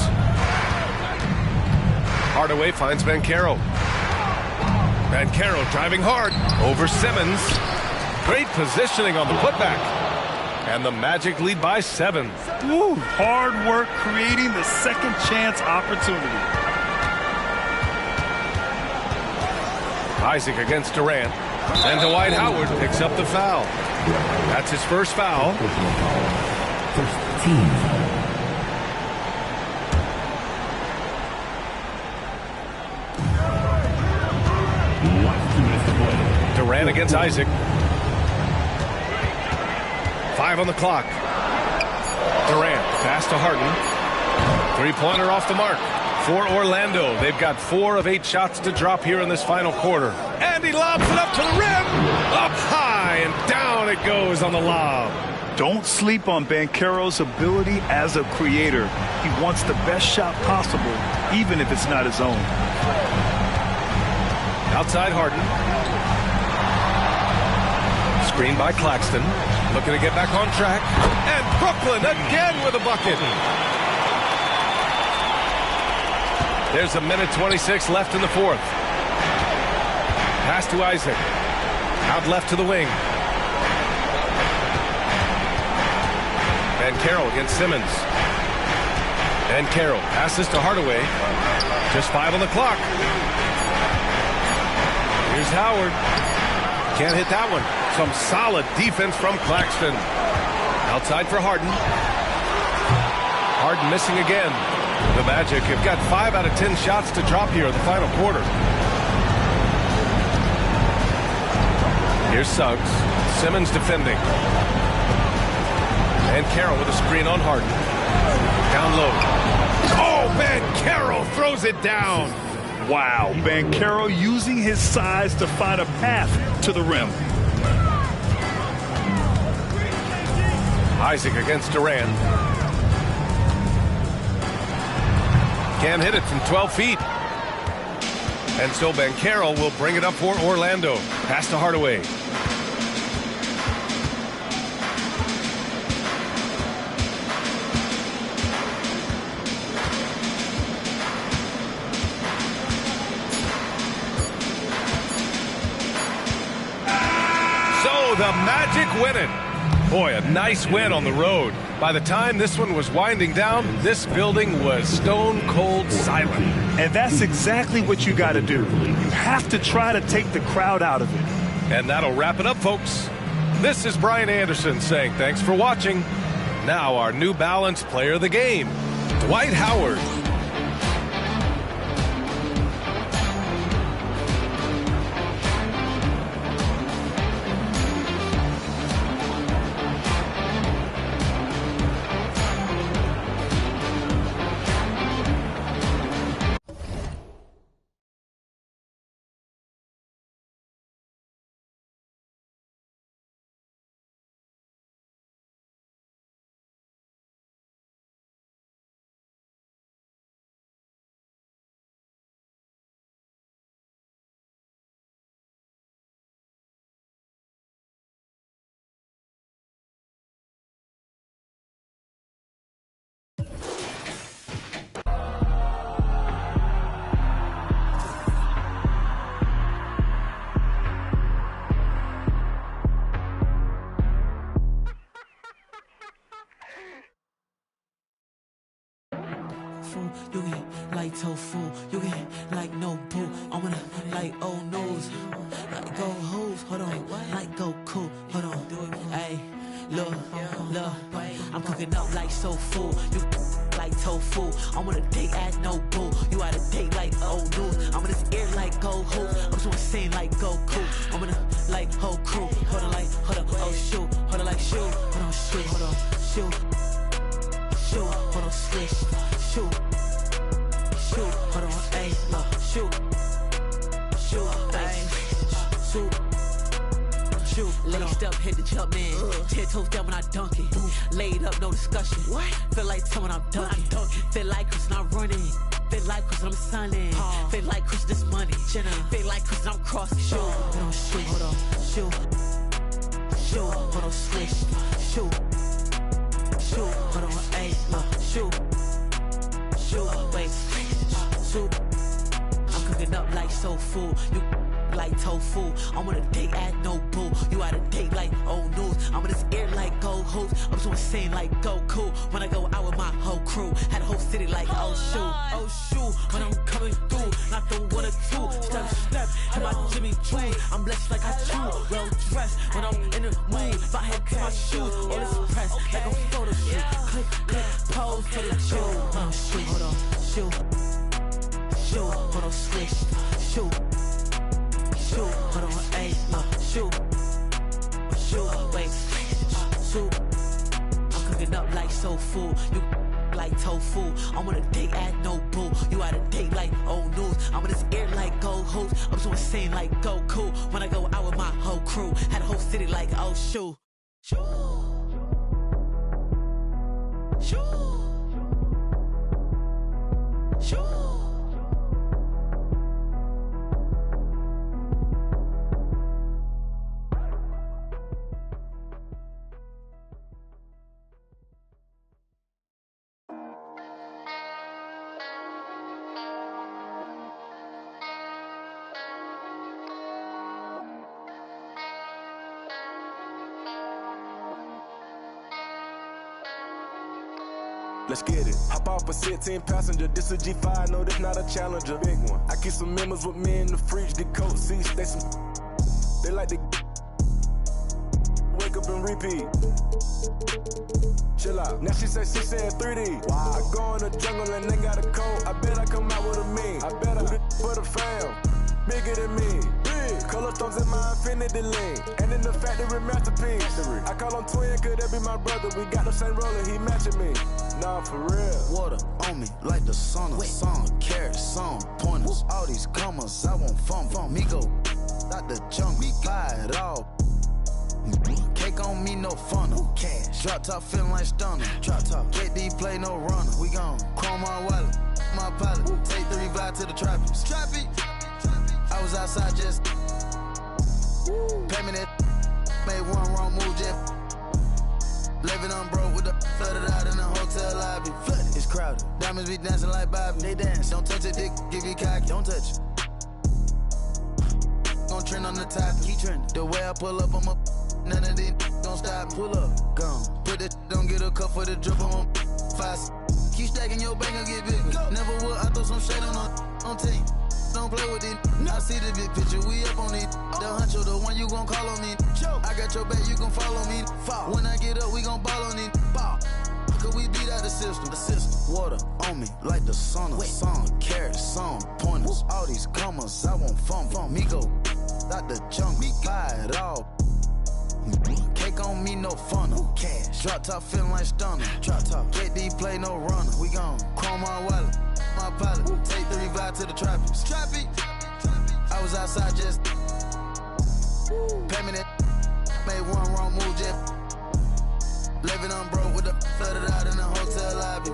Speaker 24: Hardaway finds Banchero. Banchero driving hard over Simmons. Great positioning on the putback. And the Magic lead by 7.
Speaker 3: Woo, hard work creating the second chance opportunity.
Speaker 24: Isaac against Durant. And Dwight Howard picks up the foul. That's his first foul.
Speaker 4: First team.
Speaker 24: Durant against Isaac. 5 on the clock. Durant, pass to Harden. Three-pointer off the mark. For Orlando, they've got 4 of 8 shots to drop here in this final quarter. And he lobs it up to the rim. Up high and down it goes on the lob.
Speaker 3: Don't sleep on Banchero's ability as a creator. He wants the best shot possible, even if it's not his own.
Speaker 24: Outside Harden. Screen by Claxton. Looking to get back on track. And Brooklyn again with a bucket. There's a minute 26 left in the fourth. Pass to Isaac. Out left to the wing. Banchero against Simmons. Banchero passes to Hardaway. Just 5 on the clock. Here's Howard. Can't hit that one. Some solid defense from Claxton. Outside for Harden. Harden missing again. The Magic have got 5 out of 10 shots to drop here in the final quarter. Here's Suggs. Simmons defending. And Carroll with a screen on Harden. Down low. Oh, Banchero throws it down.
Speaker 3: Wow, Banchero using his size to find a path to the rim.
Speaker 24: Isaac against Durant. Can't hit it from 12 feet. And so Banchero will bring it up for Orlando. Pass to Hardaway. So the Magic win it. Boy, a nice win on the road. By the time this one was winding down, this building was stone cold silent.
Speaker 3: And that's exactly what you got to do. You have to try to take the crowd out of it.
Speaker 24: And that'll wrap it up, folks. This is Brian Anderson saying thanks for watching. Now our New Balance player of the game, Dwight Howard.
Speaker 22: You get like tofu, you get like no boo. I'm gonna like old news, like go hoes, hold on, like go cool, hold on. Hey, look, I'm cooking up like soul food. You like tofu, I'm on a date at no boo. You out a date like old news. I'm in this ear like go hoes. I'm just saying like go cool. I'm gonna like whole crew, hold on, oh shoot, hold on, like shoot, hold on, shoot, hold on, shoot, hold on, swish, shoot. Shoot, hold on, ayy, look, shoot, ayy, shoot, laced up, hit the jump in, 10 toes down when I dunk it, laid up, no discussion, feel like someone I'm dunking, feel like Chris and I'm running, feel like Chris and I'm signing, feel like Chris this money, feel like Chris and I'm crossing, shoot, hold on, shoot, hold on, shoot, hold on, swish, shoot, hold on, ayy, look, shoot, wait, I'm cooking up like soul food. You like tofu. I'm on a date at no boo. You out a date like old news. I'm in this ear like gold hoops. I'm so insane like Goku. When I go out with my whole crew, had a whole city like oh shoot. When I'm coming through, not the 1 or 2. Step in my Jimmy Choo. I'm blessed like I chew. Well dressed when I'm in the mood. If I had to my shoes, all this press like a photo shoot. Click, pose for the Jew. Shoot, hold on, shoot, hold on, swish, shoot, hold on, ayy, look, shoot, wait, shoot. I'm cooking up like soul food. You like tofu. I'm on a date at no boo. You out a date like old news. I'm in this ear like gold hoops. I'm so insane like Goku. When I go out with my whole crew, had a whole city like oh shoot.
Speaker 5: Let's get it. Hop off a 16 passenger. This a G5, no, this not a Challenger. Big one. I keep some members with me in the fridge. The coat seats, they like to wake up and repeat. Chill out. Now she say she saying 3D. Wow. I go in the jungle and they got a coat. I bet I come out with a mean. I bet I do this for the fam. Bigger than me. Color stones in my infinity lane. And in the factory masterpiece. I call him twin, could that be my brother? We got the same roller, he matching me. Nah, for real.
Speaker 6: Water on me like the sauna. Some carrots, some pointers. All these commas, I want fun. Me go out the jungle, buy it all. Cake on me, no funnel. Cash. Drop top feeling like stunner. Drop top. KD play no runner. We gon' chrome my wallet, my pilot. Take 3 vibe to the trappies. I was outside just pay me that. Made one wrong move, just living on broke with the flooded out in the hotel lobby. Flooded, it's crowded. Diamonds be dancing like Bobby. They dance, don't touch it, dick, give you cocky. Don't touch it. Gon' trend on the top, keep trending. The way I pull up, I'm none of these gon' stop. Pull up, gone. Put it, don't get a cup for the drip on fast. Keep stacking your bank and get bigger. Never would, I throw some shade on team. Don't play with it. I see the big picture, we up on it. The huncho, the one you gon' call on me. I got your back, you gon' follow me. When I get up, we gon' ball on it. Cause we beat out the system. Water on me like the sauna. Sun, carrots, sun, pointers. All these commas, I want fun. Migo, out the junk, buy it all. Cake on me, no funnel. Cash. Drop top feeling like stunner. Drop top. KD play no runner. We gon' chrome my wallet. My pilot. Take 3 vibe to the tropics. I was outside just pay me that. Made one wrong move, just living on broke with the flooded out in the hotel lobby.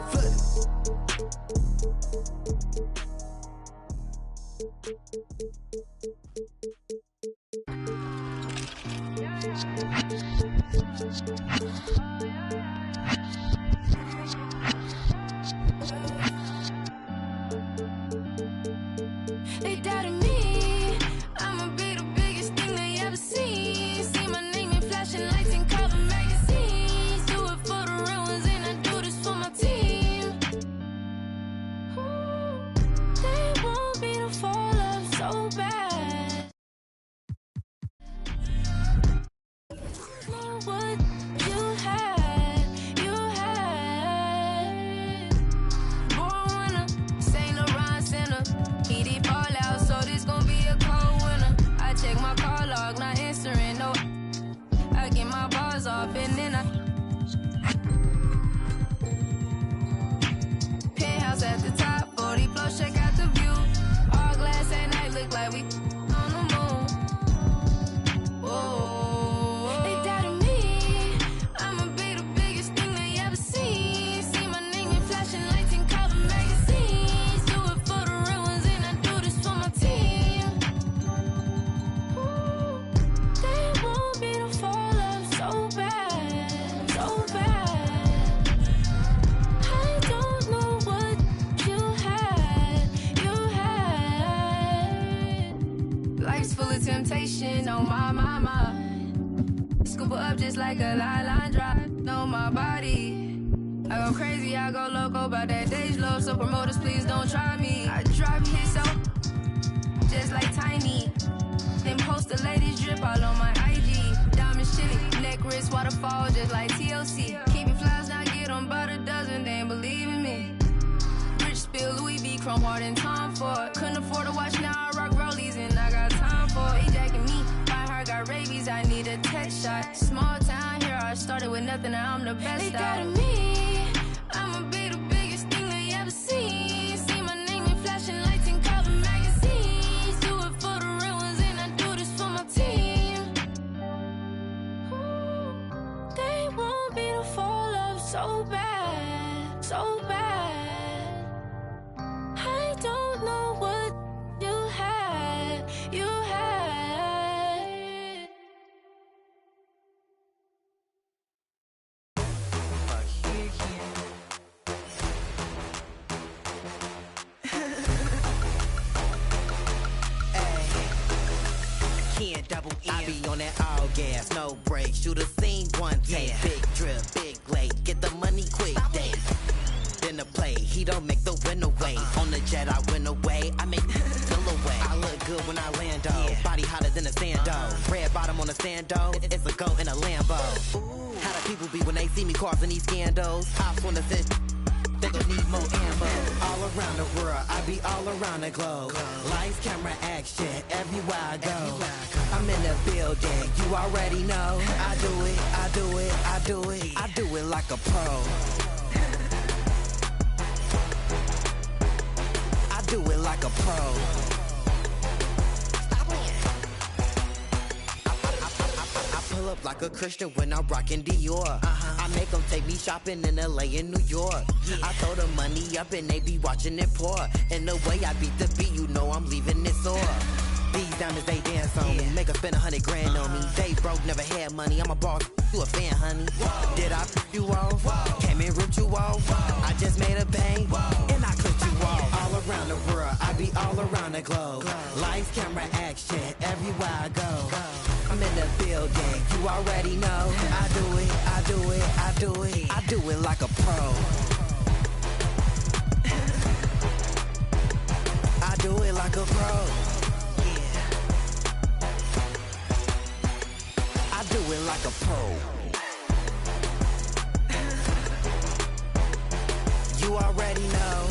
Speaker 15: They doubted me. I'ma be the biggest thing they ever seen. See my name in flashing lights and cover magazines. Do it for the real ones and I do this for my team. They want me to fall up so bad. Know what you had. Born winner, Saint Laurent Center. He deep all out, so this gon' be a cold winter. I check my call log, not answering, no. I get my bars off and then I penthouse at the top, 40 floors, check out the view. All glass at night, look like we on the moon. Whoa. They doubted me. I'ma be the biggest thing they ever seen. See my name in flashing lights and cover magazines. Do it for the real ones and I do this for my team. They want me to fall up so bad, so bad. I don't know what you had. Life's full of temptation on my mind. Scoop her up just like a line drive. Know my body. I go crazy, I go loco about that Dej Low. So promoters, please don't try me. I drop hits out just like Tiny. Then post the latest drip all on my IG. Diamonds chilly, neck, wrist, waterfall just like TLC. Keep me flies, now get on about a dozen, they ain't believe in me. Rich spill, Louis V, Chrome Heart and Tom Ford. Couldn't afford to watch, now I rock rollies and I got time for it. They jacking me, my heart got rabies, I need a tech shot. Small town here, I started with nothing, now I'm the best. They doubted me, I'ma be the biggest thing they ever seen. See my name in flashing lights and cover magazines. Do it for the real ones and I do this for my team. They want me to fall up so bad, so bad. I don't know what you had.
Speaker 11: Double E. I be on that all gas, no brakes. Shoot a scene, one take. Big drip, big late. Get the money quick, day. Then the play, he don't make the win away. On the jet, I win away. I make feel away. I look good when I land, body hotter than a sand dog. Red bottom on a stand, it's a go in a Lambo. How the people be when they see me causing these scandals? Hops wanna sit. They gon' need more ammo. All around the world, I be all around the globe. Lights, camera, action, everywhere I go. I'm in the building, you already know. I do it, I do it, I do it. I do it like a pro. I do it like a pro. Pull up like a Christian when I'm rockin' Dior. I make them take me shopping in LA and New York. I throw the money up and they be watching it pour. And the way I beat the beat, you know I'm leaving it sore. These diamonds, they dance on me. Make her spend 100 grand on me. They broke, never had money. I'm a boss, you a fan, honey. Did I put you off? Came and ripped you off. I just made a bang, and I clipped you off. All around the world, I be all around the globe. Lights, camera, action, everywhere I go. I'm in the building, you already know. I do it, I do it, I do it. I do it like a pro. I do it like a pro. Yeah. I do it like a pro. You already know.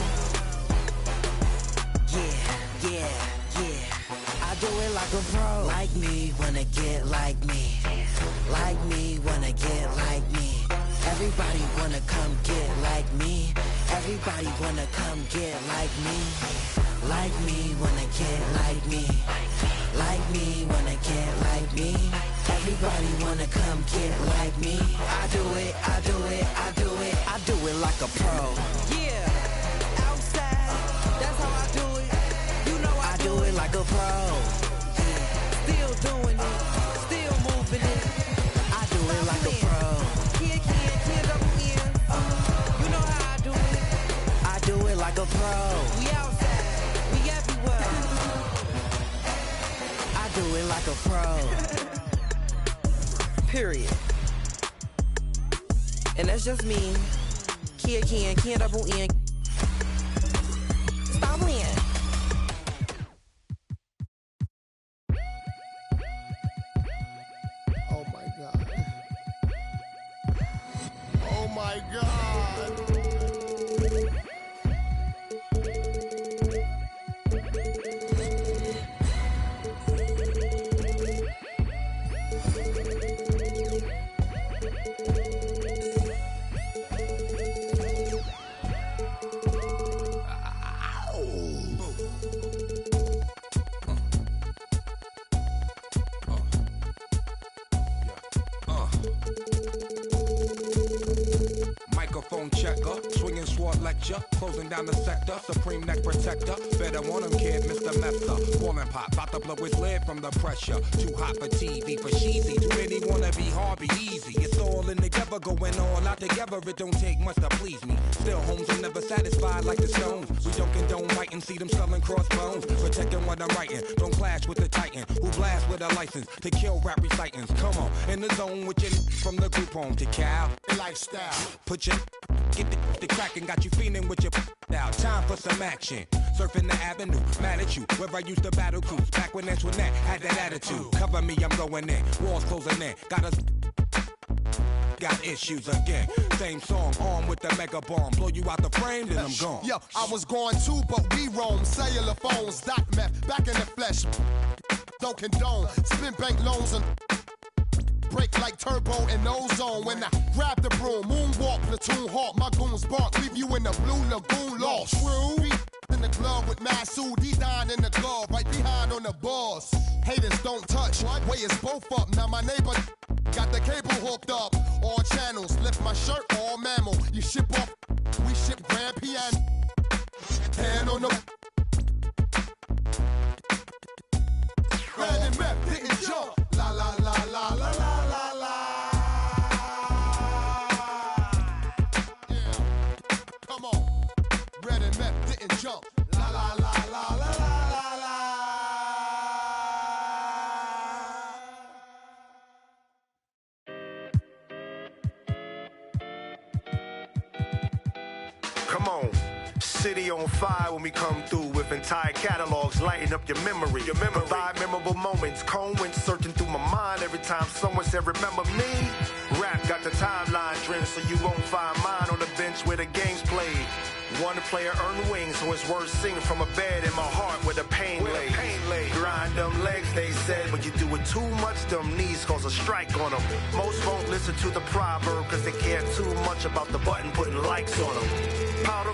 Speaker 11: Yeah, yeah, yeah. I do it like a pro. Like me, wanna get like me. Like me, wanna get like me. Everybody wanna come get like me. Everybody wanna come get like me. Like me, wanna get like me. Like me, wanna get like me. Everybody wanna come get like me. I do it, I do it, I do it. I do it like a pro. Yeah, outside, that's how I do it. You know I do it like a pro. Yeah. Still doing it, still moving it. I do it like a pro. Kid, double N. You know how I do it. I do it like a pro. We outside, we everywhere. I do it like a pro. Period. And that's just me. Kid, double N. Stop playing.
Speaker 21: Oh my God. Oh my God.
Speaker 1: Microphone checker, swinging sword lecture, closing down the sector, supreme neck protector. Better want him, kid, Mr. Mepsa. Ballin' pop, bout to blow his lid from the pressure. Too hot for TV, for cheesy. Too many wanna be hard, be easy. It's all in together, going all out together. It don't take much to please me. Still, homes are never satisfied like the Stones. We don't condone writing, see them selling crossbones. Protecting what I'm writing, don't clash with the titan who blast with a license to kill rap recitants. Come on, in the zone with your from the group home to Cal.
Speaker 21: Lifestyle.
Speaker 1: Put your get the crackin', got you feeling with your now. Time for some action. Surfing the avenue, mad at you. Where I used to battle cruise. Back when Antoinette had that attitude. Cover me, I'm going in. Walls closing in. Got issues again. Same song, armed with the mega bomb. Blow you out the frame, then I'm gone.
Speaker 21: Yo, I was going too, but we roam. Cellular phones, dot meth, back in the flesh. Don't condone. Spin bank loans and break like turbo in ozone. When I grab the broom, moonwalk, platoon hawk, my goons bark, leave you in the blue lagoon lost. True. In the glove with Masood, D9 in the glove, right behind on the balls. Haters don't touch, way is both up. Now my neighbor got the cable hooked up. All channels, lift my shirt, all mammal. You ship off, we ship grand piano. Hand on the Red and Mep didn't jump. La la la la la la la la. Yeah, come on. Red and Mep didn't jump. La la la la la la la la.
Speaker 7: Come on. City on fire when we come through with entire catalogs lighting up your memory. Provide memorable moments, combing, searching through my mind every time someone said remember me. Rap got the timeline trend so you won't find mine on the bench where the game's played. One player earned wings, so it's worth singing from a bed in my heart where the pain lay. Grind them legs, they said, but you do it too much, them knees cause a strike on them. Most won't listen to the proverb cause they care too much about the button putting likes on them. Powder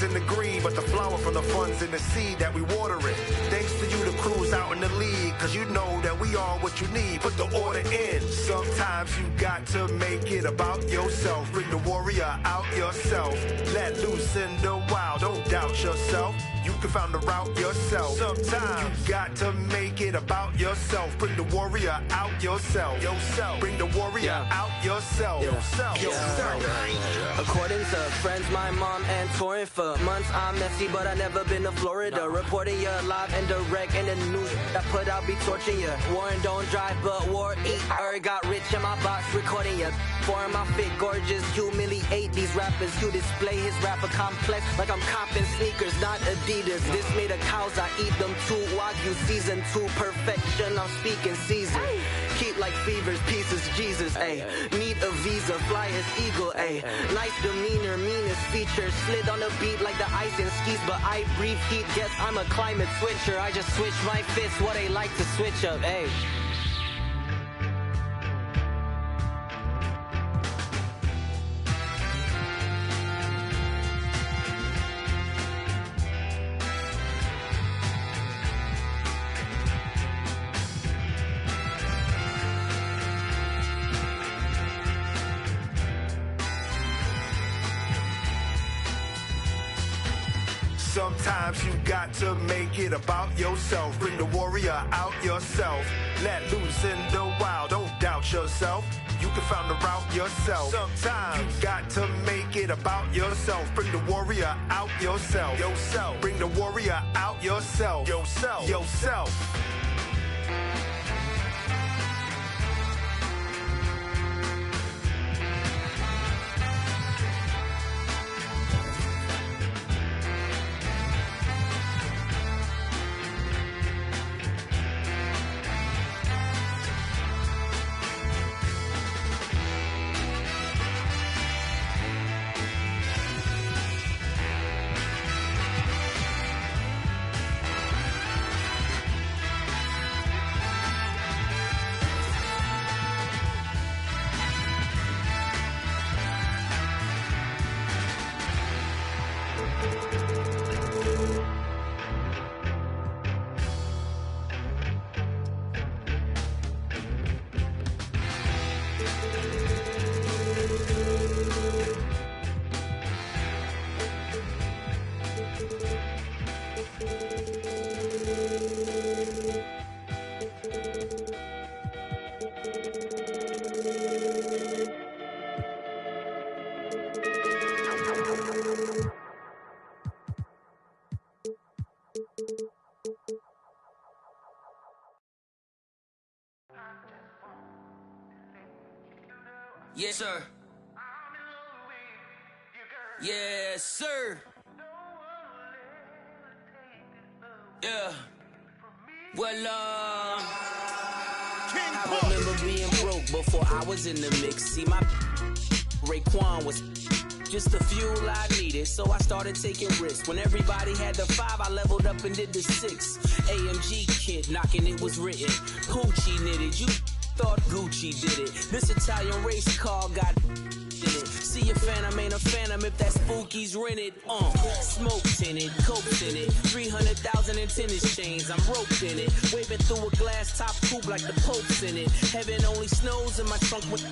Speaker 7: in the green, but the flower from the funds in the seed that we water it. Thanks to you, the crew's out in the league, cause you know that we are what you need. Put the order in. Sometimes you got to make it about yourself. Bring the warrior out yourself. Let loose in the wild, don't doubt yourself. You can find the route yourself. Sometimes you got to make it about yourself. Bring the warrior out yourself. Bring the warrior out yourself.
Speaker 22: According to friends, my mom and touring for months, I'm messy, but I never been to Florida. Reporting you live and direct, and the news that put out be torching you. Warren don't drive, but war eat. Got rich in my box, recording you. For my fit, gorgeous, humiliate these rappers. You display his rapper complex like I'm copping sneakers, not Adidas. This made of cows, I eat them too. Wagyu season 2, perfection. I'm speaking season. Keep like fevers, pieces, Jesus, ayy. Need a visa, fly as eagle, ayy. Nice demeanor, meanest features. Slid on the beat like the ice and skis, but I breathe heat. Guess I'm a climate switcher. I just switch my fits, what they like to switch up, ayy.
Speaker 7: Sometimes you got to make it about yourself. Bring the warrior out yourself. Let loose in the wild, don't doubt yourself. You can find the route yourself. Sometimes you got to make it about yourself. Bring the warrior out yourself. Bring the warrior out yourself. Yourself.
Speaker 22: Yes, sir. Yes, sir. Yeah. Well, I remember being broke before I was in the mix. See, my Raekwon was just the fuel I needed, so I started taking risks. When everybody had the 5, I leveled up and did the 6. AMG kid knocking, it was written. Poochie knitted, you thought Gucci did it. This Italian race car got in it. See a phantom, ain't a phantom if that spooky's rented. Smokes in it, cokes in it, 300,000 in tennis chains. I'm roped in it, waving through a glass top coupe like the Pope's in it. Heaven only snows in my trunk with.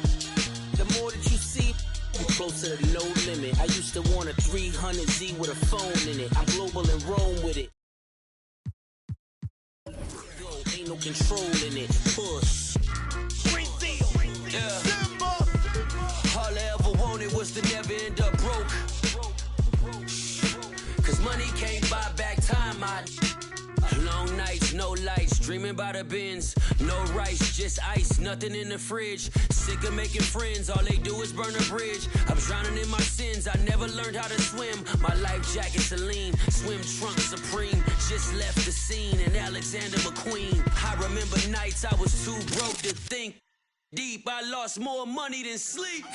Speaker 22: The more that you see, the closer to no limit. I used to want a 300Z with a phone in it. I'm global and Rome with it. Ain't no control in it. Push. Yeah. All I ever wanted was to never end up broke. Cause money can't buy back time. Long nights, no lights, dreaming about the bins. No rice, just ice, nothing in the fridge. Sick of making friends, all they do is burn a bridge. I'm drowning in my sins, I never learned how to swim. My life jacket Celine, swim trunk Supreme. Just left the scene in Alexander McQueen. I remember nights I was too broke to think deep. I lost more money than sleep.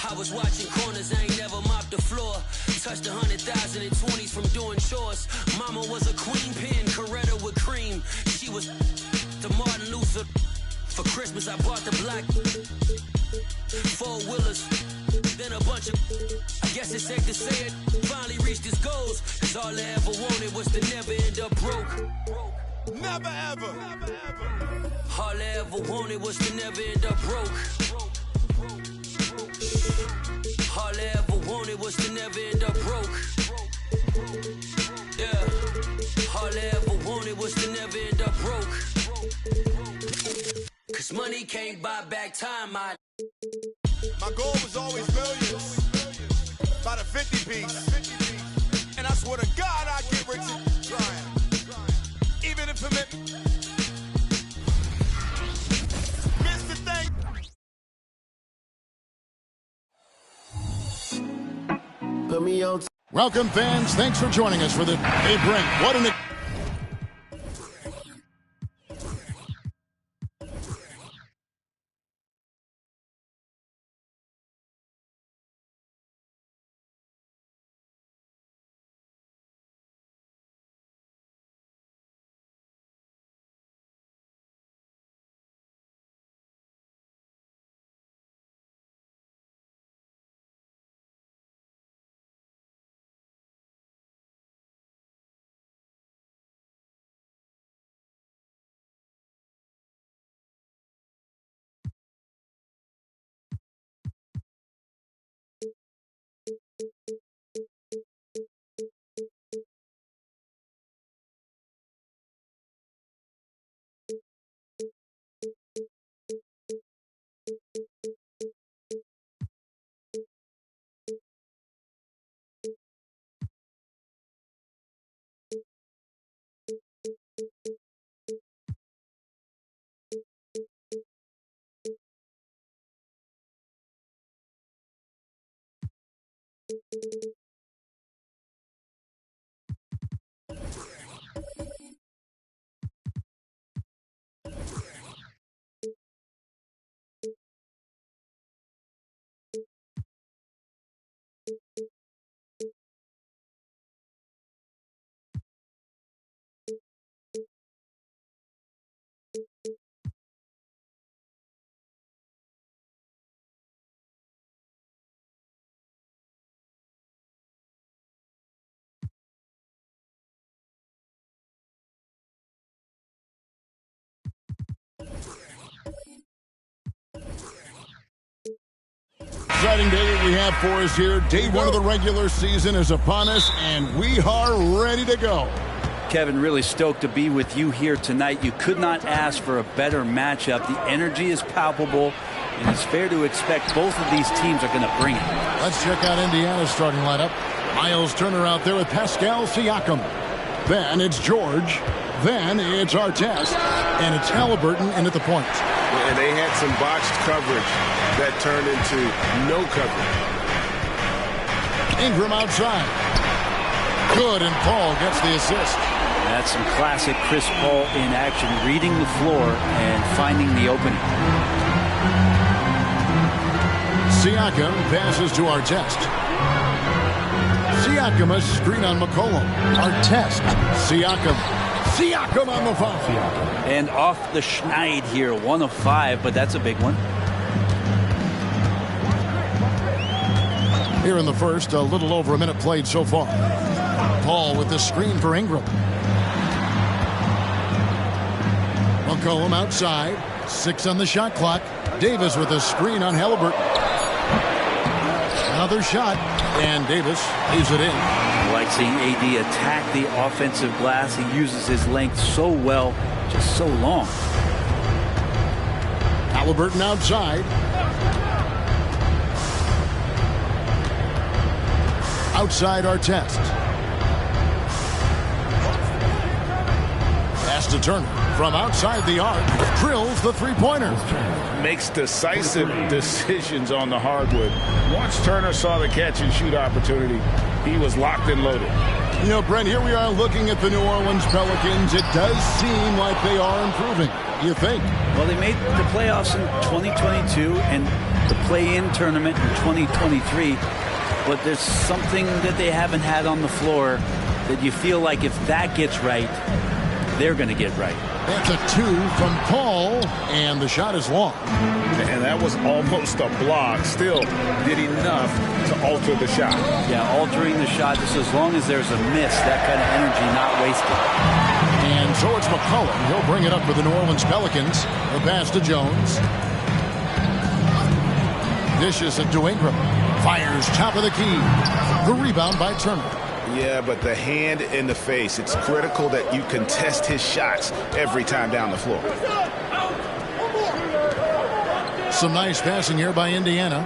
Speaker 22: I was watching corners, I ain't never mopped the floor. Touched 100,000 in 20s from doing chores. Mama was a queen pin, Coretta with cream. She was to Martin Luther. For Christmas I bought the black 4-wheelers. Then a bunch of, I guess it's safe to say it, finally reached his goals. Cause all I ever wanted was to never end up broke. Never ever. All I ever wanted was to never end up broke. All I ever wanted was to never end up broke. Yeah.
Speaker 8: money can't buy back time. My
Speaker 10: goal was always millions. By the 50 piece. And I swear to God I'd get rich and trying. Even if it meant missed the thing.
Speaker 9: Put me on.
Speaker 13: Welcome, fans. Thanks for joining us for the Hey Brent. What an exciting day that we have for us here. Day one of the regular season is upon us, and we are ready to go.
Speaker 14: Kevin, really stoked to be with you here tonight. You could not ask for a better matchup. The energy is palpable, and it's fair to expect both of these teams are going to bring it.
Speaker 13: Let's check out Indiana's starting lineup. Miles Turner out there with Pascal Siakam. Then it's George. Then it's Artest. And it's Halliburton in at the point.
Speaker 16: And they had some botched coverage that turned into no coverage.
Speaker 13: Ingram outside. Good, and Paul gets the assist.
Speaker 14: That's some classic Chris Paul in action, reading the floor and finding the opening.
Speaker 13: Siakam passes to Artest. Siakam a screen on McCollum. Artest. Siakam on the foul.
Speaker 14: And off the schneid here, 1 of 5, but that's a big one.
Speaker 13: Here in the first, a little over a minute played so far. Paul with the screen for Ingram. McCollum outside. 6 on the shot clock. Davis with a screen on Halliburton. Another shot, and Davis leaves it in.
Speaker 14: I like seeing AD attack the offensive glass. He uses his length so well, just so long.
Speaker 13: Halliburton outside. Outside Artest. Pass to Turner. From outside the arc, drills the three-pointer.
Speaker 16: Makes decisive decisions on the hardwood. Once Turner saw the catch-and-shoot opportunity, he was locked and loaded.
Speaker 13: You know, Brent, here we are looking at the New Orleans Pelicans. It does seem like they are improving. You think?
Speaker 14: Well, they made the playoffs in 2022 and the play-in tournament in 2023. But there's something that they haven't had on the floor that you feel like if that gets right, they're going to get right.
Speaker 13: That's a 2 from Paul, and the shot is long.
Speaker 16: And that was almost a block. Still did enough to alter the shot.
Speaker 14: Yeah, altering the shot, just as long as there's a miss, that kind of energy not wasted.
Speaker 13: And so it's McCollum. He'll bring it up for the New Orleans Pelicans. The pass to Jones. Dishes it to Ingram. Fires top of the key. The rebound by Turner.
Speaker 16: Yeah, but the hand in the face. It's critical that you contest his shots every time down the floor.
Speaker 13: Some nice passing here by Indiana.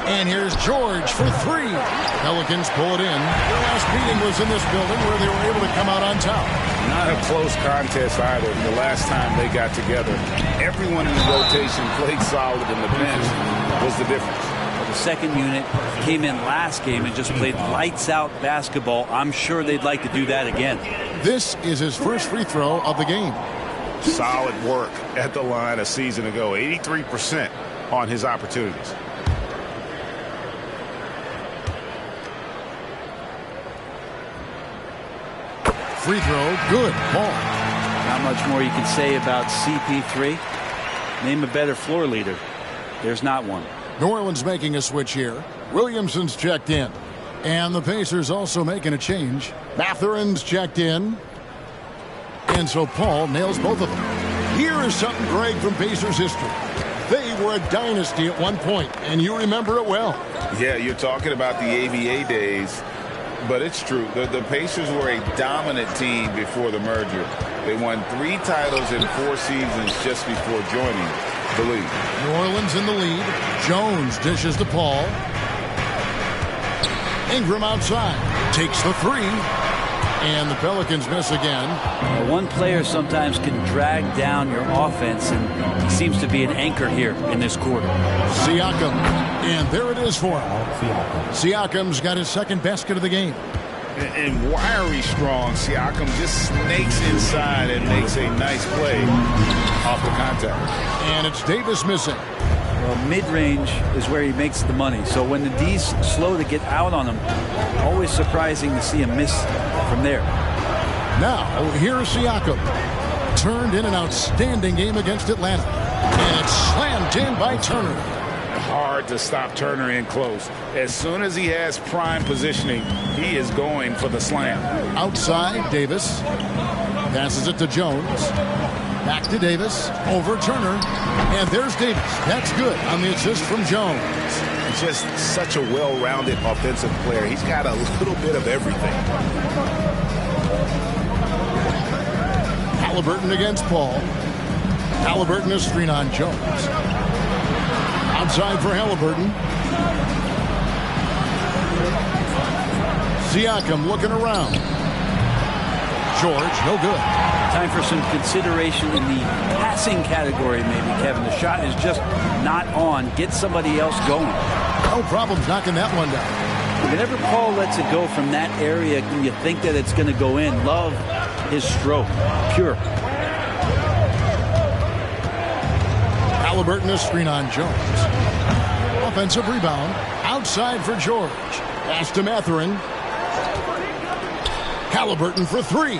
Speaker 13: And here's George for three. Pelicans pull it in. Their last meeting was in this building where they were able to come out on top.
Speaker 16: Not a close contest either. The last time they got together, everyone in the rotation played solid, and the bench was the difference.
Speaker 14: The second unit came in last game and just played lights-out basketball. I'm sure they'd like to do that again.
Speaker 13: This is his first free throw of the game.
Speaker 16: Solid work at the line a season ago. 83% on his opportunities.
Speaker 13: Free throw, good. Ball.
Speaker 14: Not much more you can say about CP3. Name a better floor leader. There's not one.
Speaker 13: New Orleans making a switch here. Williamson's checked in. And the Pacers also making a change. Matherin's checked in. And so Paul nails both of them. Here is something, Greg, from Pacers history. They were a dynasty at one point, and you remember it well.
Speaker 16: Yeah, you're talking about the ABA days, but it's true. The Pacers were a dominant team before the merger. They won 3 titles in 4 seasons just before joining the league.
Speaker 13: New Orleans in the lead. Jones dishes to Paul. Ingram outside. Takes the 3. And the Pelicans miss again.
Speaker 14: One player sometimes can drag down your offense, and he seems to be an anchor here in this quarter.
Speaker 13: Siakam. And there it is for him. Siakam's got his second basket of the game.
Speaker 16: And wiry strong, Siakam just snakes inside and makes a nice play off the contact.
Speaker 13: And it's Davis missing.
Speaker 14: Well, mid-range is where he makes the money. So when the D's slow to get out on him, always surprising to see him miss from there.
Speaker 13: Now, here's Siakam. Turned in an outstanding game against Atlanta. And it's slammed in by Turner.
Speaker 16: Hard to stop Turner in close. As soon as he has prime positioning, he is going for the slam.
Speaker 13: Outside, Davis. Passes it to Jones. Back to Davis. Over Turner. And there's Davis. That's good on the assist from Jones.
Speaker 16: Just such a well-rounded offensive player. He's got a little bit of everything.
Speaker 13: Halliburton against Paul. Halliburton is screen on Jones. Outside for Halliburton. Siakam looking around. George, no good.
Speaker 14: Time for some consideration in the passing category, maybe, Kevin. The shot is just not on. Get somebody else going.
Speaker 13: No problems knocking that one down.
Speaker 14: Whenever Paul lets it go from that area, you think that it's going to go in. Love his stroke. Pure.
Speaker 13: Halliburton is screen on Jones. Offensive rebound. Outside for George. Pass to Matherin. Halliburton for 3.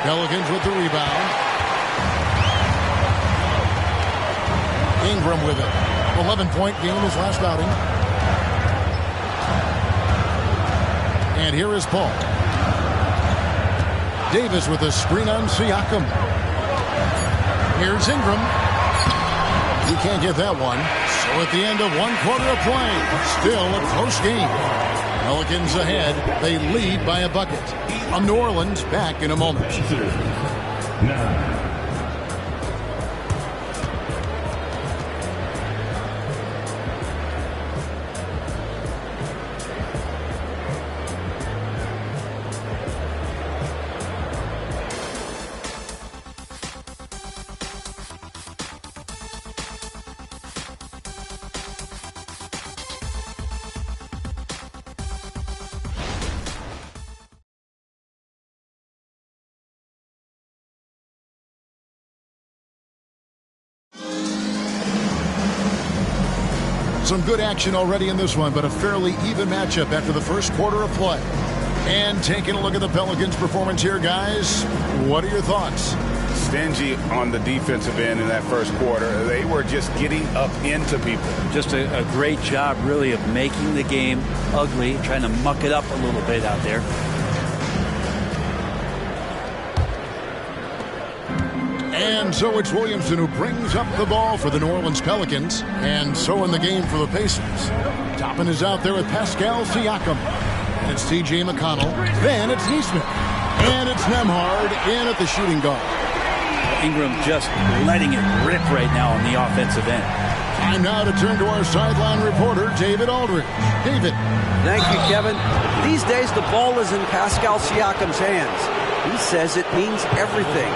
Speaker 13: Pelicans with the rebound. Ingram with it. 11-point game his last outing. And here is Paul. Davis with a screen on Siakam. Here's Ingram. He can't get that one. So at the end of 1 quarter of play, still a close game. Pelicans ahead. They lead by a bucket. New Orleans back in a moment. Some good action already in this one, but a fairly even matchup after the first quarter of play. And taking a look at the Pelicans' performance here, guys, what are your thoughts?
Speaker 16: Stingy on the defensive end in that first quarter. They were just getting up into people.
Speaker 14: Just a great job, really, of making the game ugly, trying to muck it up a little bit out there.
Speaker 13: And so it's Williamson who brings up the ball for the New Orleans Pelicans. And so in the game for the Pacers. Toppin is out there with Pascal Siakam. And it's T.J. McConnell. Then it's Neesmith. And it's Nembhard in at the shooting guard.
Speaker 14: Ingram just letting it rip right now on the offensive end.
Speaker 13: Time now to turn to our sideline reporter, David Aldridge. David.
Speaker 17: Thank you, Kevin. These days, the ball is in Pascal Siakam's hands. He says it means everything.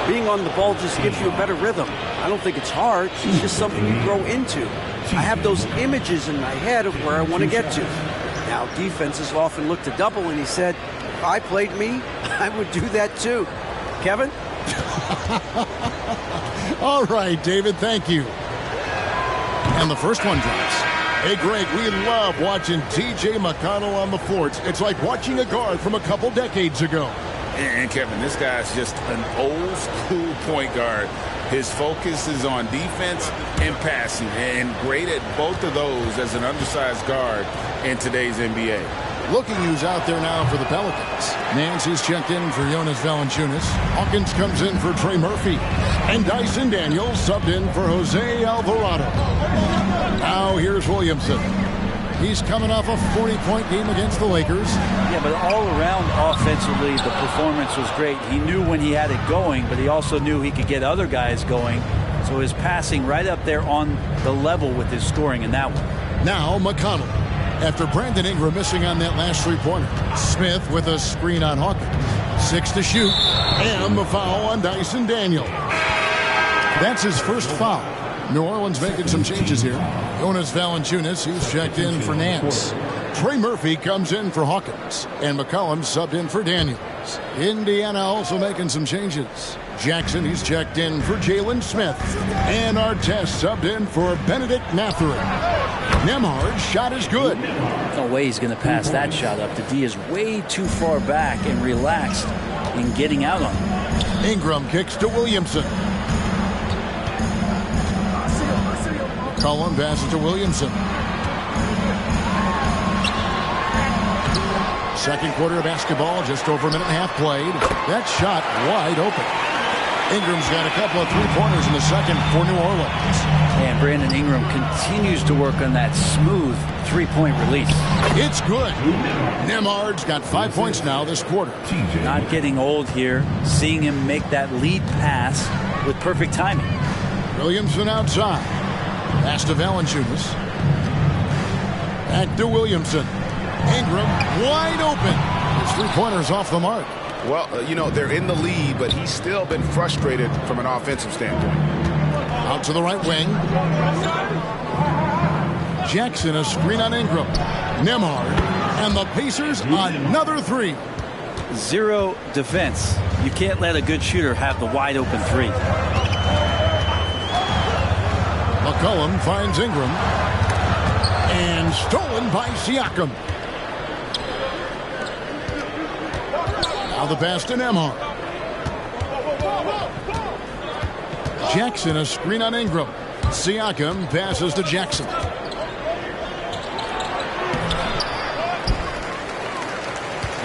Speaker 17: Being on the ball just gives you a better rhythm. I don't think it's hard. It's just something you grow into. I have those images in my head of where I want to get to. Now, defenses often look to double, and he said, if I played me, I would do that too. Kevin?
Speaker 13: All right, David, thank you. And the first one drops. Hey, Greg, we love watching T.J. McConnell on the floor. It's like watching a guard from a couple decades ago.
Speaker 16: And Kevin, this guy's just an old school point guard. His focus is on defense and passing, and great at both of those as an undersized guard in today's NBA.
Speaker 13: Looking who's out there now for the Pelicans. Nancy's checked in for Jonas Valanciunas. Hawkins comes in for Trey Murphy. And Dyson Daniels subbed in for Jose Alvarado. Now here's Williamson. He's coming off a 40-point game against the Lakers.
Speaker 14: Yeah, but all around offensively, the performance was great. He knew when he had it going, but he also knew he could get other guys going. So his passing right up there on the level with his scoring in that one.
Speaker 13: Now McConnell. After Brandon Ingram missing on that last three-pointer. Smith with a screen on Hawkins. 6 to shoot. And the foul on Dyson Daniels. That's his first foul. New Orleans making some changes here. Jonas Valanciunas, he's checked in for Nance. Trey Murphy comes in for Hawkins. And McCollum subbed in for Daniels. Indiana also making some changes. Jackson, he's checked in for Jalen Smith. And Artest subbed in for Benedict Mathurin. Nembhard's shot is good.
Speaker 14: No way he's going to pass that shot up. The D is way too far back and relaxed in getting out on him.
Speaker 13: Ingram kicks to Williamson. McCollum passes to Williamson. Second quarter of basketball, just over a minute and a half played. That shot wide open. Ingram's got a couple of three-pointers in the second for New Orleans.
Speaker 14: And Brandon Ingram continues to work on that smooth three-point release.
Speaker 13: It's good. Nembhard's got 5 points now this quarter.
Speaker 14: Not getting old here. Seeing him make that lead pass with perfect timing.
Speaker 13: Williamson outside. Pass to Valanciunas. Back to Williamson. Ingram wide open. His three-pointer's off the mark.
Speaker 7: Well, you know, they're in the lead, but he's still been frustrated from an offensive standpoint.
Speaker 13: Out to the right wing. Jackson, a screen on Ingram. Nembhard. And the Pacers, another three.
Speaker 14: Zero defense. You can't let a good shooter have the wide open three.
Speaker 13: McCollum finds Ingram. And stolen by Siakam. Now the pass to Nembhard. Jackson, a screen on Ingram. Siakam passes to Jackson.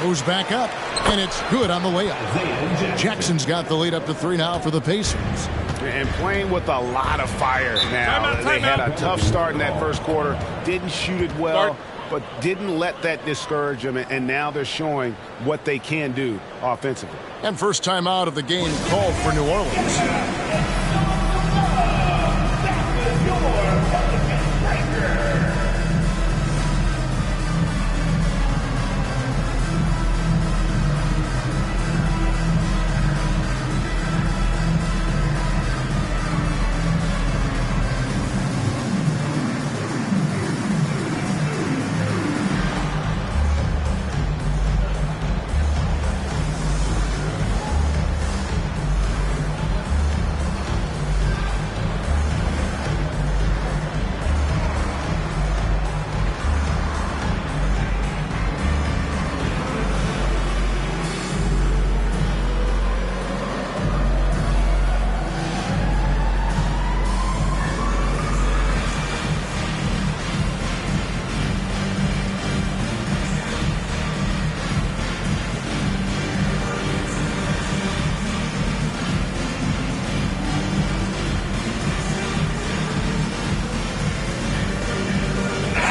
Speaker 13: Goes back up, and it's good on the layup. Jackson's got the lead up to 3 now for the Pacers.
Speaker 7: And playing with a lot of fire now. They had a tough start in that first quarter. Didn't shoot it well, but didn't let that discourage them. And now they're showing what they can do offensively.
Speaker 13: And first time out of the game called for New Orleans.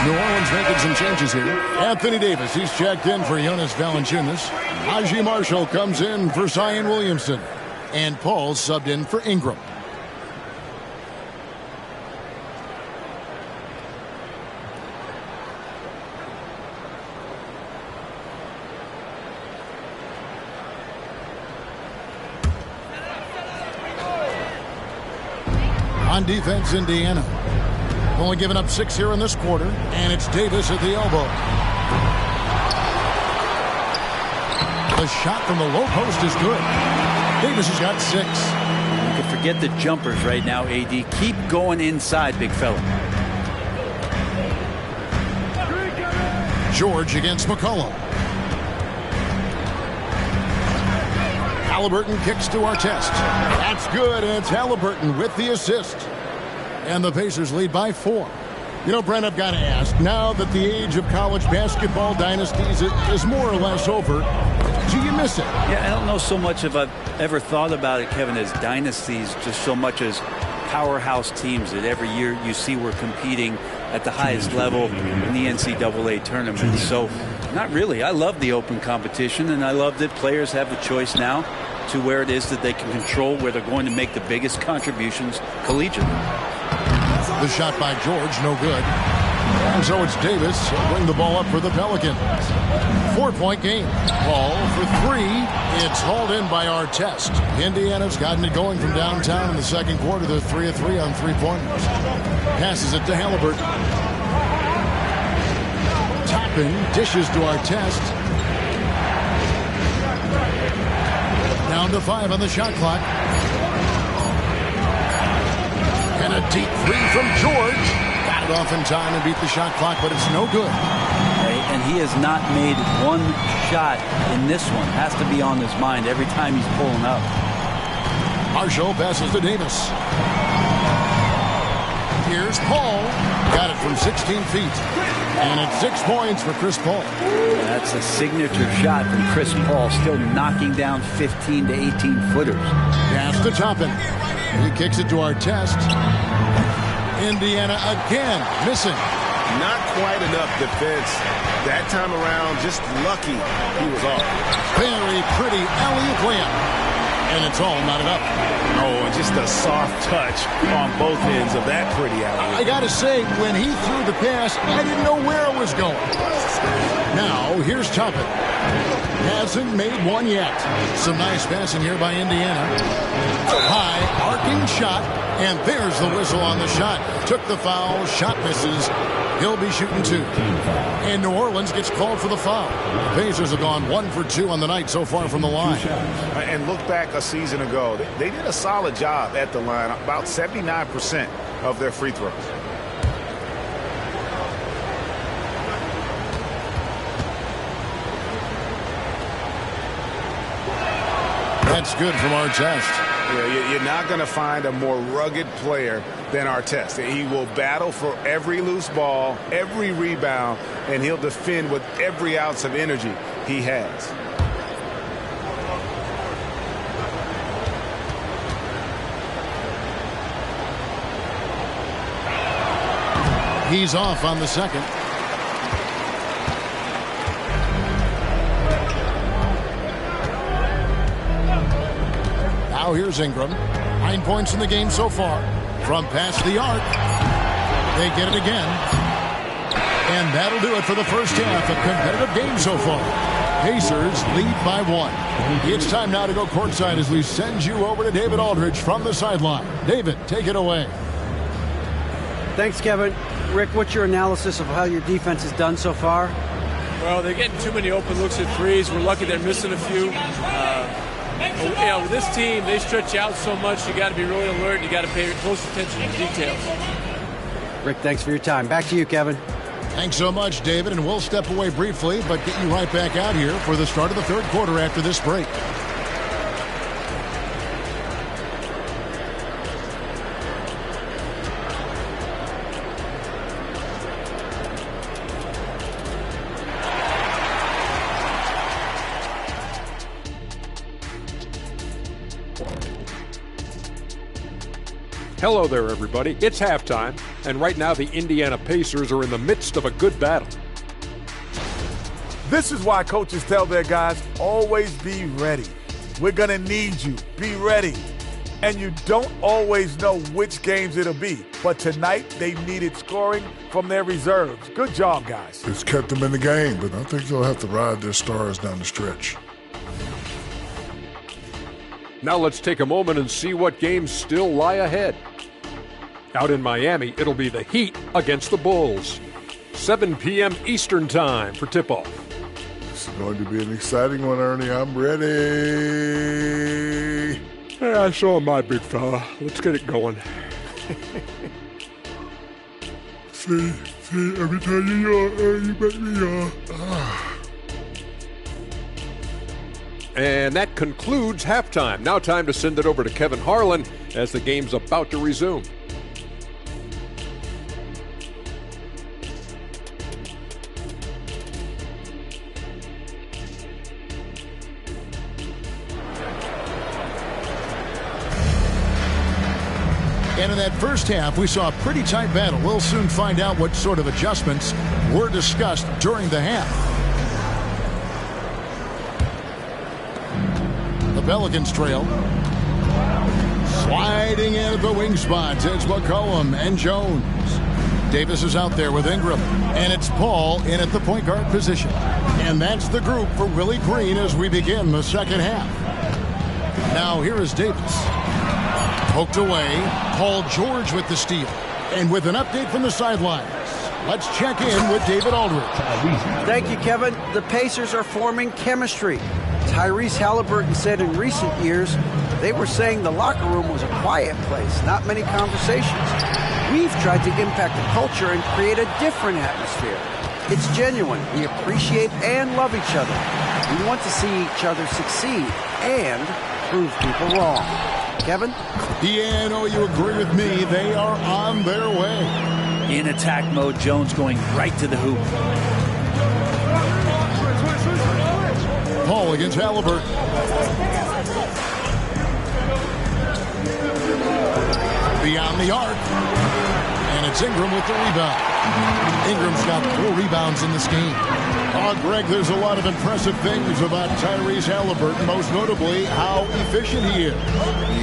Speaker 13: New Orleans making some changes here. Anthony Davis, he's checked in for Jonas Valanciunas. Najee Marshall comes in for Zion Williamson. And Paul subbed in for Ingram. On defense, Indiana. Only giving up 6 here in this quarter, and it's Davis at the elbow. The shot from the low post is good. Davis has got 6.
Speaker 14: You can forget the jumpers right now, AD. Keep going inside, big fella.
Speaker 13: George against McCollum. Halliburton kicks to Artest. That's good, and it's Halliburton with the assist. And the Pacers lead by 4. You know, Brent, I've got to ask, now that the age of college basketball dynasties is more or less over, do you miss it?
Speaker 14: Yeah, I don't know so much if I've ever thought about it, Kevin, as dynasties, just so much as powerhouse teams that every year you see we're competing at the highest level in the NCAA tournament. So, not really. I love the open competition, and I love that players have the choice now to where it is that they can control where they're going to make the biggest contributions collegiately.
Speaker 13: The shot by George, no good. And so it's Davis. He'll bring the ball up for the Pelicans. 4-point game. Ball for 3. It's hauled in by Artest. Indiana's gotten it going from downtown in the second quarter. They're 3 of 3 on 3-pointers. Passes it to Halliburton. Toppin dishes to Artest. Down to 5 on the shot clock. And a deep 3 from George. Got it off in time and beat the shot clock, but it's no good.
Speaker 14: And he has not made one shot in this one. Has to be on his mind every time he's pulling up.
Speaker 13: Marshall passes to Davis. Here's Paul. Got it from 16 feet. And it's 6 points for Chris Paul.
Speaker 14: That's a signature shot from Chris Paul, still knocking down 15 to 18 footers.
Speaker 13: Pass to Toppin. He kicks it to Artest. Indiana again missing.
Speaker 12: Not quite enough defense. That time around, just lucky he was off.
Speaker 13: Very pretty alley-oop layup. And it's all knotted up.
Speaker 12: Oh, and just a soft touch on both ends of that pretty alley-oop.
Speaker 13: I got to say, when he threw the pass, I didn't know where it was going. Now, here's Toppin. Hasn't made one yet. Some nice passing here by Indiana. High, arcing shot, and there's the whistle on the shot. Took the foul, shot misses. He'll be shooting 2. And New Orleans gets called for the foul. The Pacers have gone 1 for 2 on the night so far from the line.
Speaker 12: And look back a season ago. They did a solid job at the line, about 79% of their free throws.
Speaker 13: That's good from Artest.
Speaker 12: Yeah, you're not going to find a more rugged player than Artest. He will battle for every loose ball, every rebound, and he'll defend with every ounce of energy he has.
Speaker 13: He's off on the second. Now here's Ingram. 9 points in the game so far. From past the arc. They get it again. And that'll do it for the first half. A competitive game so far. Pacers lead by 1. It's time now to go courtside as we send you over to David Aldridge from the sideline. David, take it away.
Speaker 17: Thanks, Kevin. Rick, what's your analysis of how your defense has done so far?
Speaker 18: Well, they're getting too many open looks at threes. We're lucky they're missing a few. With this team, they stretch out so much. You got to be really alert. You got to pay close attention to the details.
Speaker 17: Rick, thanks for your time. Back to you, Kevin.
Speaker 13: Thanks so much, David, and we'll step away briefly, but get you right back out here for the start of the third quarter after this break.
Speaker 19: Hello there, everybody. It's halftime, and right now the Indiana Pacers are in the midst of a good battle.
Speaker 20: This is why coaches tell their guys, always be ready.
Speaker 2: we're going to need you. Be ready. And you don't always know which games it'll be. But tonight, they needed scoring from their reserves. Good job, guys.
Speaker 4: It's kept them in the game, but I think they'll have to ride their stars down the stretch.
Speaker 19: Now let's take a moment and see what games still lie ahead. Out in Miami, it'll be the Heat against the Bulls. 7 p.m. Eastern Time for tip-off.
Speaker 4: It's going to be an exciting one, Ernie. I'm ready.
Speaker 19: Hey, I saw my big fella. Let's get it going.
Speaker 4: See, every time you make me
Speaker 19: And that concludes halftime. Now time to send it over to Kevin Harlan as the game's about to resume.
Speaker 13: And in that first half, we saw a pretty tight battle. We'll soon find out what sort of adjustments were discussed during the half. The Pelicans trail. Sliding in at the wing spots. It's McCollum and Jones. Davis is out there with Ingram. And it's Paul in at the point guard position. And that's the group for Willie Green as we begin the second half. Now here is Davis. Poked away. Paul George with the steal. And with an update from the sidelines, let's check in with David Aldridge.
Speaker 17: Thank you, Kevin. The Pacers are forming chemistry. Tyrese Halliburton said in recent years they were saying the locker room was a quiet place, not many conversations. We've tried to impact the culture and create a different atmosphere. It's genuine. We appreciate and love each other. We want to see each other succeed and prove people wrong. Kevin?
Speaker 13: Yeah, no, you agree with me. They are on their way.
Speaker 14: In attack mode, Jones going right to the hoop.
Speaker 13: Paul against Halliburton. Beyond the arc. And it's Ingram with the rebound. Ingram's got 4 rebounds in this game. Oh, Greg, there's a lot of impressive things about Tyrese Halliburton, most notably how efficient he is.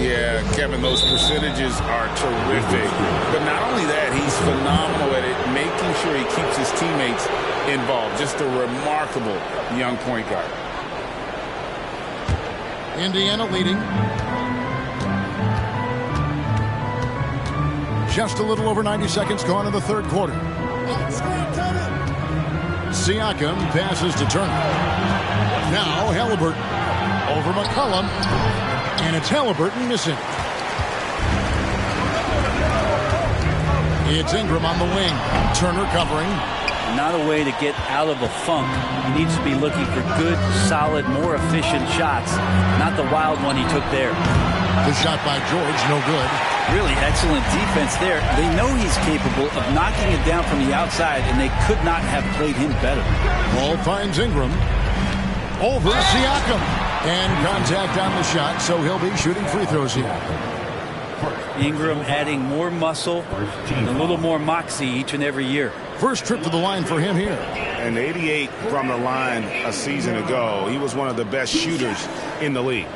Speaker 16: Yeah, Kevin, those percentages are terrific. But not only that, he's phenomenal at it, making sure he keeps his teammates involved. Just a remarkable young point guard.
Speaker 13: Indiana leading. Just a little over 90 seconds gone in the third quarter. Siakam passes to Turner. Now Halliburton over McCollum. And it's Halliburton missing. It's Ingram on the wing. Turner covering.
Speaker 14: Not a way to get out of a funk. He needs to be looking for good, solid, more efficient shots. Not the wild one he took there.
Speaker 13: The shot by George, no good.
Speaker 14: Really excellent defense there. They know he's capable of knocking it down from the outside, and they could not have played him better.
Speaker 13: Ball finds Ingram. Over Siakam. And contact on the shot, so he'll be shooting free throws here.
Speaker 14: Ingram adding more muscle and a little more moxie each and every year.
Speaker 13: First trip to the line for him here.
Speaker 16: And 88 from the line a season ago. He was one of the best shooters in the league.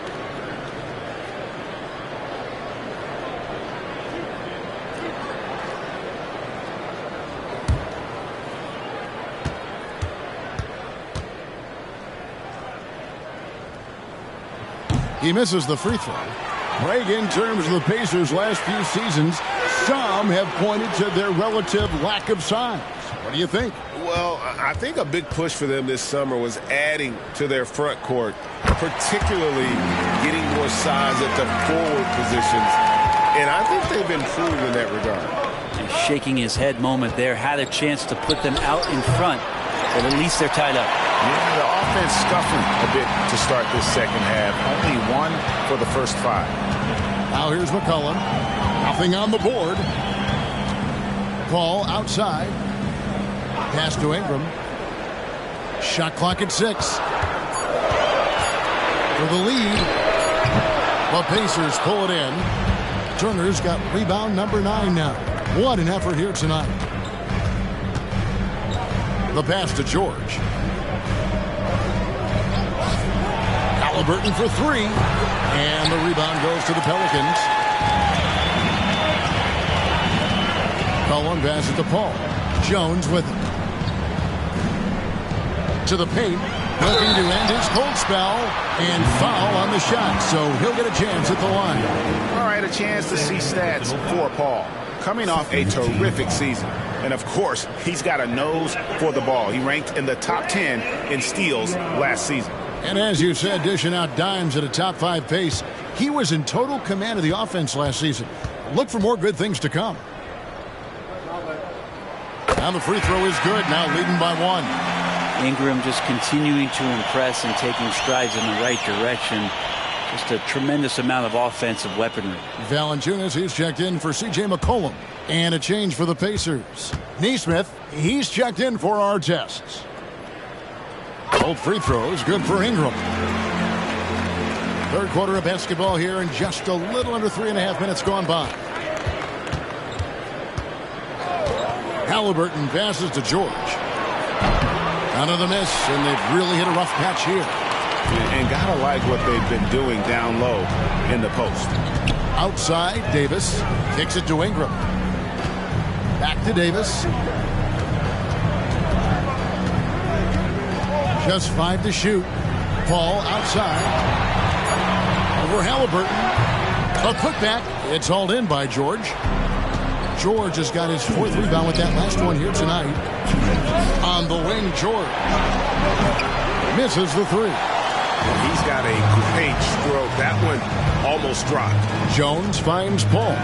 Speaker 13: He misses the free throw. Greg, in terms of the Pacers' last few seasons, some have pointed to their relative lack of size. What do you think?
Speaker 16: Well, I think a big push for them this summer was adding to their front court, particularly getting more size at the forward positions. And I think they've improved in that regard.
Speaker 14: And shaking his head moment there, had a chance to put them out in front, but at least they're tied up.
Speaker 16: Yeah, the offense scuffling a bit to start this second half. Only 1 for the first 5.
Speaker 13: Now here's McCollum. Nothing on the board. Paul outside. Pass to Ingram. Shot clock at 6. For the lead. The Pacers pull it in. Turner's got rebound number 9 now. What an effort here tonight. The pass to George. Halliburton for three. And the rebound goes to the Pelicans. Cullen passes to Paul. Jones with it. To the paint. Looking to end his cold spell. And foul on the shot. So he'll get a chance at the line.
Speaker 12: All right, a chance to see stats for Paul. Coming off a terrific season. And, of course, he's got a nose for the ball. He ranked in the top 10 in steals last season.
Speaker 13: And as you said, dishing out dimes at a top 5 pace, he was in total command of the offense last season. Look for more good things to come. Now the free throw is good, now leading by 1.
Speaker 14: Ingram just continuing to impress and taking strides in the right direction. Just a tremendous amount of offensive weaponry.
Speaker 13: Valanciunas, he's checked in for C.J. McCollum. And a change for the Pacers. Nesmith, he's checked in for our tests. Both free throws, good for Ingram. Third quarter of basketball here, and just a little under 3.5 minutes gone by. Halliburton passes to George. Another miss, and they've really hit a rough patch here.
Speaker 12: And gotta like what they've been doing down low in the post.
Speaker 13: Outside, Davis kicks it to Ingram. Back to Davis. Just 5 to shoot. Paul outside. Over Halliburton. A putback. It's hauled in by George. George has got his 4th rebound with that last one here tonight. On the wing, George misses the 3.
Speaker 12: He's got a great stroke. That one almost dropped.
Speaker 13: Jones finds Paul.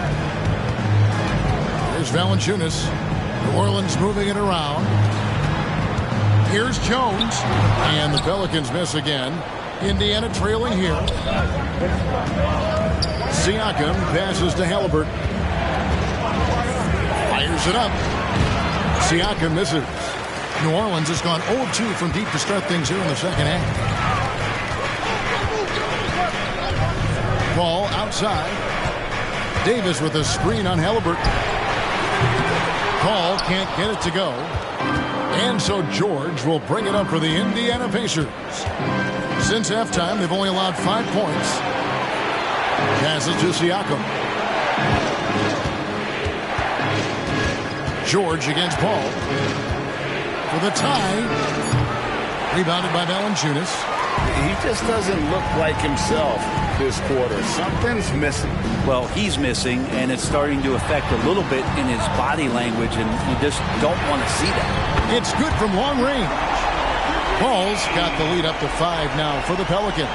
Speaker 13: Here's Valanciunas. New Orleans moving it around. Here's Jones. And the Pelicans miss again. Indiana trailing here. Siakam passes to Halliburton. Fires it up. Siakam misses. New Orleans has gone 0-2 from deep to start things here in the second half. Ball outside. Davis with a screen on Halliburton. Paul can't get it to go. And so George will bring it up for the Indiana Pacers. Since halftime, they've only allowed 5 points. Passes to Siakam. George against Paul. For the tie. Rebounded by Valanciunas.
Speaker 12: He just doesn't look like himself this quarter. Something's missing.
Speaker 14: Well, he's missing, and it's starting to affect a little bit in his body language, and you just don't want to see that.
Speaker 13: It's good from long range. Paul's got the lead up to 5 now for the Pelicans.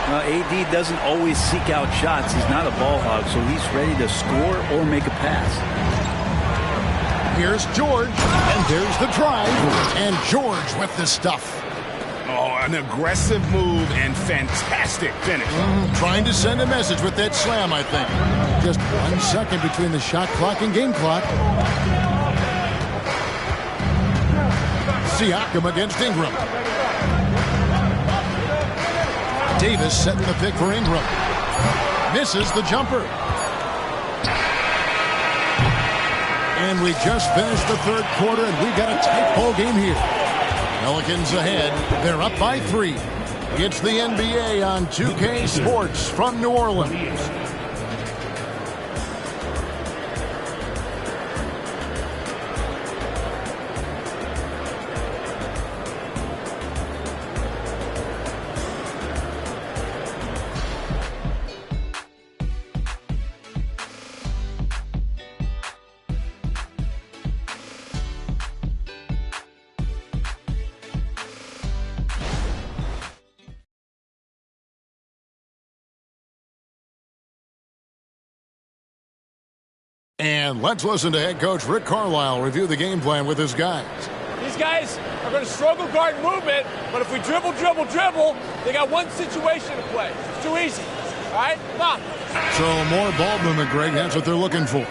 Speaker 14: AD doesn't always seek out shots. He's not a ball hog, so he's ready to score or make a pass.
Speaker 13: Here's George, and there's the drive. And George with the stuff.
Speaker 12: Oh, an aggressive move and fantastic finish.
Speaker 13: Trying to send a message with that slam, I think. Just 1 second between the shot clock and game clock. Siakam against Ingram. Davis setting the pick for Ingram. Misses the jumper. And we just finished the third quarter, and we got a tight ball game here. Pelicans ahead. They're up by 3. It's the NBA on 2K Sports from New Orleans. And let's listen to head coach Rick Carlisle review the game plan with his guys.
Speaker 18: These guys are going to struggle guarding movement, but if we dribble, they got one situation to play. It's too easy. All right? Come on.
Speaker 13: So more ball movement, Greg. That's what they're looking for.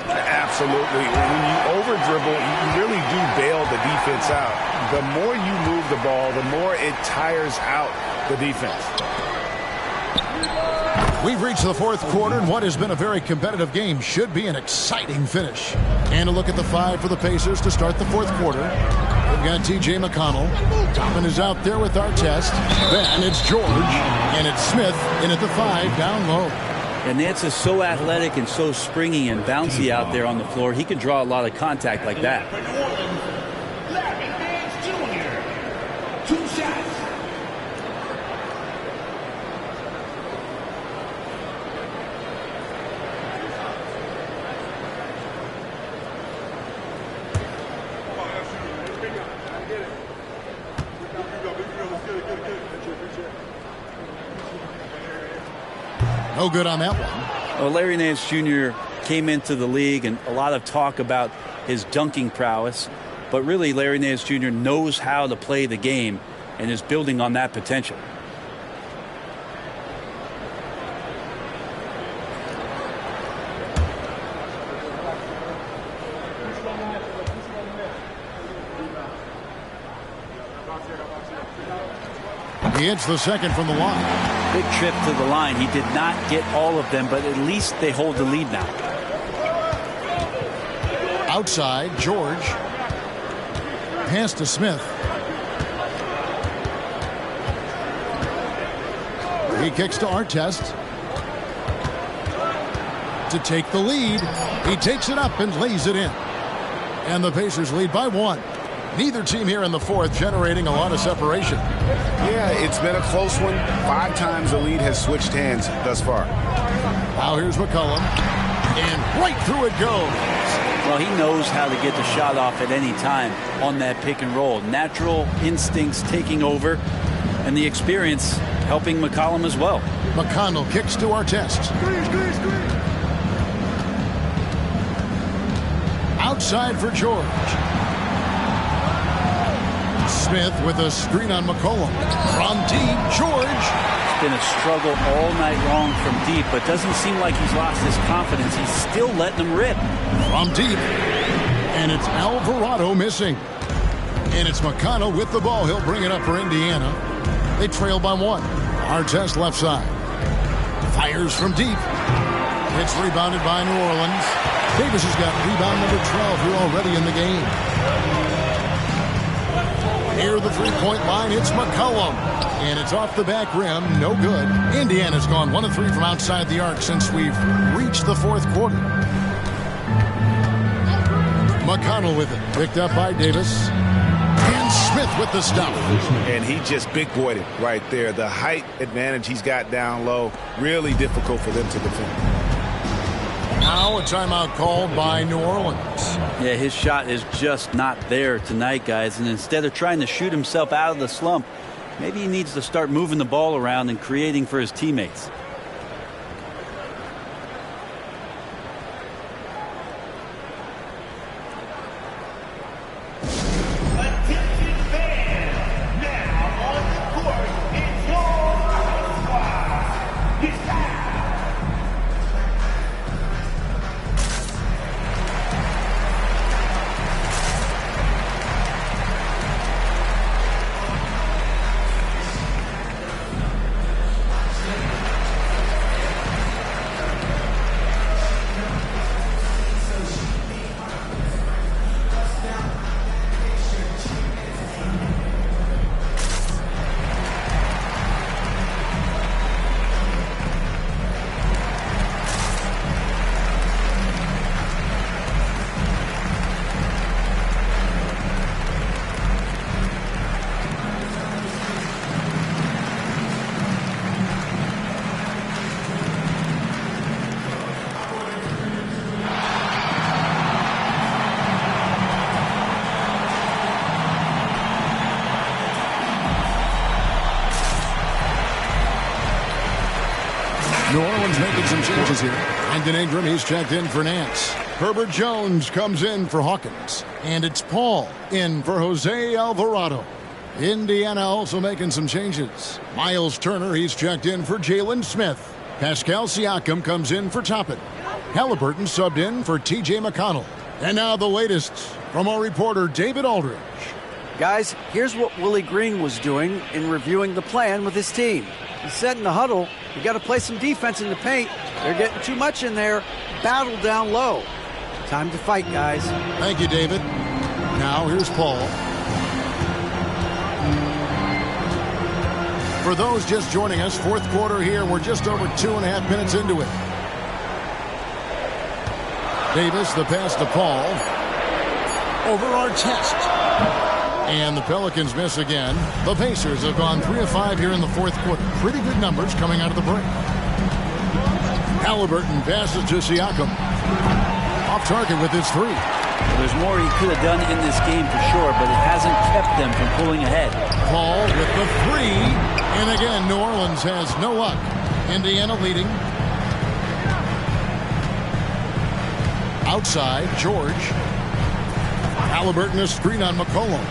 Speaker 12: Absolutely. When you over-dribble, you really do bail the defense out. The more you move the ball, the more it tires out the defense.
Speaker 13: We've reached the fourth quarter, and what has been a very competitive game should be an exciting finish. And a look at the 5 for the Pacers to start the fourth quarter. We've got T.J. McConnell. Toppin is out there with Artest. Then it's George. And it's Smith in at the 5 down low.
Speaker 14: And Nance is so athletic and so springy and bouncy out there on the floor. He can draw a lot of contact like that.
Speaker 10: Larry Nance Jr. 2 shots.
Speaker 13: No good on that one.
Speaker 14: Well, Larry Nance Jr. came into the league and a lot of talk about his dunking prowess. But really, Larry Nance Jr. knows how to play the game and is building on that potential.
Speaker 13: He hits the second from the line.
Speaker 14: Big trip to the line. He did not get all of them, but at least they hold the lead now.
Speaker 13: Outside, George. Pass to Smith. He kicks to Artest. To take the lead. He takes it up and lays it in. And the Pacers lead by 1. Neither team here in the fourth generating a lot of separation.
Speaker 12: Yeah, it's been a close one. 5 times the lead has switched hands thus far.
Speaker 13: Now here's McCollum. And right through it goes.
Speaker 14: Well, he knows how to get the shot off at any time on that pick and roll. Natural instincts taking over, and the experience helping McCollum as well.
Speaker 13: McConnell kicks to Artest. Outside for George. Smith with a screen on McCollum. From deep, George.
Speaker 14: It's been a struggle all night long from deep, but doesn't seem like he's lost his confidence. He's still letting them rip.
Speaker 13: From deep. And it's Alvarado missing. And it's McConnell with the ball. He'll bring it up for Indiana. They trail by 1. Artest left side. Fires from deep. It's rebounded by New Orleans. Davis has got rebound number 12 here already in the game. Near the three-point line, it's McCollum. And it's off the back rim. No good. Indiana's gone 1 of 3 from outside the arc since we've reached the fourth quarter. McConnell with it. Picked up by Davis. And Smith with the stop.
Speaker 12: And he just big-boyed it right there. The height advantage he's got down low, really difficult for them to defend.
Speaker 13: Now a timeout called by New Orleans.
Speaker 14: Yeah, his shot is just not there tonight, guys. And instead of trying to shoot himself out of the slump, maybe he needs to start moving the ball around and creating for his teammates.
Speaker 13: New Orleans making some changes here. Brandon Ingram, he's checked in for Nance. Herbert Jones comes in for Hawkins. And it's Paul in for Jose Alvarado. Indiana also making some changes. Miles Turner, he's checked in for Jalen Smith. Pascal Siakam comes in for Toppin. Halliburton subbed in for T.J. McConnell. And now the latest from our reporter David Aldridge.
Speaker 17: Guys, here's what Willie Green was doing in reviewing the plan with his team. He said in the huddle, you got to play some defense in the paint. They're getting too much in there. Battle down low. Time to fight, guys.
Speaker 13: Thank you, David. Now here's Paul. For those just joining us, fourth quarter here. We're just over 2.5 minutes into it. Davis, the pass to Paul. Over Artest. And the Pelicans miss again. The Pacers have gone 3 of 5 here in the fourth quarter. Pretty good numbers coming out of the break. Halliburton passes to Siakam. Off target with his 3.
Speaker 14: There's more he could have done in this game for sure, but it hasn't kept them from pulling ahead.
Speaker 13: Paul with the 3. And again, New Orleans has no luck. Indiana leading. Outside, George. Halliburton a screen on McCollum.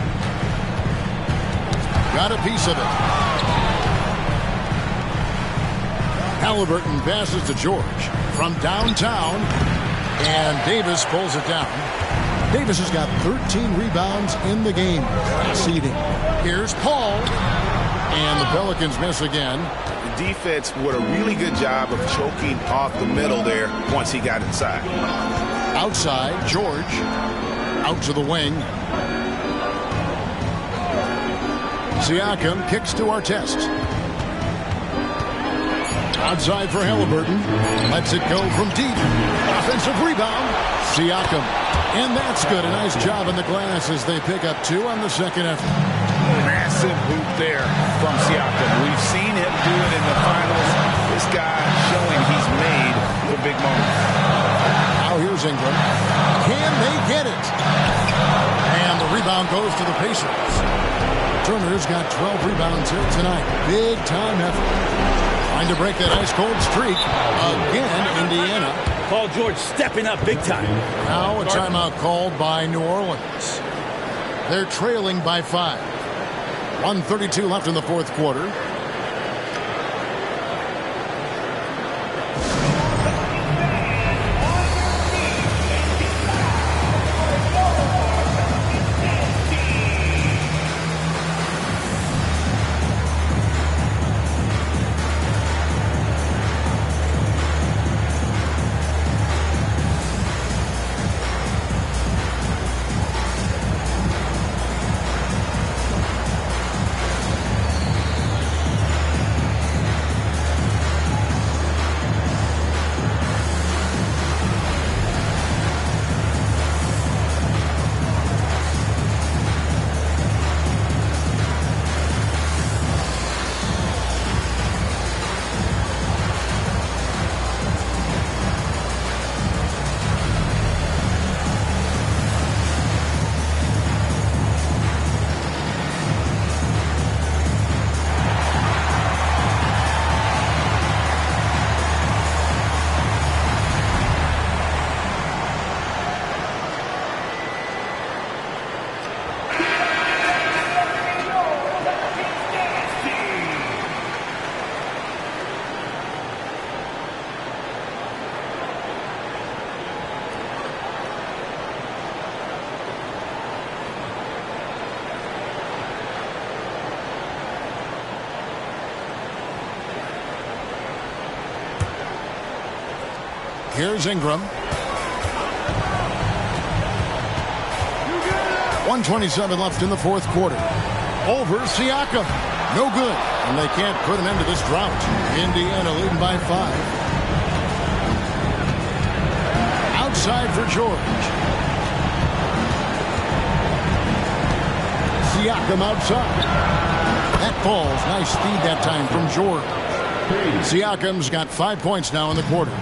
Speaker 13: Got a piece of it. Halliburton passes to George from downtown, and Davis pulls it down. Davis has got 13 rebounds in the game. Seeding. Here's Paul, and the Pelicans miss again.
Speaker 16: The defense did a really good job of choking off the middle there once he got inside.
Speaker 13: Outside, George. Out to the wing. Siakam kicks to Artest. Outside for Halliburton. Lets it go from deep. Offensive rebound. Siakam. And that's good. A nice job in the glass as they pick up 2 on the second effort.
Speaker 16: Massive hoop there from Siakam. We've seen him do it in the finals. This guy showing he's made for big moments.
Speaker 13: Now here's Ingram. Can they get it? And the rebound goes to the Pacers. Turner's got 12 rebounds here tonight. Big time effort. Trying to break that ice-cold streak. Again, Indiana.
Speaker 14: Paul George stepping up big time.
Speaker 13: Now a timeout called by New Orleans. They're trailing by 5. 1:32 left in the fourth quarter. Here's Ingram. 1:27 left in the fourth quarter. Over Siakam. No good. And they can't put an end to this drought. Indiana leading by 5. Outside for George. Siakam outside. That falls. Nice speed that time from George. Siakam's got 5 points now in the quarter.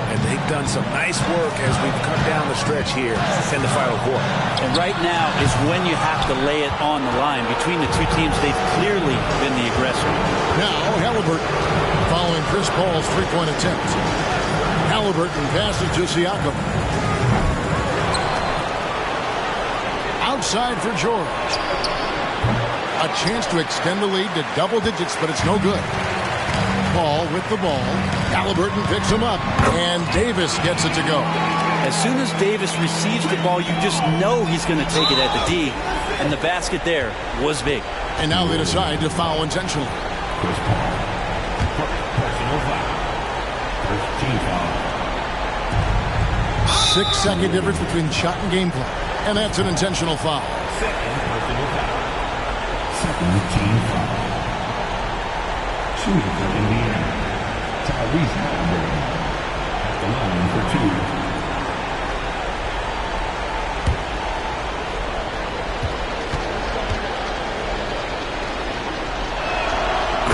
Speaker 16: And they've done some nice work as we've come down the stretch here in the final quarter.
Speaker 14: And right now is when you have to lay it on the line. Between the two teams, they've clearly been the aggressor.
Speaker 13: Now Halliburton following Chris Paul's three-point attempt. Halliburton passes to Siakam. Outside for George. A chance to extend the lead to double digits, but it's no good. Paul with the ball. Halliburton picks him up, and Davis gets it to go.
Speaker 14: As soon as Davis receives the ball, you just know he's going to take it at the D, and the basket there was big.
Speaker 13: And now they decide to foul intentionally.
Speaker 3: Personal foul. First team foul.
Speaker 13: 6-second difference between shot and gameplay, and that's an intentional foul.
Speaker 3: Second personal foul. Second team foul. Shooting for Indiana, Tyrese Halliburton. At the line for 2.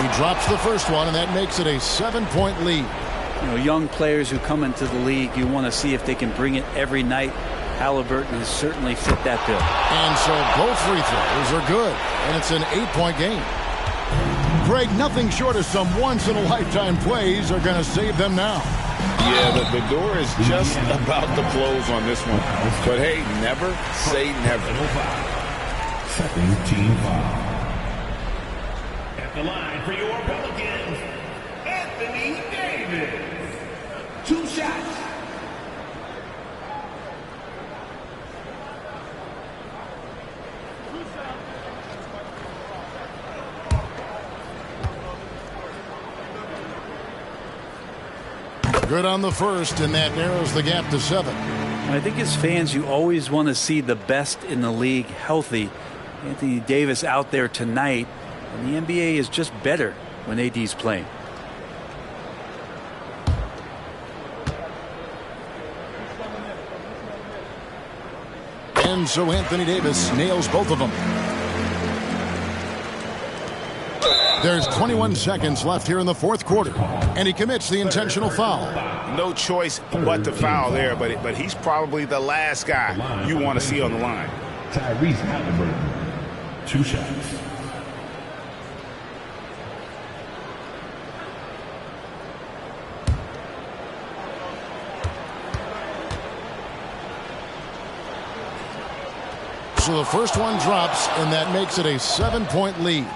Speaker 13: He drops the first one, and that makes it a 7-point lead.
Speaker 14: You know, young players who come into the league, you want to see if they can bring it every night. Halliburton has certainly fit that bill.
Speaker 13: And so both free throws are good, and it's an 8-point game. Greg, nothing short of some once-in-a-lifetime plays are going to save them now.
Speaker 16: Yeah, the door is just about to close on this one. But hey, never say never.
Speaker 3: Second team foul. At the line for your Pelicans, Anthony Davis. 2 shots.
Speaker 13: Good on the first, and that narrows the gap to 7.
Speaker 14: I think as fans, you always want to see the best in the league healthy. Anthony Davis out there tonight, and the NBA is just better when AD's playing.
Speaker 13: And so Anthony Davis nails both of them. There's 21 seconds left here in the fourth quarter, and he commits the intentional foul.
Speaker 12: No choice but to foul there, but he's probably the last guy you want to see on the line.
Speaker 3: Tyrese Halliburton, 2 shots.
Speaker 13: So the first one drops, and that makes it a 7-point lead.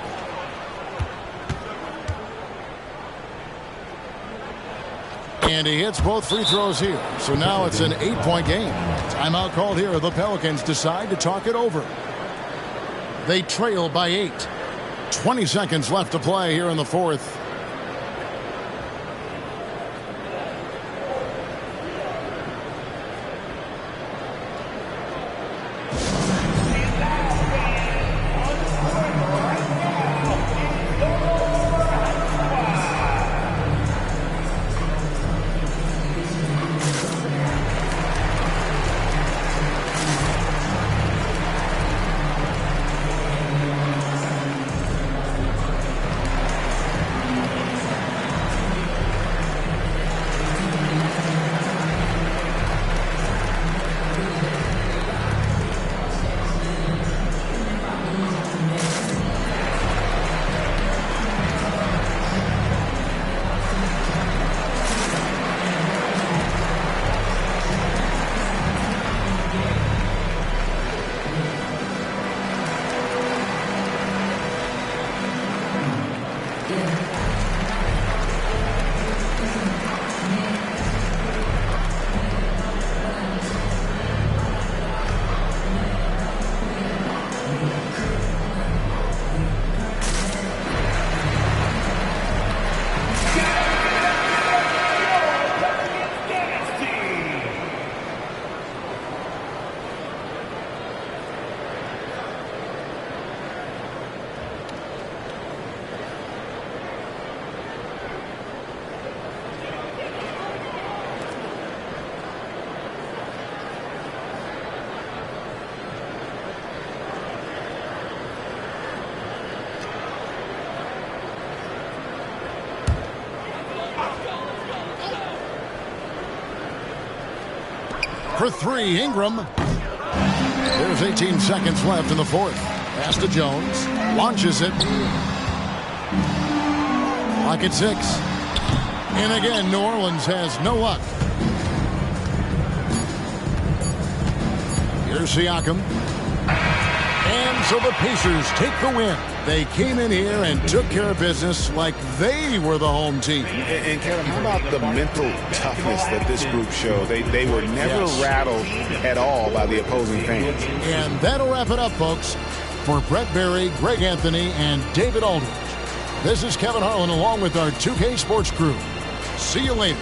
Speaker 13: And he hits both free throws here. So now it's an 8-point game. Timeout called here. The Pelicans decide to talk it over. They trail by 8. 20 seconds left to play here in the fourth. For 3, Ingram. There's 18 seconds left in the fourth. Pass to Jones. Launches it. Clock at 6. And again, New Orleans has no luck. Here's Siakam. And so the Pacers take the win. They came in here and took care of business like they were the home team.
Speaker 12: And Kevin, how about the mental toughness that this group showed? They were never rattled at all by the opposing fans.
Speaker 13: And that'll wrap it up, folks. For Brett Berry, Greg Anthony, and David Aldridge, this is Kevin Harlan along with our 2K Sports crew. See you later.